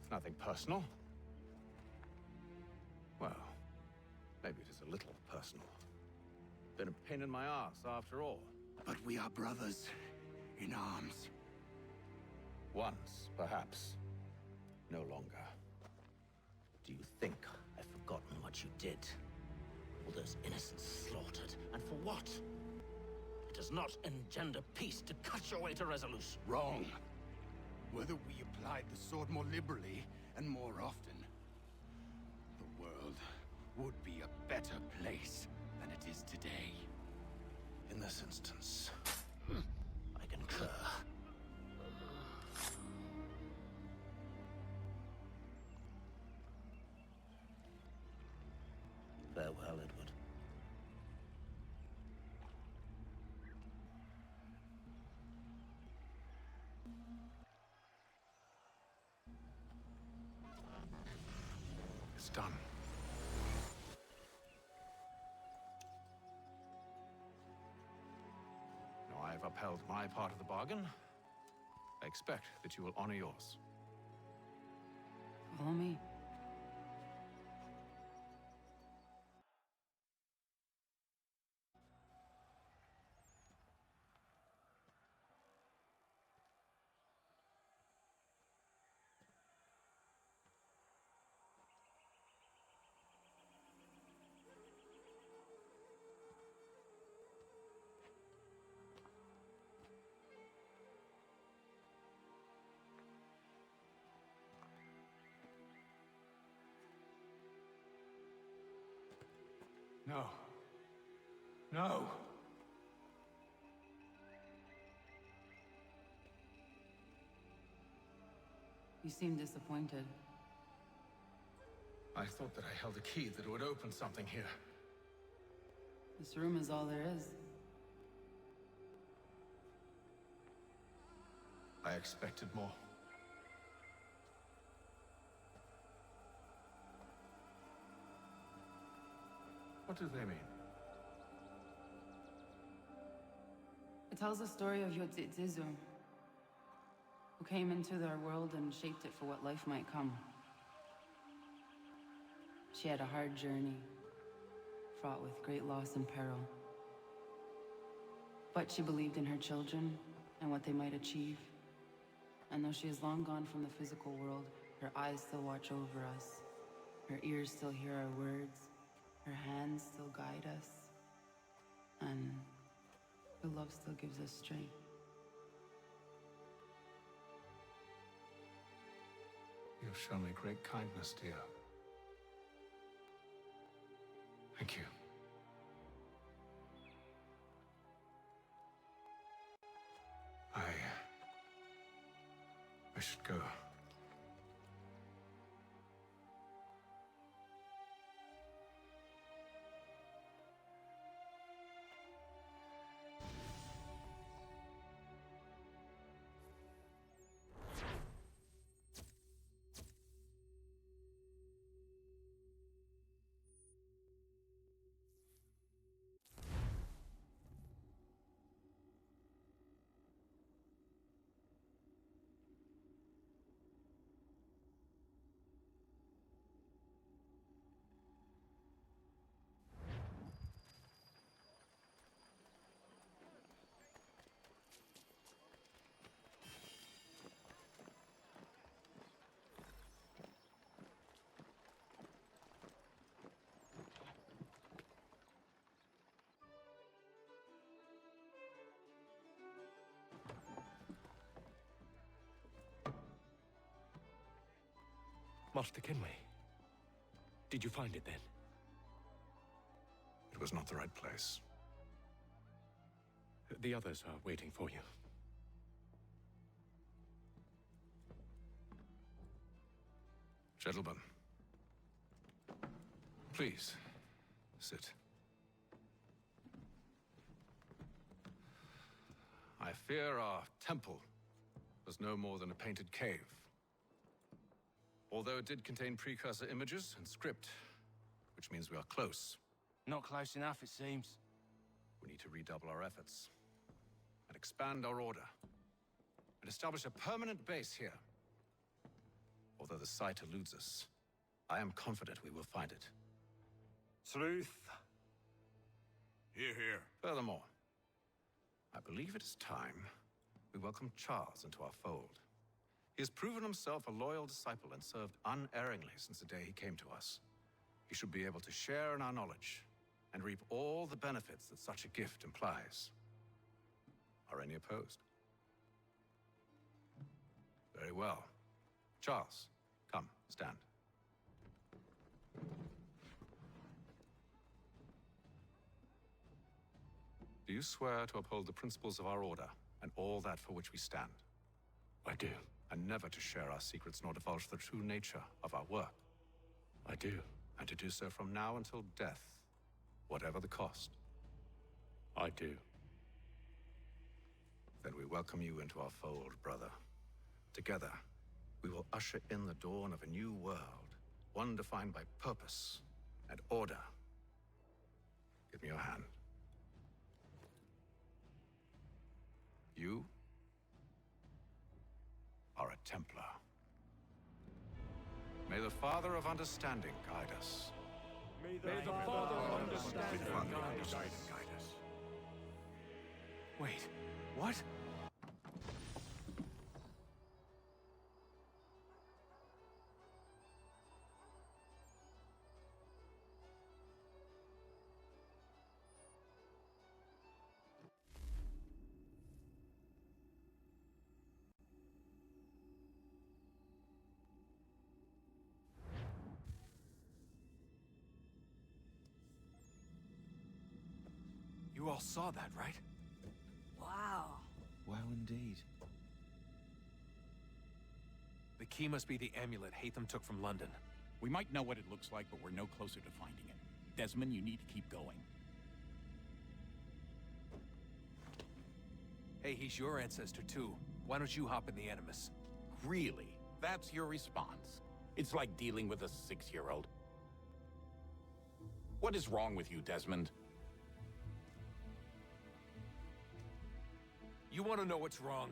Speaker 1: It's nothing personal. Well, maybe it is a little personal. Been a pain in my ass, after all.
Speaker 5: But we are brothers in arms.
Speaker 1: Once, perhaps. No longer.
Speaker 9: Do you think I've forgotten what you did? All those innocents slaughtered, and for what? It does not engender peace to cut your way to resolution.
Speaker 5: Wrong. Whether we applied the sword more liberally and more often, the world would be a better place than it is today.
Speaker 9: In this instance, I concur. Farewell, Edward.
Speaker 1: It's done. Now I've upheld my part of the bargain. I expect that you will honor yours.
Speaker 13: Follow me.
Speaker 9: No. No!
Speaker 13: You seem disappointed.
Speaker 9: I thought that I held a key that would open something here.
Speaker 13: This room is all there is.
Speaker 9: I expected more. What do they mean?
Speaker 13: It tells the story of Yotzitzizu, who came into their world and shaped it for what life might come. She had a hard journey, fraught with great loss and peril. But she believed in her children and what they might achieve. And though she is long gone from the physical world, her eyes still watch over us. Her ears still hear our words. Her hands still guide us. And her love still gives us strength.
Speaker 9: You've shown me great kindness, dear. Thank you. I should go.
Speaker 7: Master Kenway. Did you find it then?
Speaker 1: It was not the right place.
Speaker 7: The others are waiting for you.
Speaker 1: Gentlemen, please, sit. I fear our temple was no more than a painted cave. Although it did contain precursor images and script, which means we are close.
Speaker 12: Not close enough, it seems.
Speaker 1: We need to redouble our efforts and expand our order and establish a permanent base here. Although the site eludes us, I am confident we will find it.
Speaker 12: Truth.
Speaker 17: Hear, hear.
Speaker 1: Furthermore, I believe it is time we welcome Charles into our fold. He has proven himself a loyal disciple and served unerringly since the day he came to us. He should be able to share in our knowledge and reap all the benefits that such a gift implies. Are any opposed? Very well. Charles, come, stand. Do you swear to uphold the principles of our order and all that for which we stand?
Speaker 7: I do.
Speaker 1: And never to share our secrets nor divulge the true nature of our work?
Speaker 7: I do.
Speaker 1: And to do so from now until death, whatever the cost?
Speaker 7: I do.
Speaker 1: Then we welcome you into our fold, brother. Together, we will usher in the dawn of a new world, one defined by purpose and order. Give me your hand. You are a Templar. May the Father of Understanding guide us.
Speaker 19: May the Father of Understanding
Speaker 1: guide us.
Speaker 12: Wait, what?
Speaker 3: You all saw that, right?
Speaker 16: Wow.
Speaker 18: Wow, indeed.
Speaker 3: The key must be the amulet Haytham took from London.
Speaker 21: We might know what it looks like, but we're no closer to finding it. Desmond, you need to keep going.
Speaker 3: Hey, he's your ancestor too. Why don't you hop in the Animus?
Speaker 21: Really? That's your response? It's like dealing with a 6-year-old. What is wrong with you, Desmond?
Speaker 3: You want to know what's wrong?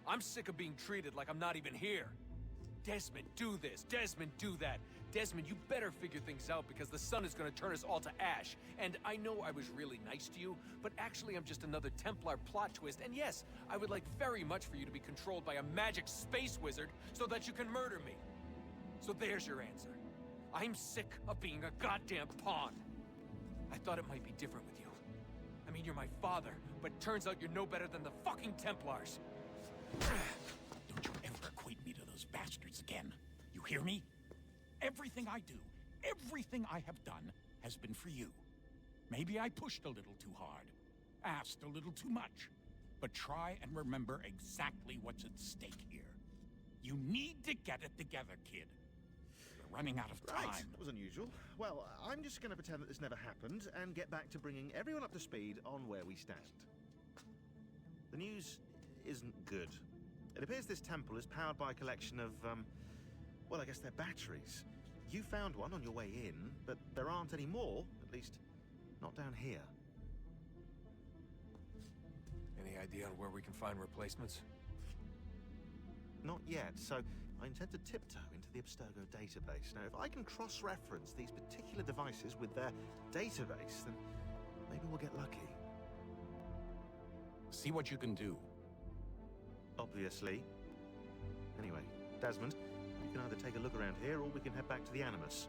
Speaker 3: I'm sick of being treated like I'm not even here. Desmond, do this. Desmond, do that. Desmond, you better figure things out because the sun is going to turn us all to ash. And I know I was really nice to you, but actually I'm just another Templar plot twist. And yes, I would like very much for you to be controlled by a magic space wizard so that you can murder me. So there's your answer. I'm sick of being a goddamn pawn. I thought it might be different with you. I mean, you're my father, but turns out you're no better than the fucking Templars.
Speaker 21: Don't you ever equate me to those bastards again. You hear me? Everything I do, everything I have done, has been for you. Maybe I pushed a little too hard, asked a little too much. But try and remember exactly what's at stake here. You need to get it together, kid. We're running out of time.
Speaker 22: Right, that was unusual. Well, I'm just going to pretend that this never happened and get back to bringing everyone up to speed on where we stand. The news isn't good. It appears this temple is powered by a collection of, well, I guess they're batteries. You found one on your way in, but there aren't any more, at least not down here.
Speaker 3: Any idea on where we can find replacements?
Speaker 22: Not yet, so I intend to tiptoe into the Abstergo database. Now, if I can cross-reference these particular devices with their database, then maybe we'll get lucky.
Speaker 21: See what you can do.
Speaker 22: Obviously. Anyway, Desmond, we can either take a look around here or we can head back to the Animus.